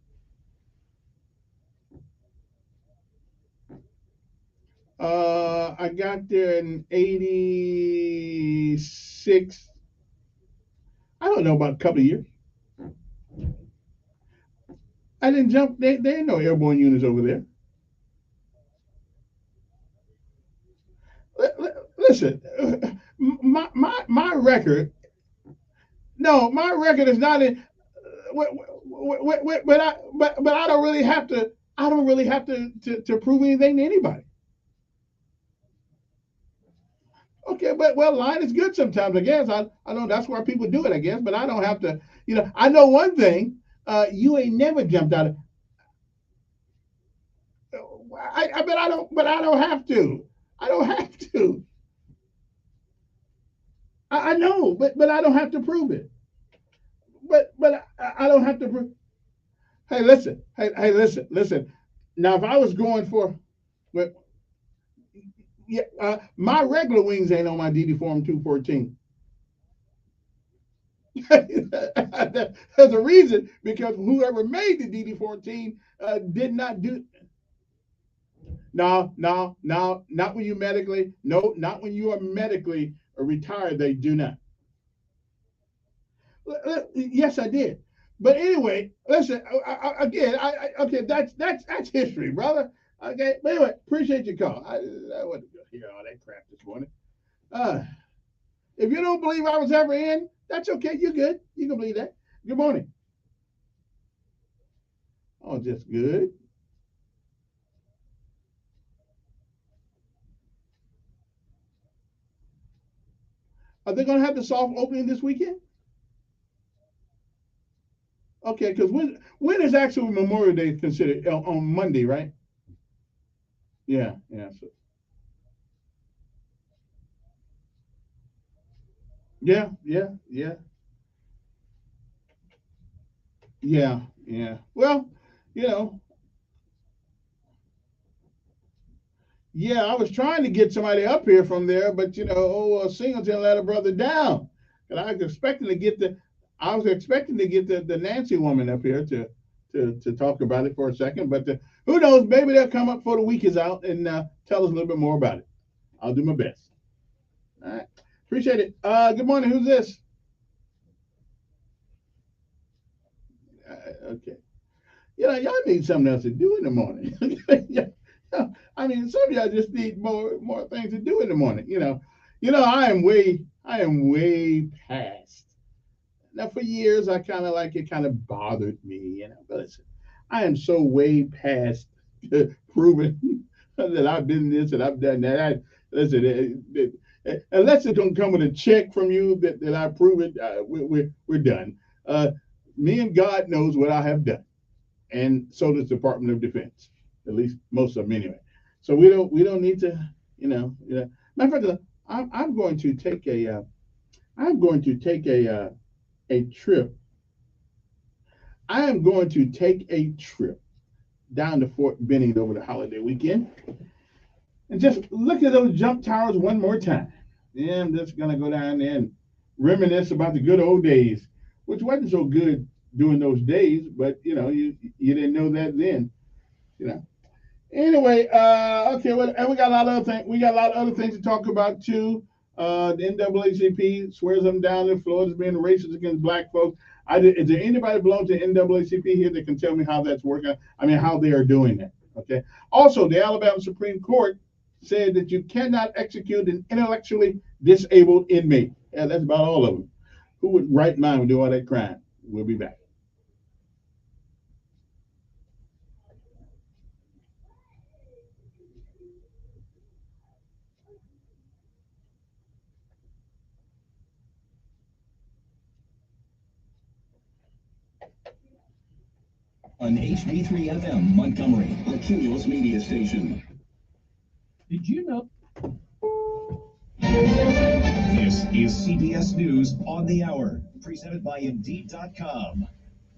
I got there in '86. I don't know, about a couple of years. I didn't jump. There ain't no airborne units over there. Listen, my record. No, my record is not in. But I don't really have to. I don't really have to prove anything to anybody. Okay, but well, lying is good sometimes. I guess I know that's why people do it. I guess, but I don't have to. I know one thing. You ain't never jumped out of. But I don't have to. I don't have to. I know, but I don't have to prove it. But I don't have to prove. Hey, listen. Hey, listen. Now, if I was going for, but yeah, my regular wings ain't on my DD Form 214. There's a reason, because whoever made the DD14 did not do. No, not when you medically. No, not when you are medically retired. They do not. Yes, I did. But anyway, listen. Okay, that's history, brother. Okay, but anyway, appreciate your call. I wasn't gonna hear all that crap this morning. If you don't believe I was ever in, that's okay. You're good. You can believe that. Good morning. Oh, just good. Are they going to have the soft opening this weekend? Okay, because when is actually Memorial Day considered? On Monday, right? Yeah. So. Yeah. Well, you know, yeah, I was trying to get somebody up here from there, but Singleton let a brother down. And I was expecting to get the Nancy woman up here to talk about it for a second, but who knows? Maybe they'll come up before the week is out and tell us a little bit more about it. I'll do my best. All right, appreciate it. Good morning. Who's this? Okay. Y'all need something else to do in the morning. I mean, some of y'all just need more things to do in the morning. I am way past. Now, for years, I kind of bothered me. But listen, I am so way past proving that I've been this and I've done that. Listen, unless it don't come with a check from you that I prove it, we're done. Me and God knows what I have done, and so does the Department of Defense, at least most of them anyway. So we don't need to, Matter of fact, I'm going to take a trip. I am going to take a trip down to Fort Benning over the holiday weekend and just look at those jump towers one more time. Yeah, I'm just gonna go down there and reminisce about the good old days, which wasn't so good during those days, but you didn't know that then. Anyway, okay, well, and we got a lot of other things. We got a lot of other things to talk about too. The NAACP swears them down in Florida's being racist against black folks. Is there anybody belong to NAACP here that can tell me how that's working? I mean, how they are doing that? Okay. Also, the Alabama Supreme Court said that you cannot execute an intellectually disabled inmate. Yeah, that's about all of them. Who would right mind would do all that crime? We'll be back. On HD3 FM, Montgomery, a Cumulus media station. Did you know? This is CBS News on the Hour, presented by Indeed.com.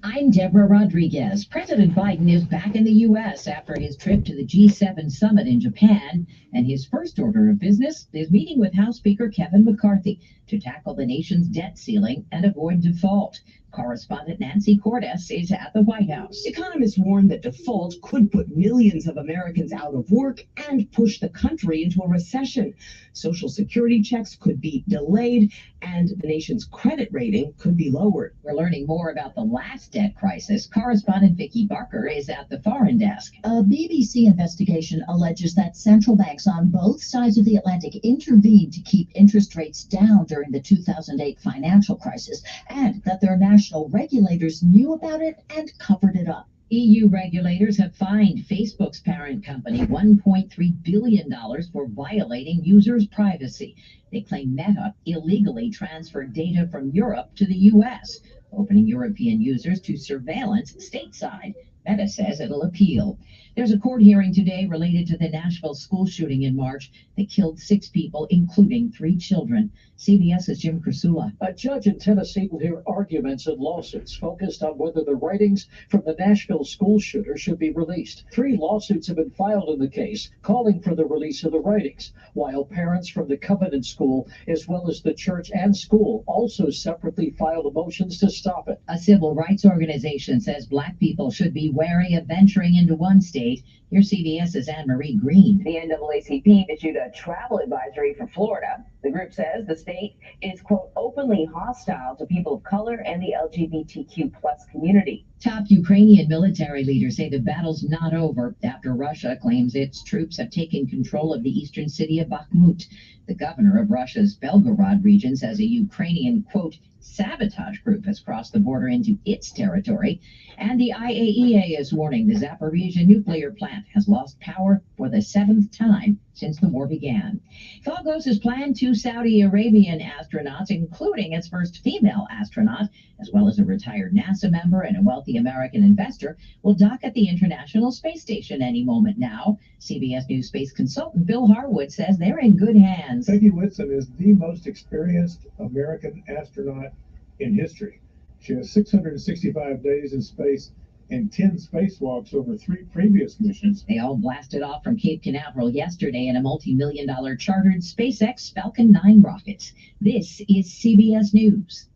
I'm Deborah Rodriguez. President Biden is back in the U.S. after his trip to the G7 summit in Japan, and his first order of business is meeting with House Speaker Kevin McCarthy to tackle the nation's debt ceiling and avoid default. Correspondent Nancy Cordes is at the White House. Economists warn that default could put millions of Americans out of work and push the country into a recession. Social Security checks could be delayed, and the nation's credit rating could be lowered. We're learning more about the last debt crisis. Correspondent Vicki Barker is at the foreign desk. A BBC investigation alleges that central banks on both sides of the Atlantic intervened to keep interest rates down during the 2008 financial crisis, and that their national regulators knew about it and covered it up. EU regulators have fined Facebook's parent company $1.3 billion for violating users' privacy. They claim Meta illegally transferred data from Europe to the U.S., opening European users to surveillance stateside. Meta says it'll appeal. There's a court hearing today related to the Nashville school shooting in March that killed 6 people, including 3 children. CBS's Jim Krasula. A judge in Tennessee will hear arguments and lawsuits focused on whether the writings from the Nashville school shooter should be released. 3 lawsuits have been filed in the case, calling for the release of the writings, while parents from the Covenant School, as well as the church and school, also separately filed motions to stop it. A civil rights organization says Black people should be wary of venturing into one state. Here's CBS's Anne-Marie Green. The NAACP issued a travel advisory for Florida. The group says the state is, quote, openly hostile to people of color and the LGBTQ plus community. Top Ukrainian military leaders say the battle's not over after Russia claims its troops have taken control of the eastern city of Bakhmut. The governor of Russia's Belgorod region says a Ukrainian, quote, sabotage group has crossed the border into its territory. And the IAEA is warning the Zaporizhia nuclear plant has lost power for the 7th time since the war began. Falgos has planned 2 Saudi Arabian astronauts, including its first female astronaut, as well as a retired NASA member and a wealthy American investor, will dock at the International Space Station any moment now. CBS News space consultant Bill Harwood says they're in good hands. Peggy Whitson is the most experienced American astronaut in history. She has 665 days in space and 10 spacewalks over 3 previous missions. They all blasted off from Cape Canaveral yesterday in a multi-million-dollar chartered SpaceX Falcon 9 rocket. This is CBS News.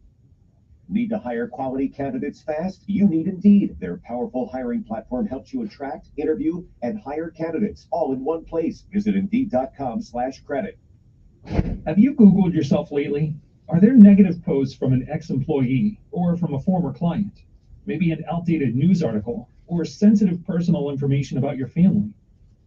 Need to hire quality candidates fast? You need Indeed. Their powerful hiring platform helps you attract, interview, and hire candidates all in one place. Visit Indeed.com/credit. Have you Googled yourself lately? Are there negative posts from an ex-employee or from a former client? Maybe an outdated news article or sensitive personal information about your family?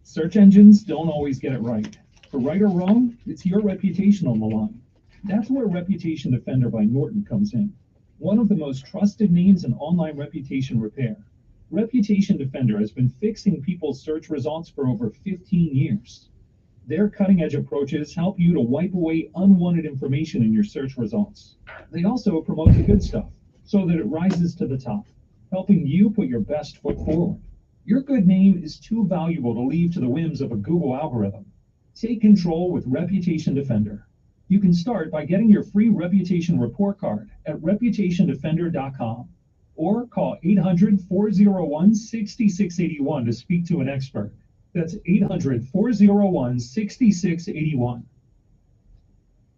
Search engines don't always get it right. For right or wrong, it's your reputation on the line. That's where Reputation Defender by Norton comes in. One of the most trusted names in online reputation repair. Reputation Defender has been fixing people's search results for over 15 years. Their cutting-edge approaches help you to wipe away unwanted information in your search results. They also promote the good stuff so that it rises to the top, helping you put your best foot forward. Your good name is too valuable to leave to the whims of a Google algorithm. Take control with Reputation Defender. You can start by getting your free reputation report card at reputationdefender.com or call 800-401-6681 to speak to an expert. That's 800-401-6681.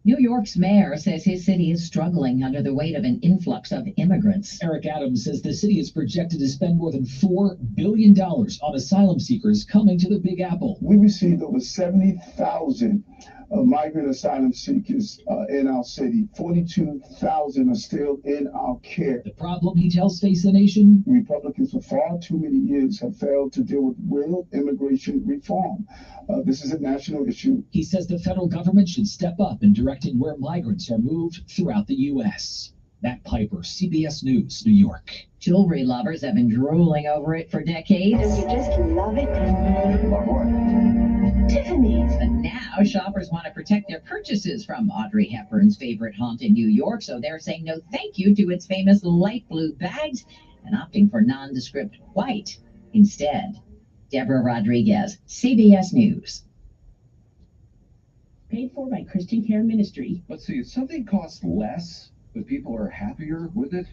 New York's mayor says his city is struggling under the weight of an influx of immigrants. Eric Adams says the city is projected to spend more than $4 billion on asylum seekers coming to the Big Apple. We received over 70,000 migrant asylum seekers in our city. 42,000 are still in our care. The problem, he tells Face the Nation, Republicans for far too many years have failed to deal with real immigration reform. This is a national issue. He says the federal government should step up in directing where migrants are moved throughout the U.S. Matt Piper, CBS News, New York. Jewelry lovers have been drooling over it for decades. You just love it. Love what? Tiffany's. But now shoppers want to protect their purchases from Audrey Hepburn's favorite haunt in New York, so they're saying no thank you to its famous light blue bags and opting for nondescript white instead. Deborah Rodriguez, CBS News. Paid for by Christian Care Ministry. Let's see, if something costs less, but people are happier with it,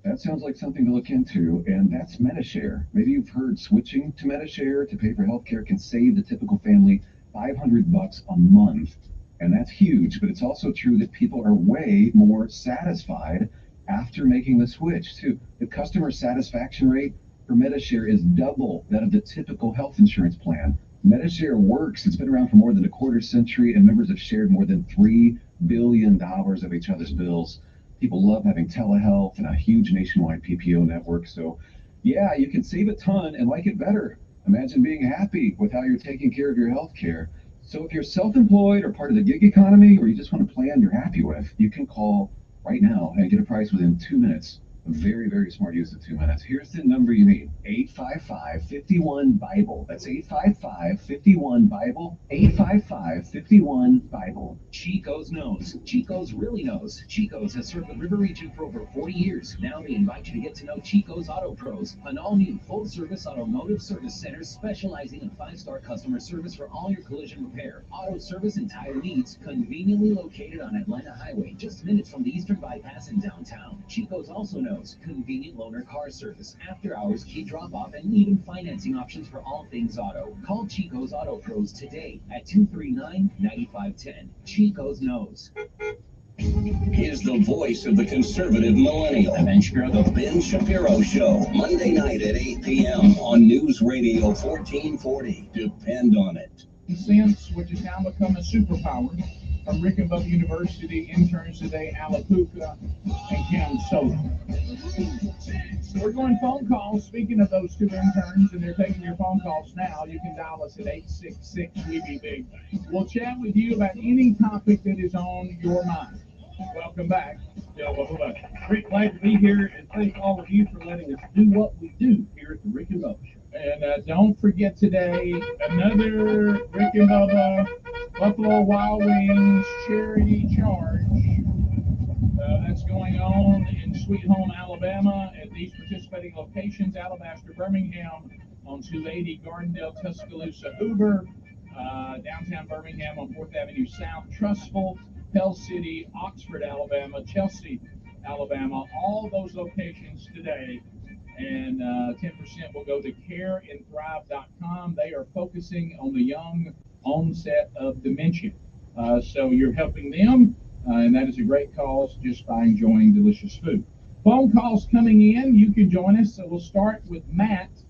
that sounds like something to look into, and that's Medishare. Maybe you've heard switching to Medishare to pay for healthcare can save the typical family $500 a month, and that's huge, but it's also true that people are way more satisfied after making the switch, too. The customer satisfaction rate for Medishare is double that of the typical health insurance plan. Medishare works. It's been around for more than a quarter century, and members have shared more than $3 billion of each other's bills. People love having telehealth and a huge nationwide PPO network. So, yeah, you can save a ton and like it better. Imagine being happy with how you're taking care of your health care. So if you're self-employed or part of the gig economy, or you just want a plan you're happy with, you can call right now and get a price within 2 minutes. A very, very smart use of 2 minutes. Here's the number you need, 855 855-51-BIBLE. That's 855-51-BIBLE. 855-51-BIBLE. Chico's knows. Chico's really knows. Chico's has served the river region for over 40 years. Now they invite you to get to know Chico's Auto Pros, an all-new full-service automotive service center specializing in 5-star customer service for all your collision repair, auto service, and tire needs, conveniently located on Atlanta Highway, just minutes from the Eastern Bypass in downtown. Chico's also knows convenient loaner car service, after-hours key drop-off, and even financing options for all things auto. Call Chico's Auto Pros today at 239-9510. Chico's knows. He is the voice of the conservative millennial. Ben Shapiro. The Ben Shapiro Show, Monday night at 8 p.m. on News Radio 1440. Depend on it. Sense, which has now become a superpower, from Rick and Bubba University interns today, Alapuca and Kim Soda. So we're doing phone calls. Speaking of those two interns, and they're taking your phone calls now, you can dial us at 866-WE-BE-BIG. We'll chat with you about any topic that is on your mind. Welcome back. Yeah, welcome back. Great, glad to be here, and thank all of you for letting us do what we do here at the Rick and Bubba Show. And don't forget today, another Rick and Bubba Buffalo Wild Wings charity charge. That's going on in Sweet Home, Alabama, at these participating locations: Alabaster, Birmingham, on 280, Gardendale, Tuscaloosa, Hoover, downtown Birmingham on 4th Avenue South, Trussville, Pell City, Oxford, Alabama, Chelsea, Alabama, all those locations today. And 10% will go to careandthrive.com. They are focusing on the young onset of dementia. So you're helping them, and that is a great cause just by enjoying delicious food. Phone calls coming in. You can join us. So we'll start with Matt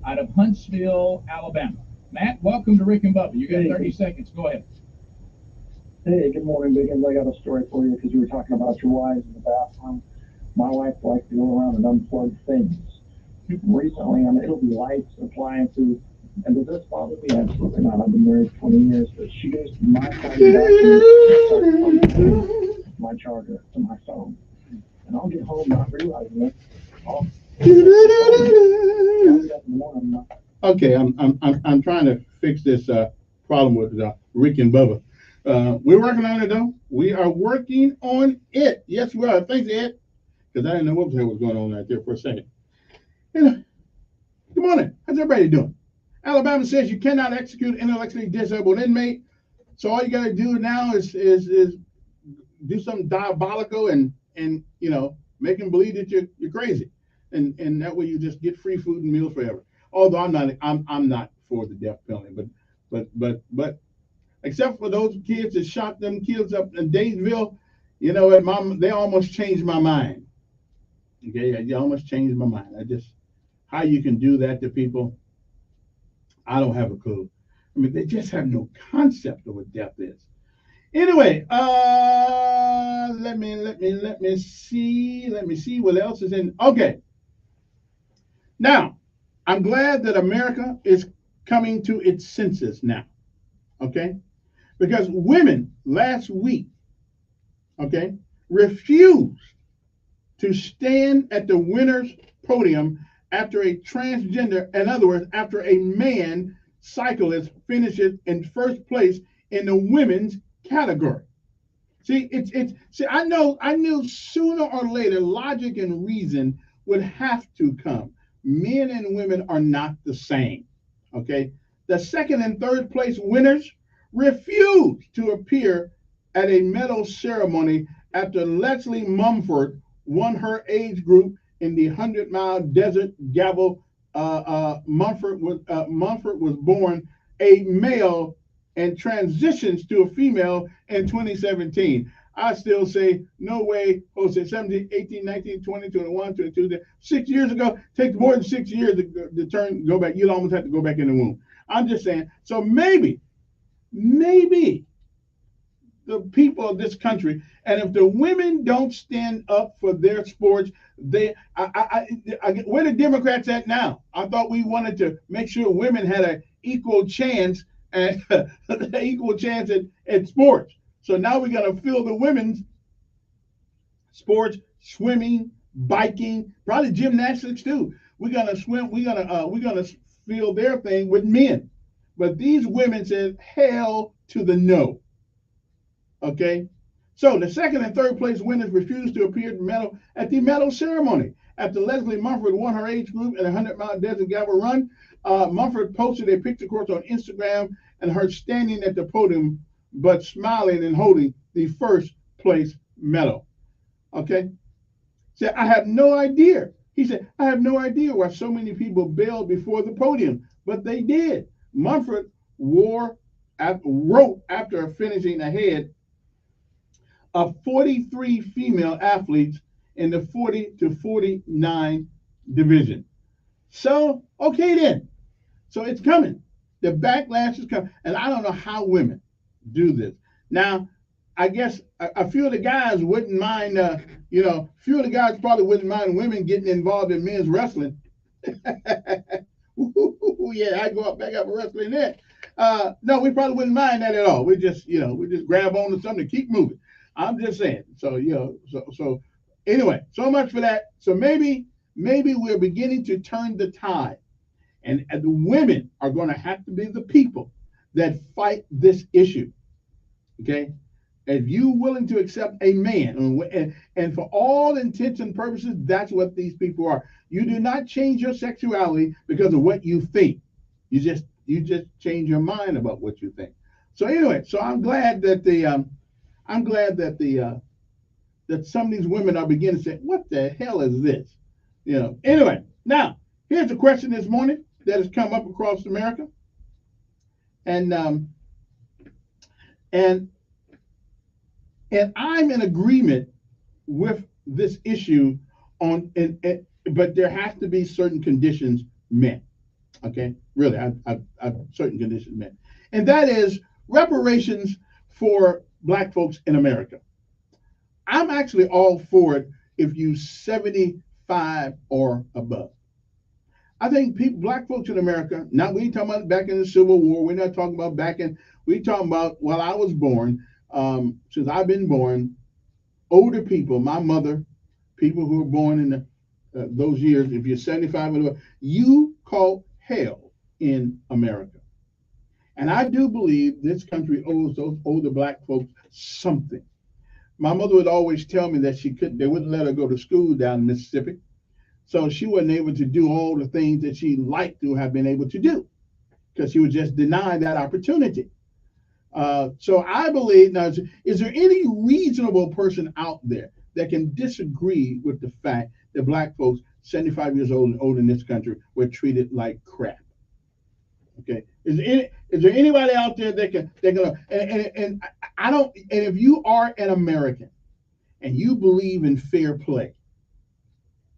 out of Huntsville, Alabama. Matt, welcome to Rick and Bubba. You got 30 seconds. Go ahead. Hey, good morning, Biggins. I got a story for you because you were talking about your wives in the bathroom. My wife likes to go around and unplug things. Recently on Italy lights, appliances, and does this bother me? Absolutely not. I've been married 20 years, but she goes to my side of the bathroom, my charger to my phone, and I'll get home not realizing it. Okay, I'm trying to fix this problem with Rick and Bubba. We're working on it though. We are working on it. Yes, we are. Thanks, Ed. Because I didn't know what the hell was going on right there for a second. Good morning. How's everybody doing? Alabama says you cannot execute an intellectually disabled inmate. So all you got to do now is do something diabolical and make them believe that you're crazy, and that way you just get free food and meals forever. Although I'm not for the death penalty, but except for those kids that shot them kids up in Daysville, they almost changed my mind. Okay, you almost changed my mind. How you can do that to people, I don't have a clue. I mean, they just have no concept of what death is. Anyway, let me see what else is in. Okay. Now, I'm glad that America is coming to its senses now. Okay? Because women last week, okay, refused to stand at the winner's podium after a transgender, in other words, after a man cyclist finishes in first place in the women's category. See, I knew sooner or later logic and reason would have to come. Men and women are not the same. Okay? The second and third place winners refused to appear at a medal ceremony after Leslie Mumford won her age group in the 100-mile desert gavel. Mumford was born a male and transitions to a female in 2017. I still say, no way, Jose, 17, 18, 19, 20, 21, 22, 6 years ago, takes more than 6 years to go back. You'll almost have to go back in the womb. I'm just saying, so maybe the people of this country, and if the women don't stand up for their sports, where the Democrats at now? I thought we wanted to make sure women had an equal chance at sports. So now we're going to fill the women's sports, swimming, biking, probably gymnastics too. we're gonna swim, we're gonna fill their thing with men. But these women said hell to the no. Okay. So the second and third place winners refused to appear at the medal ceremony. After Leslie Mumford won her age group in a 100-mile desert gavel run, Mumford posted a picture, of course, on Instagram and her standing at the podium, but smiling and holding the first place medal. Okay. Said, I have no idea. He said, I have no idea why so many people bailed before the podium, but they did. Mumford wrote after finishing ahead of 43 female athletes in the 40 to 49 division. So, okay then. So it's coming. The backlash is coming. And I don't know how women do this. Now, I guess a few of the guys wouldn't mind, few of the guys probably wouldn't mind women getting involved in men's wrestling. Yeah, I go up back up wrestling there. No, we probably wouldn't mind that at all. We just grab on to something and keep moving. I'm just saying. So, so anyway, so much for that. So maybe we're beginning to turn the tide. And the women are going to have to be the people that fight this issue. Okay? If you're willing to accept a man, and for all intents and purposes, that's what these people are. You do not change your sexuality because of what you think. You just change your mind about what you think. So anyway, so I'm glad that that some of these women are beginning to say, "What the hell is this?" Anyway, now here's a question this morning that has come up across America, and I'm in agreement with this issue but there has to be certain conditions met. Okay, really, I've certain conditions met, and that is reparations for Black folks in America. I'm actually all for it if you 75 or above. I think Black folks in America. Now we ain't talking about back in the Civil War. We're not talking about we're talking about while I was born. Since I've been born, older people, my mother, people who were born in those years, if you're 75 and above, you call hell in America. And I do believe this country owes those older Black folks something. My mother would always tell me that they wouldn't let her go to school down in Mississippi. So she wasn't able to do all the things that she liked to have been able to do because she was just denied that opportunity. So I believe now, is there any reasonable person out there that can disagree with the fact that Black folks 75 years old and older in this country were treated like crap? Okay, is there anybody out there that and I don't, and if you are an American and you believe in fair play,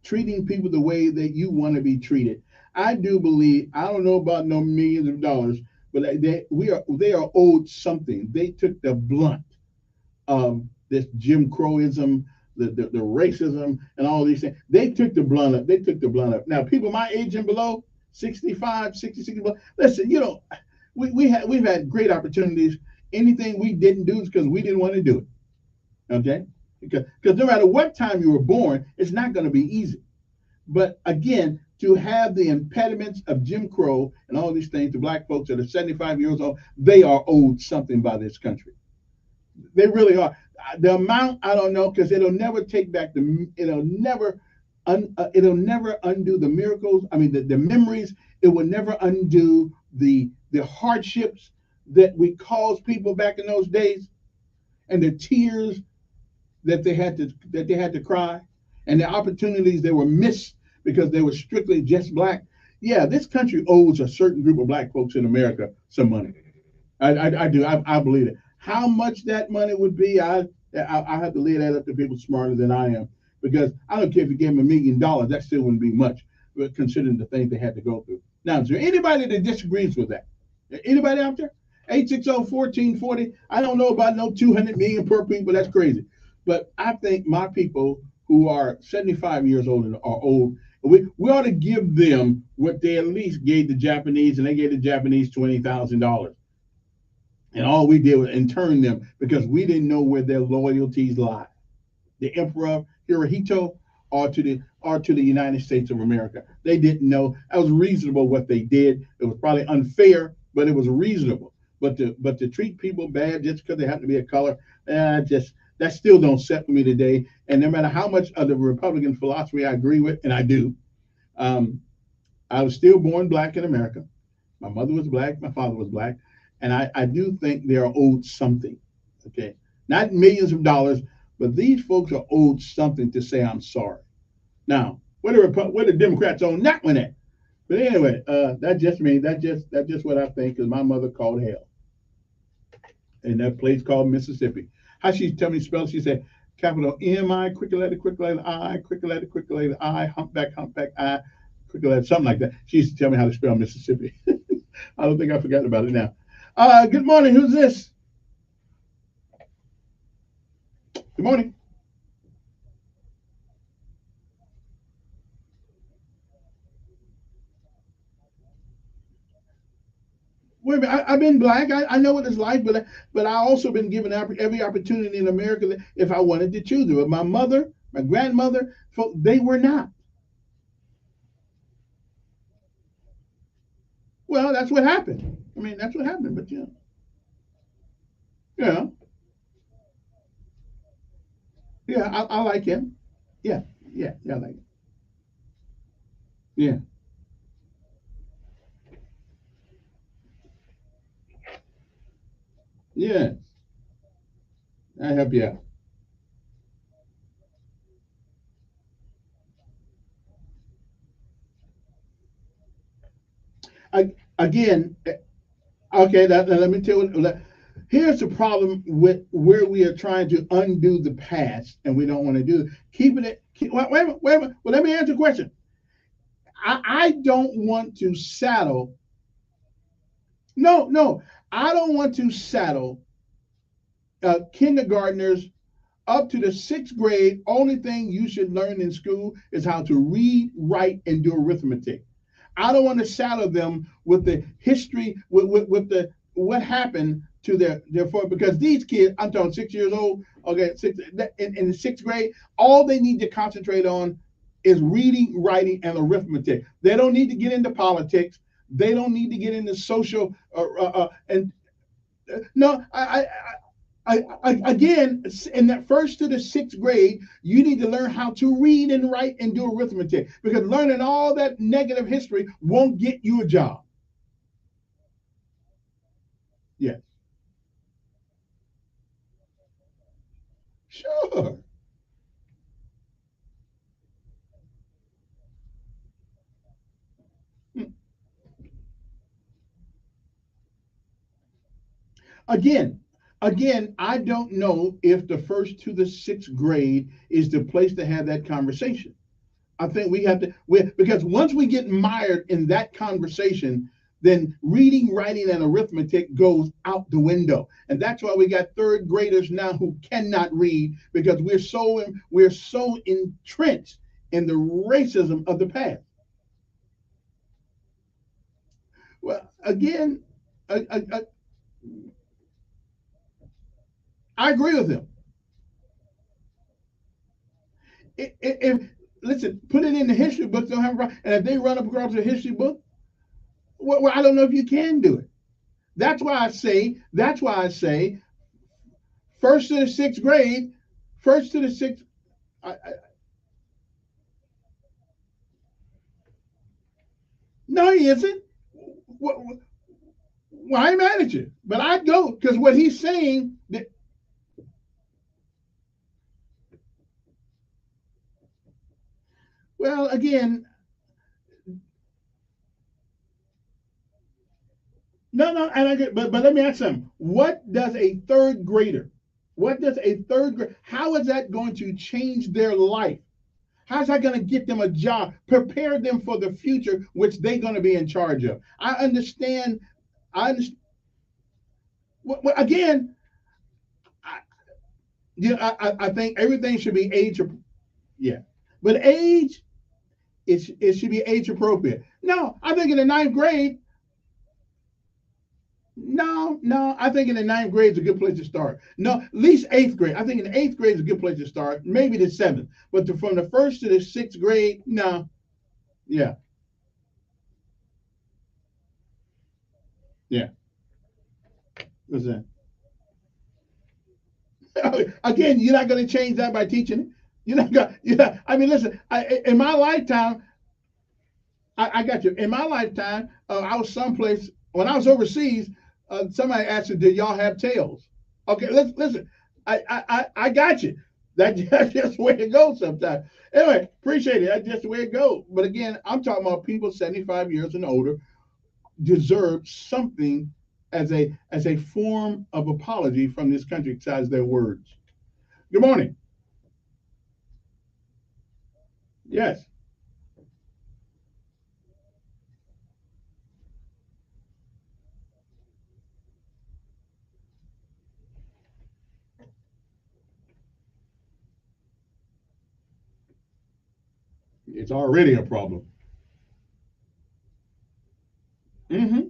treating people the way that you want to be treated, I do believe, I don't know about no millions of dollars, but they are owed something. They took the blunt of this Jim Crowism, the racism, and all these things. They took the blunt up. They took the blunt up. Now, people my age and below, 65, 66, listen, we've had great opportunities. Anything we didn't do is because we didn't want to do it. Okay? Because no matter what time you were born, it's not going to be easy. But again, to have the impediments of Jim Crow and all these things to Black folks that are 75 years old, they are owed something by this country. They really are. The amount, I don't know, because it'll never take back it'll never undo the miracles. I mean, the memories. It will never undo the hardships that we caused people back in those days, and the tears that they had to cry, and the opportunities they were missed because they were strictly just Black. Yeah, this country owes a certain group of Black folks in America some money. I do. I believe it. How much that money would be, I have to lay that up to people smarter than I am, because I don't care if you gave them $1 million, that still wouldn't be much, but considering the things they had to go through. Now, is there anybody that disagrees with that? Anybody out there? 860-1440. I don't know about no 200 million per people. That's crazy. But I think my people who are 75 years old and are old, we ought to give them what they at least gave the Japanese, and they gave the Japanese $20,000. And all we did was intern them because we didn't know where their loyalties lie. The Emperor Hirohito, or to the United States of America. They didn't know. That was reasonable what they did. It was probably unfair, but it was reasonable. But to treat people bad just because they happen to be a color, that still don't set with me today. And no matter how much of the Republican philosophy I agree with, and I do, I was still born black in America. My mother was black, my father was black, and I do think they are owed something. Okay, not millions of dollars, but these folks are owed something to say I'm sorry. Now, where the Democrats on that one at? But anyway, that's just me. That's just what I think. Because my mother called hell in that place called Mississippi. How she tell me spell? She said capital M-I, quick letter I, quick letter I, humpback I, quick letter, something like that. She used to tell me how to spell Mississippi. I don't think I forgot about it now. Good morning. Who's this? Good morning. Wait a minute, I've been black. I know what it's like, but I also been given every opportunity in America that if I wanted to choose it. But my mother, my grandmother, they were not. Well, that's what happened. I mean, that's what happened. But yeah, yeah, I like him. Yeah, I like him. Yeah, yeah, I help you out. Again, okay. Let me tell you. Here's the problem with where we are trying to undo the past, and we don't want to do it. Keeping it. Wait a minute. Wait a minute. Well, let me answer the question. I don't want to saddle. No. I don't want to saddle kindergartners up to the sixth grade. Only thing you should learn in school is how to read, write, and do arithmetic. I don't want to saddle them with the history, with the what happened to their father, because these kids, I'm talking 6 years old, okay, in the sixth grade, all they need to concentrate on is reading, writing, and arithmetic. They don't need to get into politics. They don't need to get into social and no, again, in that first to the sixth grade, you need to learn how to read and write and do arithmetic, because learning all that negative history won't get you a job. Yes, sure. Again, I don't know if the first to the sixth grade is the place to have that conversation. I think we have to, because once we get mired in that conversation, then reading, writing, and arithmetic goes out the window. And that's why we got third graders now who cannot read, because we're so entrenched in the racism of the past. Well, again, I agree with him. If listen, put it in the history books, don't have a problem. And if they run up across a history book, well, I don't know if you can do it. That's why I say. That's why I say first to the sixth grade, first to the sixth. No, he isn't. Well, I ain't mad at you, but I don't, because what he's saying. Well, again, no, and I get, but let me ask something. What does a third grader? What does a third grade? How is that going to change their life? How's that going to get them a job? Prepare them for the future, which they're going to be in charge of. I understand. I understand. Well, again, I, yeah, I think everything should be age. Yeah, but age, it should be age appropriate. No, I think in the ninth grade. No. I think in the ninth grade is a good place to start. No, at least eighth grade. I think in the eighth grade is a good place to start. Maybe the seventh, but from the first to the sixth grade, no. Yeah, yeah. What's that? Again, you're not going to change that by teaching it. You're not going. Yeah. I mean, listen. In my lifetime, I got you. In my lifetime, I was someplace when I was overseas. Somebody asked me, "Did y'all have tails?" Okay, listen. I got you. That's just the way it goes sometimes. Anyway, appreciate it. That's just the way it goes. But again, I'm talking about people 75 years and older deserve something as a form of apology from this country besides their words. Good morning. Yes. It's already a problem. Hmm.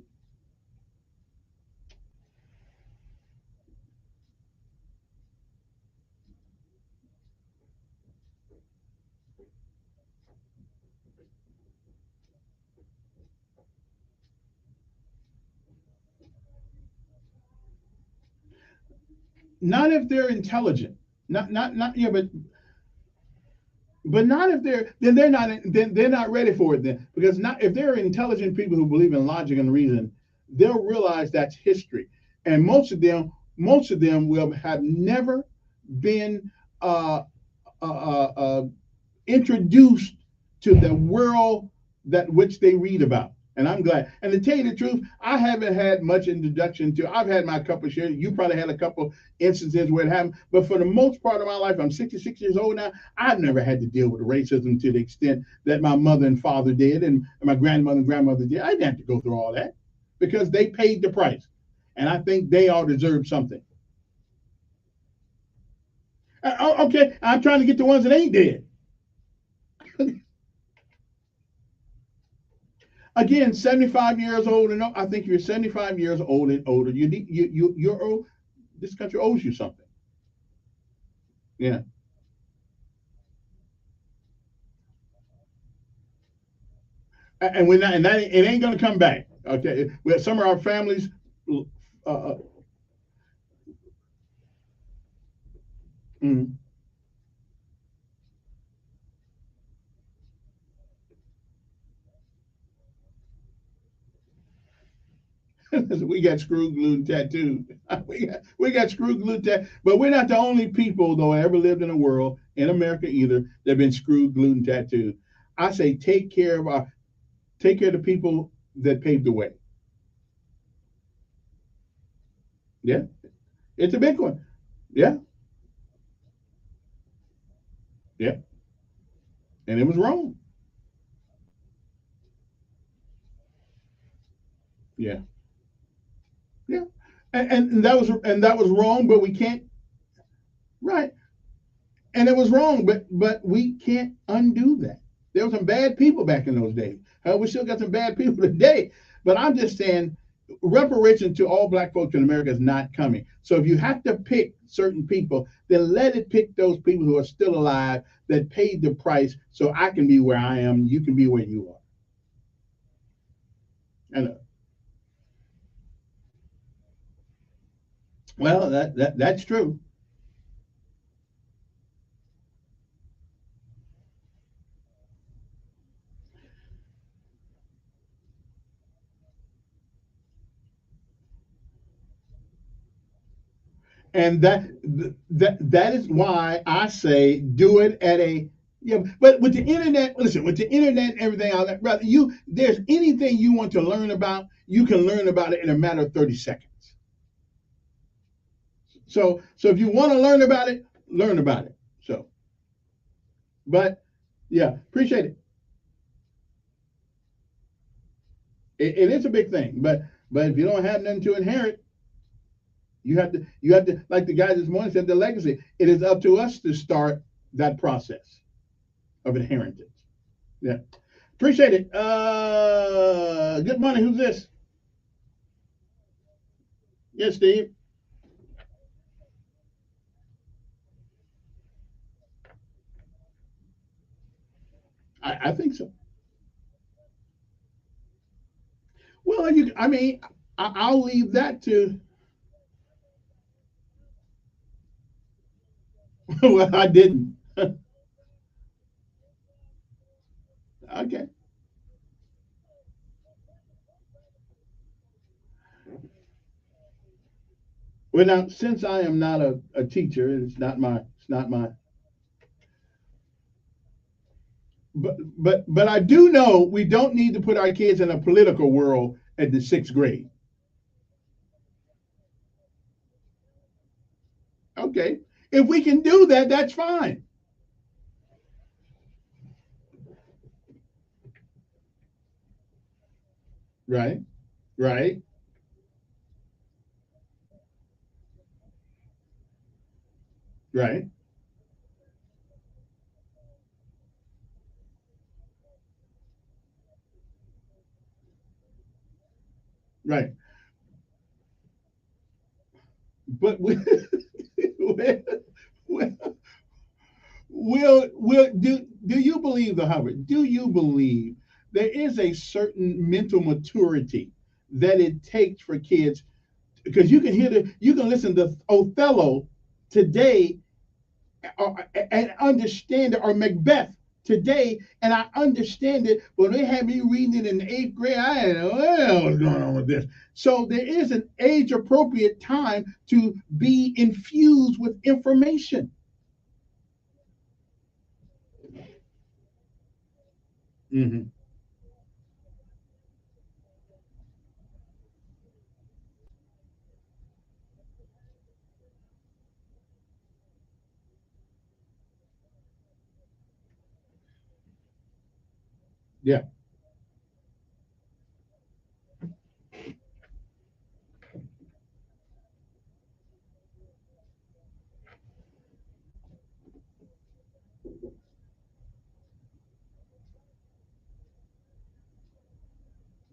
Not if they're intelligent. Not yeah, but not if they're not ready for it then, because not if they're intelligent people who believe in logic and reason, they'll realize that's history, and most of them will have never been uh, introduced to the world that which they read about. And I'm glad. And to tell you the truth, I haven't had much introduction to. I've had my couple of shares. You probably had a couple instances where it happened. But for the most part of my life, I'm 66 years old now. I've never had to deal with racism to the extent that my mother and father did, and my grandmother and grandmother did. I didn't have to go through all that because they paid the price, and I think they all deserve something. Okay, I'm trying to get the ones that ain't dead. Again, 75 years old and I think you're 75 years old and older. You're old. This country owes you something. Yeah. And we're not, and that it ain't gonna come back. Okay. Well, some of our families. Uh, mm. We got screw glued and tattooed. we got screw glued tattooed. But we're not the only people though ever lived in the world in America either that have been screwed, glued, and tattooed. I say take care of the people that paved the way. Yeah, it's a big one. Yeah, yeah, and it was wrong. Yeah, yeah, and that was wrong. But we can't. Right, and it was wrong. But we can't undo that. There were some bad people back in those days. We still got some bad people today. But I'm just saying, reparation to all black folks in America is not coming. So if you have to pick certain people, then let it pick those people who are still alive that paid the price, so I can be where I am, you can be where you are. And well, that's true. And that is why I say do it at a yeah. But with the internet, listen, with the internet and everything, all that, brother, there's anything you want to learn about, you can learn about it in a matter of 30 seconds. So if you want to learn about it, learn about it. So, but yeah, appreciate it. It is a big thing, but if you don't have nothing to inherit, you have to like the guy this morning said, the legacy. It is up to us to start that process of inheritance. Yeah. Appreciate it. Good morning. Who's this? Yes, Steve. I think so. Well, I mean, I'll leave that to. Well, I didn't. Okay. Well, now, since I am not a teacher, it's not my. But I do know we don't need to put our kids in a political world at the sixth grade. Okay. If we can do that, that's fine. Right. Right. Right. Right. But will, do you believe the Hubbard? Do you believe there is a certain mental maturity that it takes for kids? Because you can listen to Othello today and understand it, or Macbeth today, and I understand it. But they had me reading it in the eighth grade. I didn't know what the hell was going on with this. So there is an age appropriate time to be infused with information. Hmm. Yeah.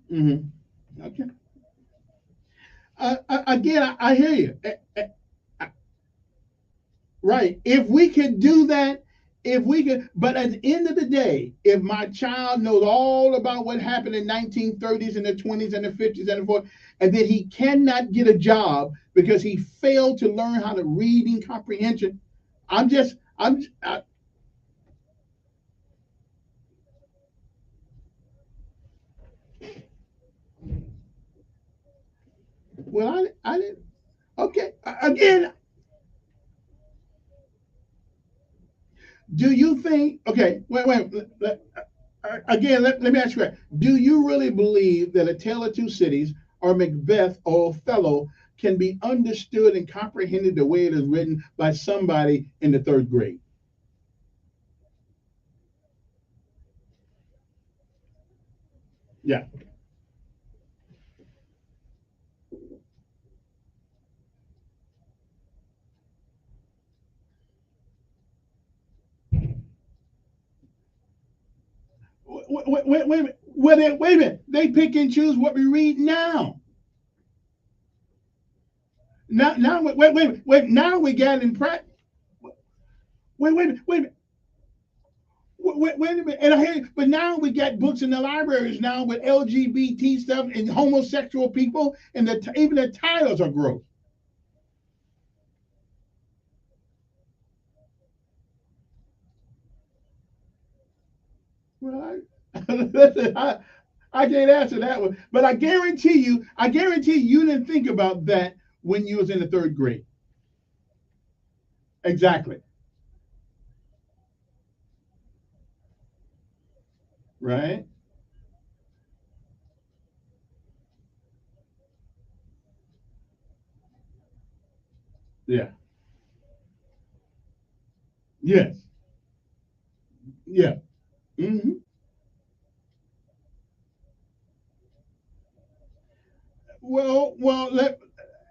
Hmm. Okay. Again, I hear you. Right. If we could do that, if we could, but at the end of the day, if my child knows all about what happened in 1930s and the 20s and the 50s and the 40s, and then he cannot get a job because he failed to learn how to read and comprehension, I'm just, well, I didn't, okay. Again, do you think, okay, again, let me ask you that. Do you really believe that A Tale of Two Cities or Macbeth or Othello can be understood and comprehended the way it is written by somebody in the third grade? Yeah. Wait a minute. Wait a minute. They pick and choose what we read now. Now, wait. Now we got in practice. Wait. Wait a minute, and I hear, but now we got books in the libraries now with LGBT stuff and homosexual people, and even the titles are gross. Well, listen, I can't answer that one, but I guarantee you didn't think about that when you was in the third grade. Exactly. Right. Yeah. Yes. Yeah. Hmm.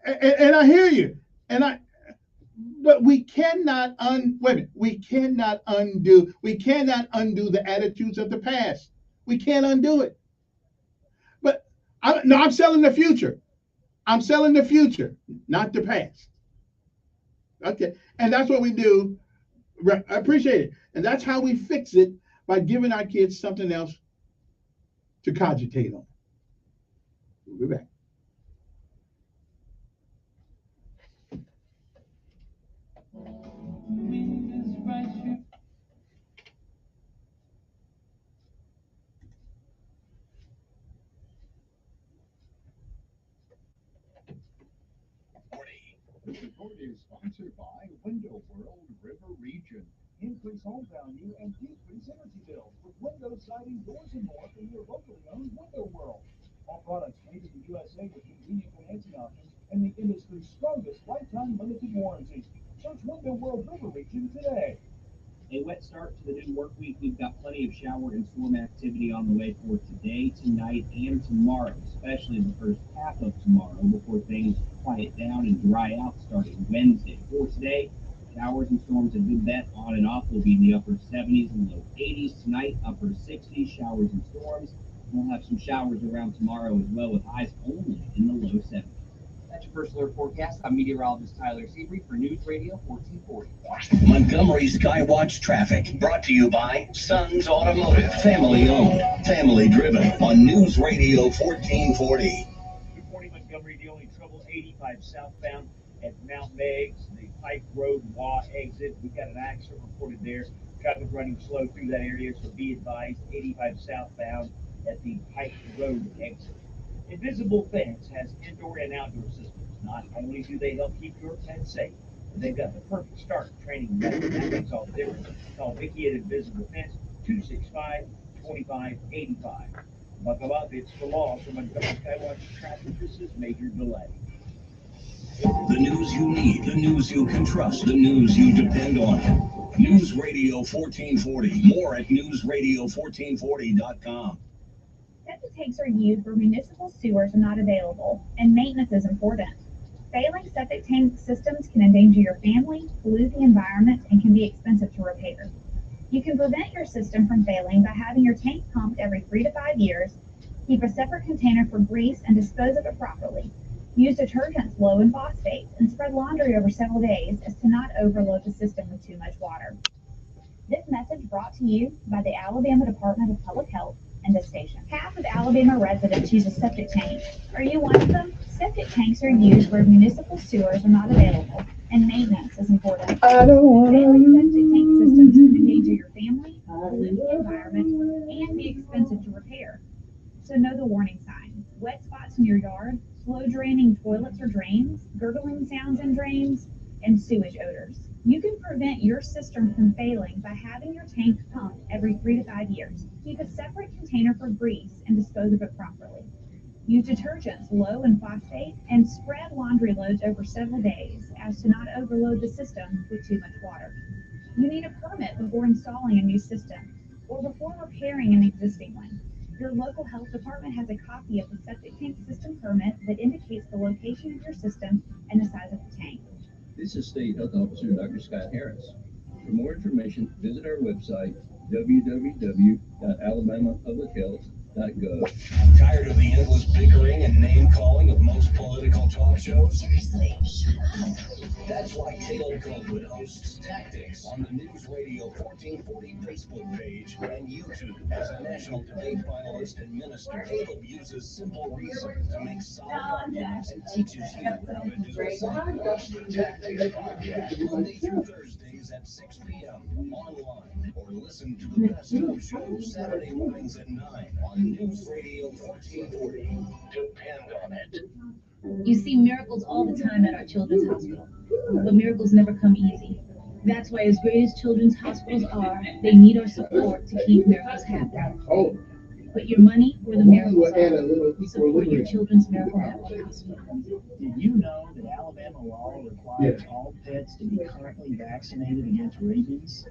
And I hear you, and I. But we cannot wait a minute. We cannot undo the attitudes of the past. We can't undo it. But no, I'm selling the future. I'm selling the future, not the past. Okay. And that's what we do. I appreciate it. And that's how we fix it, by giving our kids something else to cogitate on. We'll be back. This report is sponsored by Window World River Region. Increase home value and decrease energy bills with windows, siding, doors, and more from your locally owned Window World. All products made in the USA with convenient financing options and the industry's strongest lifetime limited warranty. Search Window World River Region today. A wet start to the new work week. We've got plenty of shower and storm activity on the way for today, tonight, and tomorrow, especially the first half of tomorrow before things quiet down and dry out starting Wednesday. For today, showers and storms, a good bet on and off, will be in the upper 70s and low 80s. Tonight, upper 60s, showers and storms. We'll have some showers around tomorrow as well, with highs only in the low 70s. That's your first alert forecast. I'm meteorologist Tyler Seabury for News Radio 1440. Montgomery Skywatch traffic brought to you by Sons Automotive, family owned, family driven, on News Radio 1440. Good morning, Montgomery. The only trouble, 85 southbound at Mount Meigs, the Pike Road Waugh exit. We've got an accident reported there. Traffic running slow through that area, so be advised. 85 southbound at the Pike Road exit. Invisible Fence has indoor and outdoor systems. Not only do they help keep your pet safe, but they've got the perfect start training method that makes all the difference. Call Vicky at Invisible Fence, 265-2585. Buckle up, it's the law. So Montgomery Skywatch traffic, this is major delay. The news you need, the news you can trust, the news you depend on. News Radio 1440. More at newsradio1440.com. Septic tanks are used where municipal sewers are not available, and maintenance is important. Failing septic tank systems can endanger your family, pollute the environment, and can be expensive to repair. You can prevent your system from failing by having your tank pumped every 3 to 5 years, keep a separate container for grease, and dispose of it properly. Use detergents low in phosphates, and spread laundry over several days as to not overload the system with too much water. This message brought to you by the Alabama Department of Public Health and this station. Half of Alabama residents use a septic tank. Are you one of them? Septic tanks are used where municipal sewers are not available, and maintenance is important. Failing septic tank systems can endanger your family, pollute the environment, and be expensive to repair. So know the warning signs: wet spots in your yard, slow draining toilets or drains, gurgling sounds in drains, and sewage odors. You can prevent your system from failing by having your tank pumped every 3 to 5 years. Keep a separate container for grease and dispose of it properly. Use detergents low in phosphate and spread laundry loads over several days as to not overload the system with too much water. You need a permit before installing a new system or before repairing an existing one. Your local health department has a copy of the septic tank system permit that indicates the location of your system and the size of the tank. This is State Health Officer Dr. Scott Harris. For more information, visit our website, www.alabamapublichealth.gov. Tired of the endless bickering and name-calling of most political talk shows? Seriously, shut up. That's why Caleb Copeland hosts Tactics on the News Radio 1440 Facebook page and YouTube. As a national debate finalist and minister, Caleb uses simple reason to make solid arguments and teaches you how to do the same. Tactics podcast, Monday through Thursdays at 6 p.m. online, or listen to the best of shows Saturday mornings at 9 on News Radio 1440. Depend on it. You see miracles all the time at our children's hospital, but miracles never come easy. That's why, as great as children's hospitals are, they need our support to keep miracles happening. Put your money where the miracles are. Support your children's Miracle Network Hospital. Did you know that Alabama law requires all pets to be currently vaccinated against rabies?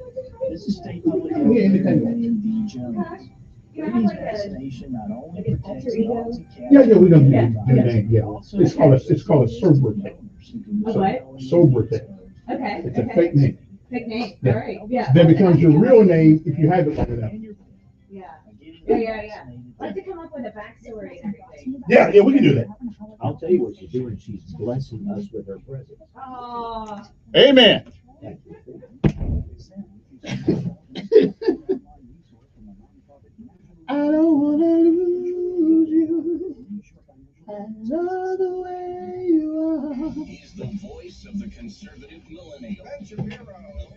This is State Public Health William D. Jones. Rabies vaccination not only protects dogs and cats. Yeah, we don't need their name. Yeah, it's called a Sobriquet. Sobriquet. Okay. It's a fake name. Fake name. Yeah. All right. Yeah. Then becomes your real name if you have it long enough. Yeah. I'd like to come up with a backstory and everything. Yeah, we can do that. I'll tell you what she's doing. She's blessing us with her presence. Amen. I don't want to lose you. I love the way you are. He's the voice of the conservative millennial. Ben Shapiro.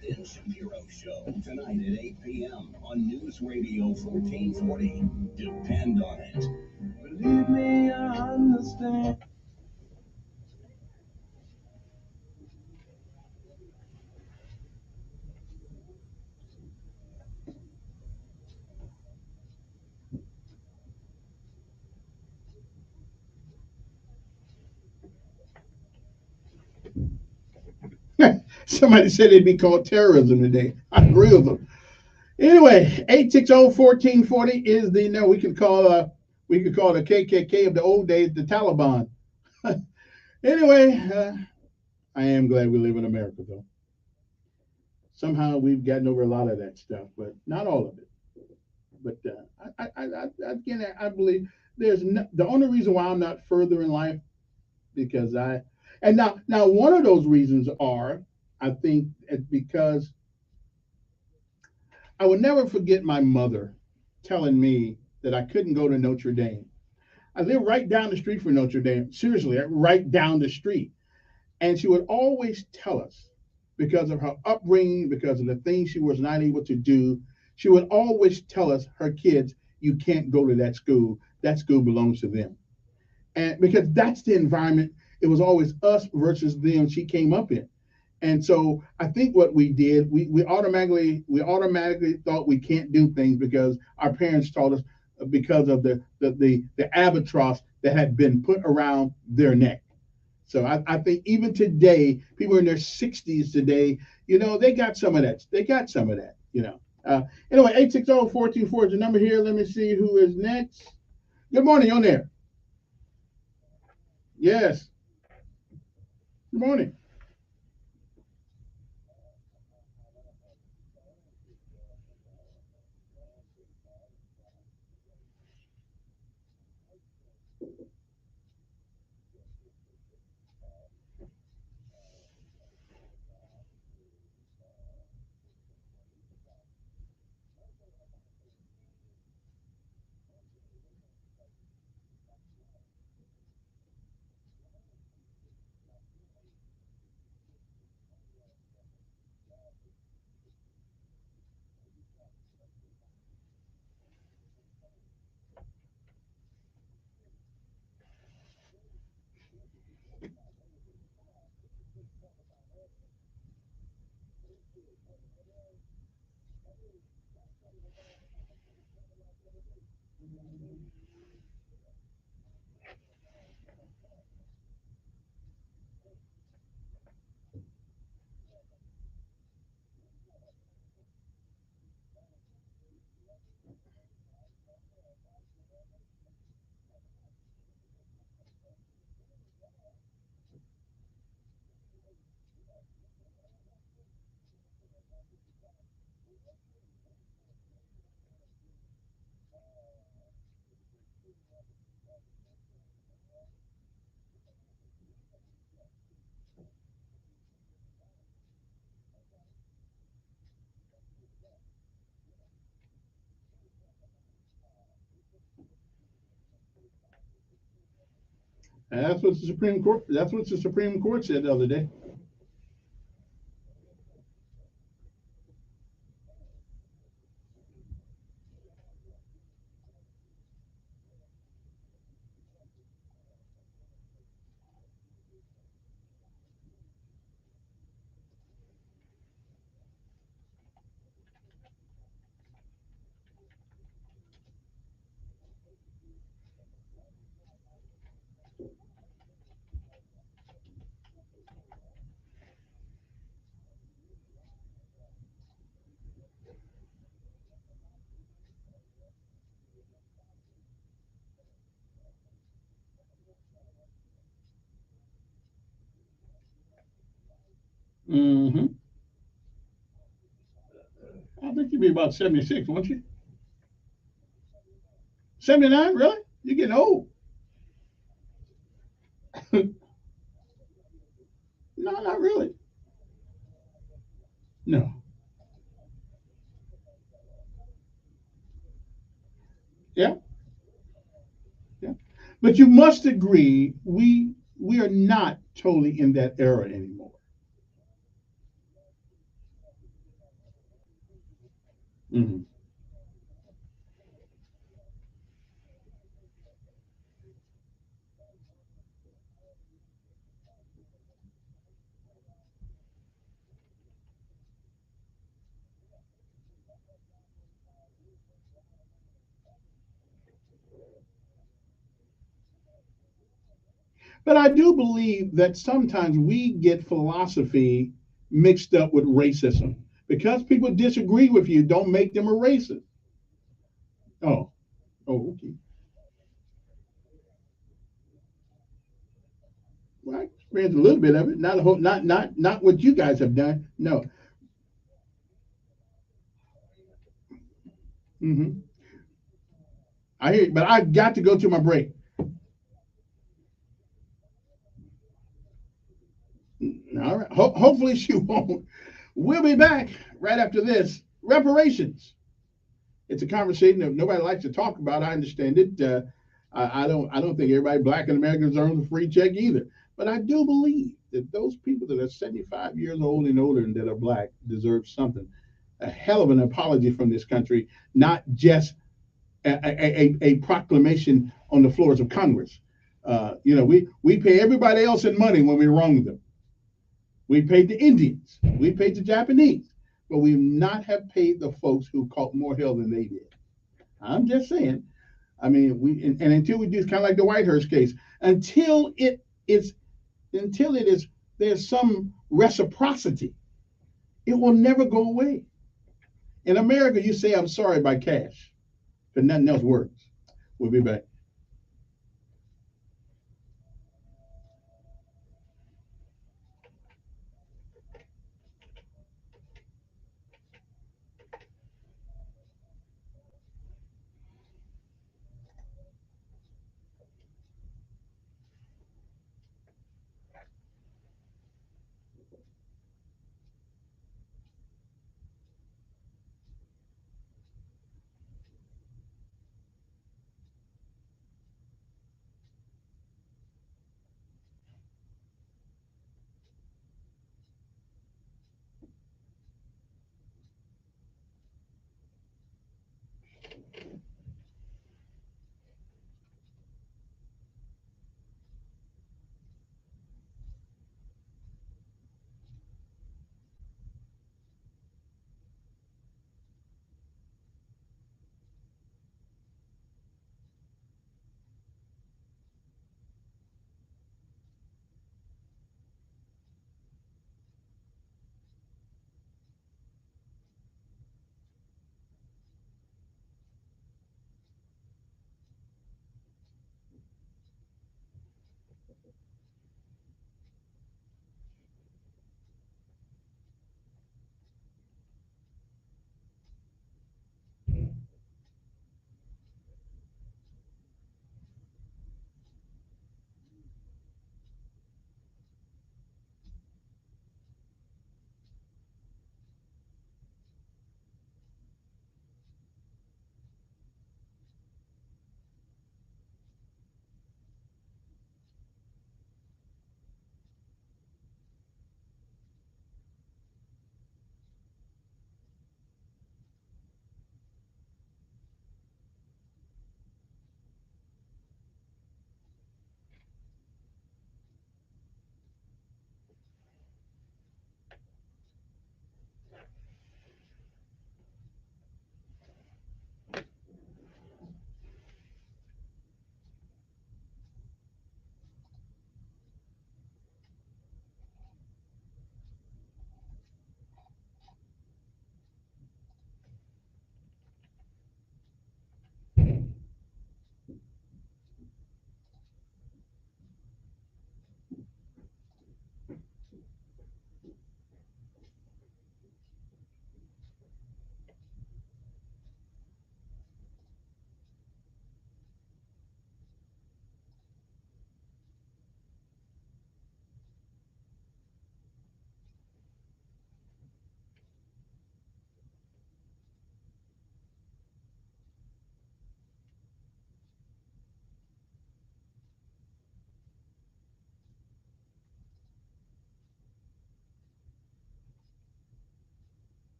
The Ben Shapiro Show. Tonight at 8 p.m. on News Radio 1440. Depend on it. Believe me, I understand. Somebody said it'd be called terrorism today. I agree with them. Anyway, 860-1440 is the no. We could call the KKK of the old days the Taliban. Anyway, I am glad we live in America, though. Somehow we've gotten over a lot of that stuff, but not all of it. But again, I believe there's the only reason why I'm not further in life because now one of those reasons are I think it's because I would never forget my mother telling me that I couldn't go to Notre Dame. I live right down the street from Notre Dame, seriously, right down the street. And she would always tell us, because of her upbringing, because of the things she was not able to do, she would always tell us, her kids, you can't go to that school. That school belongs to them. And because that's the environment, it was always us versus them she came up in. And so I think what we did, we automatically thought we can't do things because our parents taught us because of the albatross that had been put around their neck. So I think even today, people in their 60s today, they got some of that. Anyway, 860-1440 is the number here. Let me see who is next. Good morning, you're on there. Yes. Good morning. And that's what the Supreme Court. That's what the Supreme Court said the other day. Mm-hmm. I think you'd be about 76, won't you? 79, really? You're getting old. No, not really. No. Yeah, yeah. But you must agree, we are not totally in that era anymore. Hmm. But I do believe that sometimes we get philosophy mixed up with racism. Because people disagree with you, don't make them a racist. Oh, oh, okay. Well, I experienced a little bit of it, not a whole, not what you guys have done. No. Hmm. I hear you, but I got to go to my break. All right. Hopefully she won't. We'll be back right after this. Reparations. It's a conversation that nobody likes to talk about. I understand it. I don't think everybody black in America deserves a free check either. But I do believe that those people that are 75 years old and older and that are black deserve something. A hell of an apology from this country, not just a proclamation on the floors of Congress. We pay everybody else in money when we wrong them. We paid the Indians, we paid the Japanese, but we not have paid the folks who caught more hell than they did. I'm just saying. I mean, and until we do, it's kind of like the Whitehurst case. Until until it is, there's some reciprocity, it will never go away. In America, you say I'm sorry by cash, but nothing else works. We'll be back.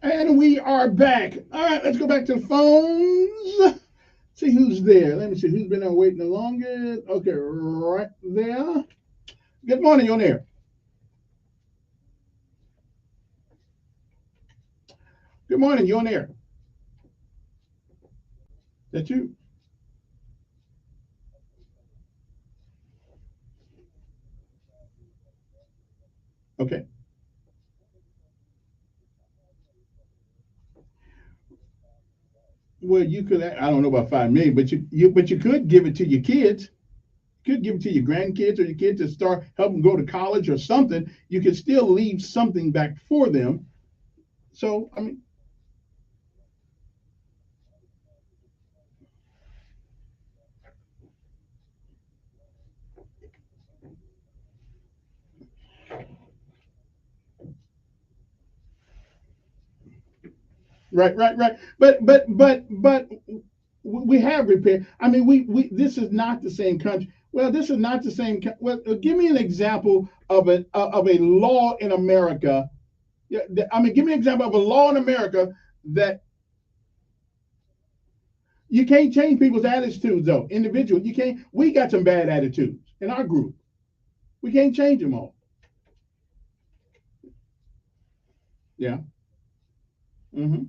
And we are back. All right, let's go back to the phones. See who's there. Let me see who's been there waiting the longest. Okay, right there. Good morning, you're on air. Good morning, you're on air. That you? Okay. Well, you could. I don't know about 5 million, but you could give it to your kids. You could give it to your grandkids or your kids to start help them go to college or something. You could still leave something back for them. So I mean, right. But we have repair. I mean, we this is not the same country. Well, this is not the same. Well, give me an example of a law in America. Yeah, I mean, give me an example of a law in America that you can't change people's attitudes though. Individual, you can't. We got some bad attitudes in our group. We can't change them all. Yeah. Mm-hmm.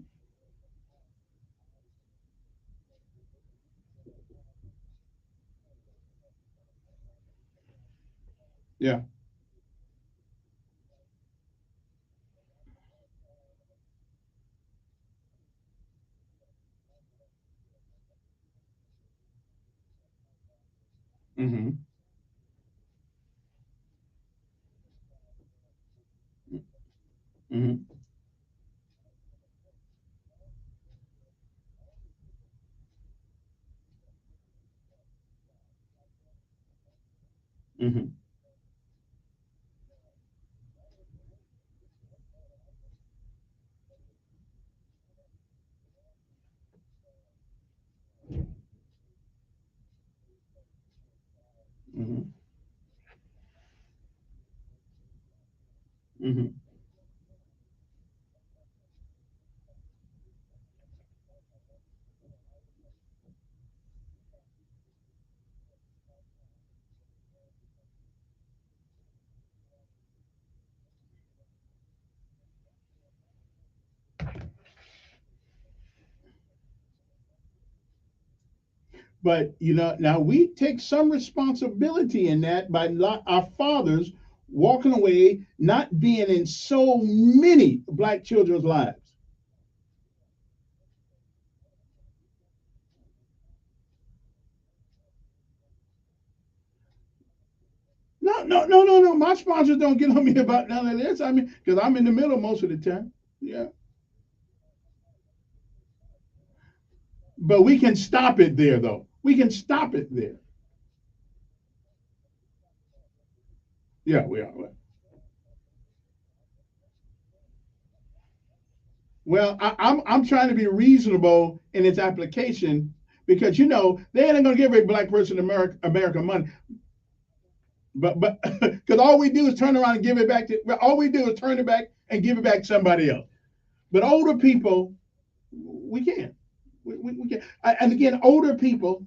Yeah. Mm-hmm. Mm-hmm. Mm-hmm. Mm-hmm. Mm-hmm. But now we take some responsibility in that by our fathers walking away, not being in so many black children's lives. No. My sponsors don't get on me about none of this. I mean, because I'm in the middle most of the time. Yeah. But we can stop it there, though. We can stop it there. Yeah, we are. Well, I'm trying to be reasonable in its application because they ain't gonna give every black person American money. But because all we do is turn around and give it back to all we do is turn it back and give it back to somebody else. But older people, we can't. We can't. And again, older people.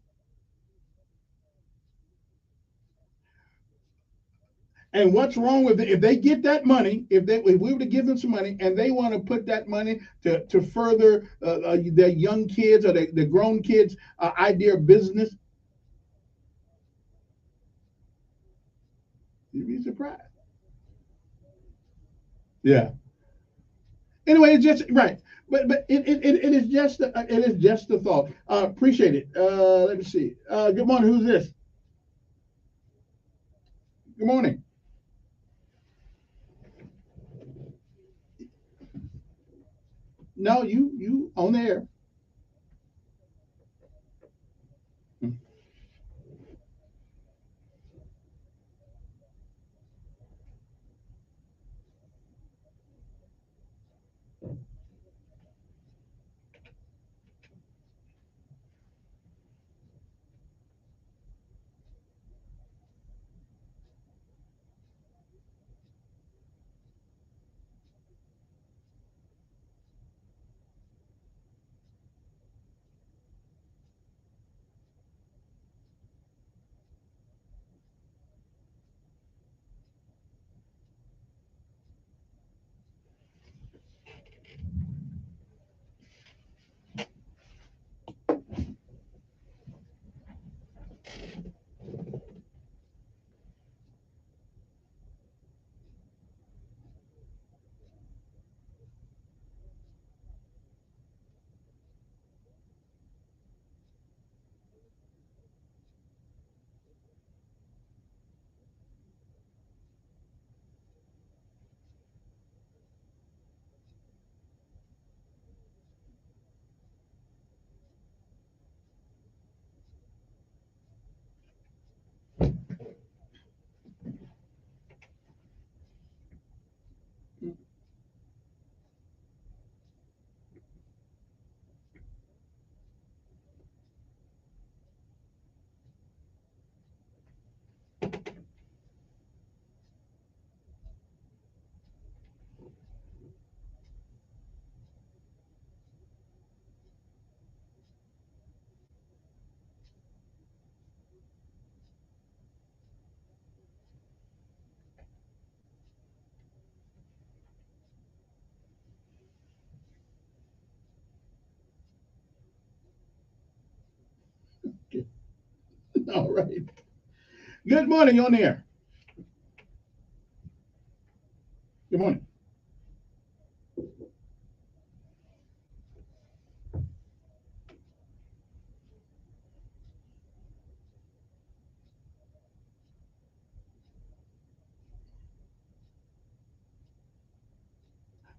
And what's wrong with it? If they get that money, if we were to give them some money, and they want to put that money to further their young kids or the grown kids' idea of business, you'd be surprised. Yeah. Anyway, it's just right, but it is just it is just a thought. Appreciate it. Let me see. Good morning. Who's this? Good morning. No, you on there. All right. Good morning, you're on the air. Good morning.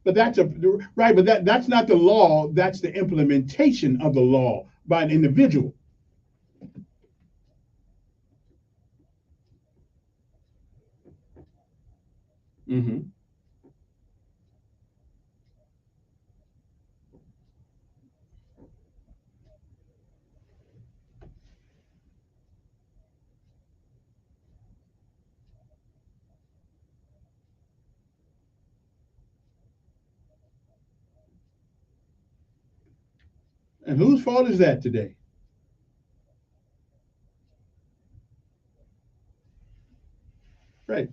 But that's right. But that's not the law. That's the implementation of the law by an individual. Mm-hmm. And whose fault is that today? Right.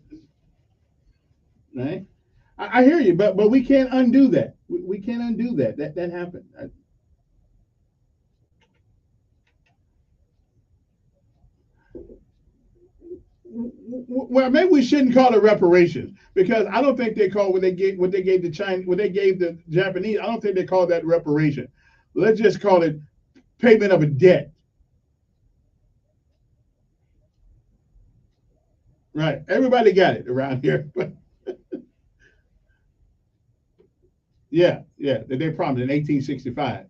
Right. I hear you, but we can't undo that. We can't undo that. That happened. Well, maybe we shouldn't call it reparations because I don't think they call what they gave the China, what they gave the Japanese. I don't think they call that reparation. Let's just call it payment of a debt. Right. Everybody got it around here. Yeah, that they promised in 1865.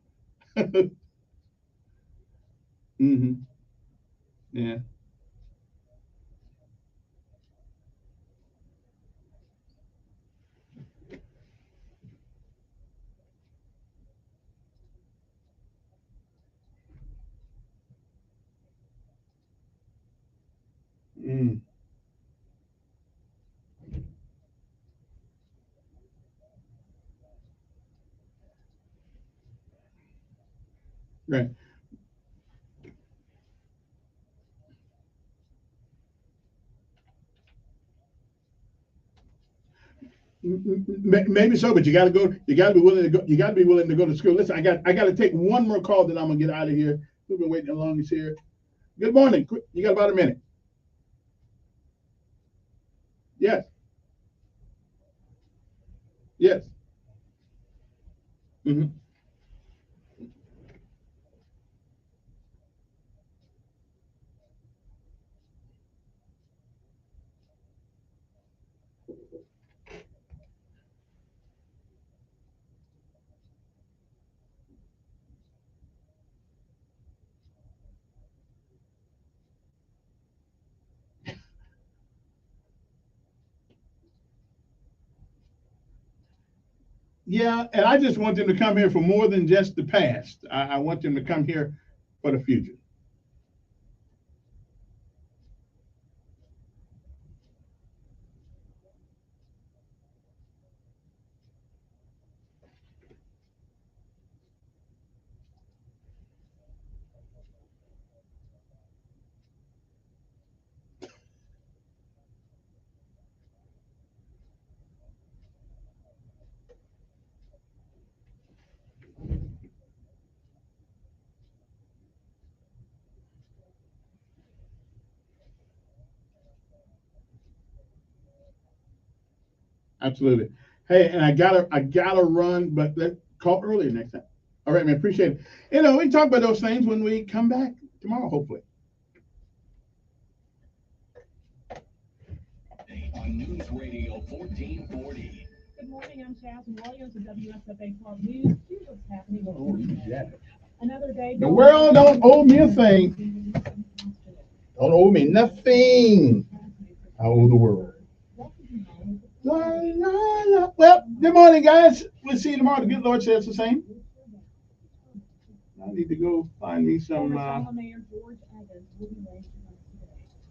Mm-hmm. Yeah. Mm. Right. Maybe so, but you got to go. You got to be willing to go. You got to be willing to go to school. Listen, I got to take one more call, then I'm gonna get out of here. We've been waiting as long as here. Good morning. You got about a minute. Yes. Yes. Mm-hmm. Yeah, and I just want them to come here for more than just the past. I want them to come here for the future. Absolutely. Hey, and I gotta run, but let's call earlier next time. All right, man. Appreciate it. We can talk about those things when we come back tomorrow, hopefully. On News Radio 1440. Good morning, I'm Jasmine Williams of WSFA 12 News. Here's what's happening with another day. The world don't owe me a thing. Don't owe me nothing. I owe the world. La, la, la. Well, good morning, guys. We'll see you tomorrow. The good Lord says the same. I need to go find me some.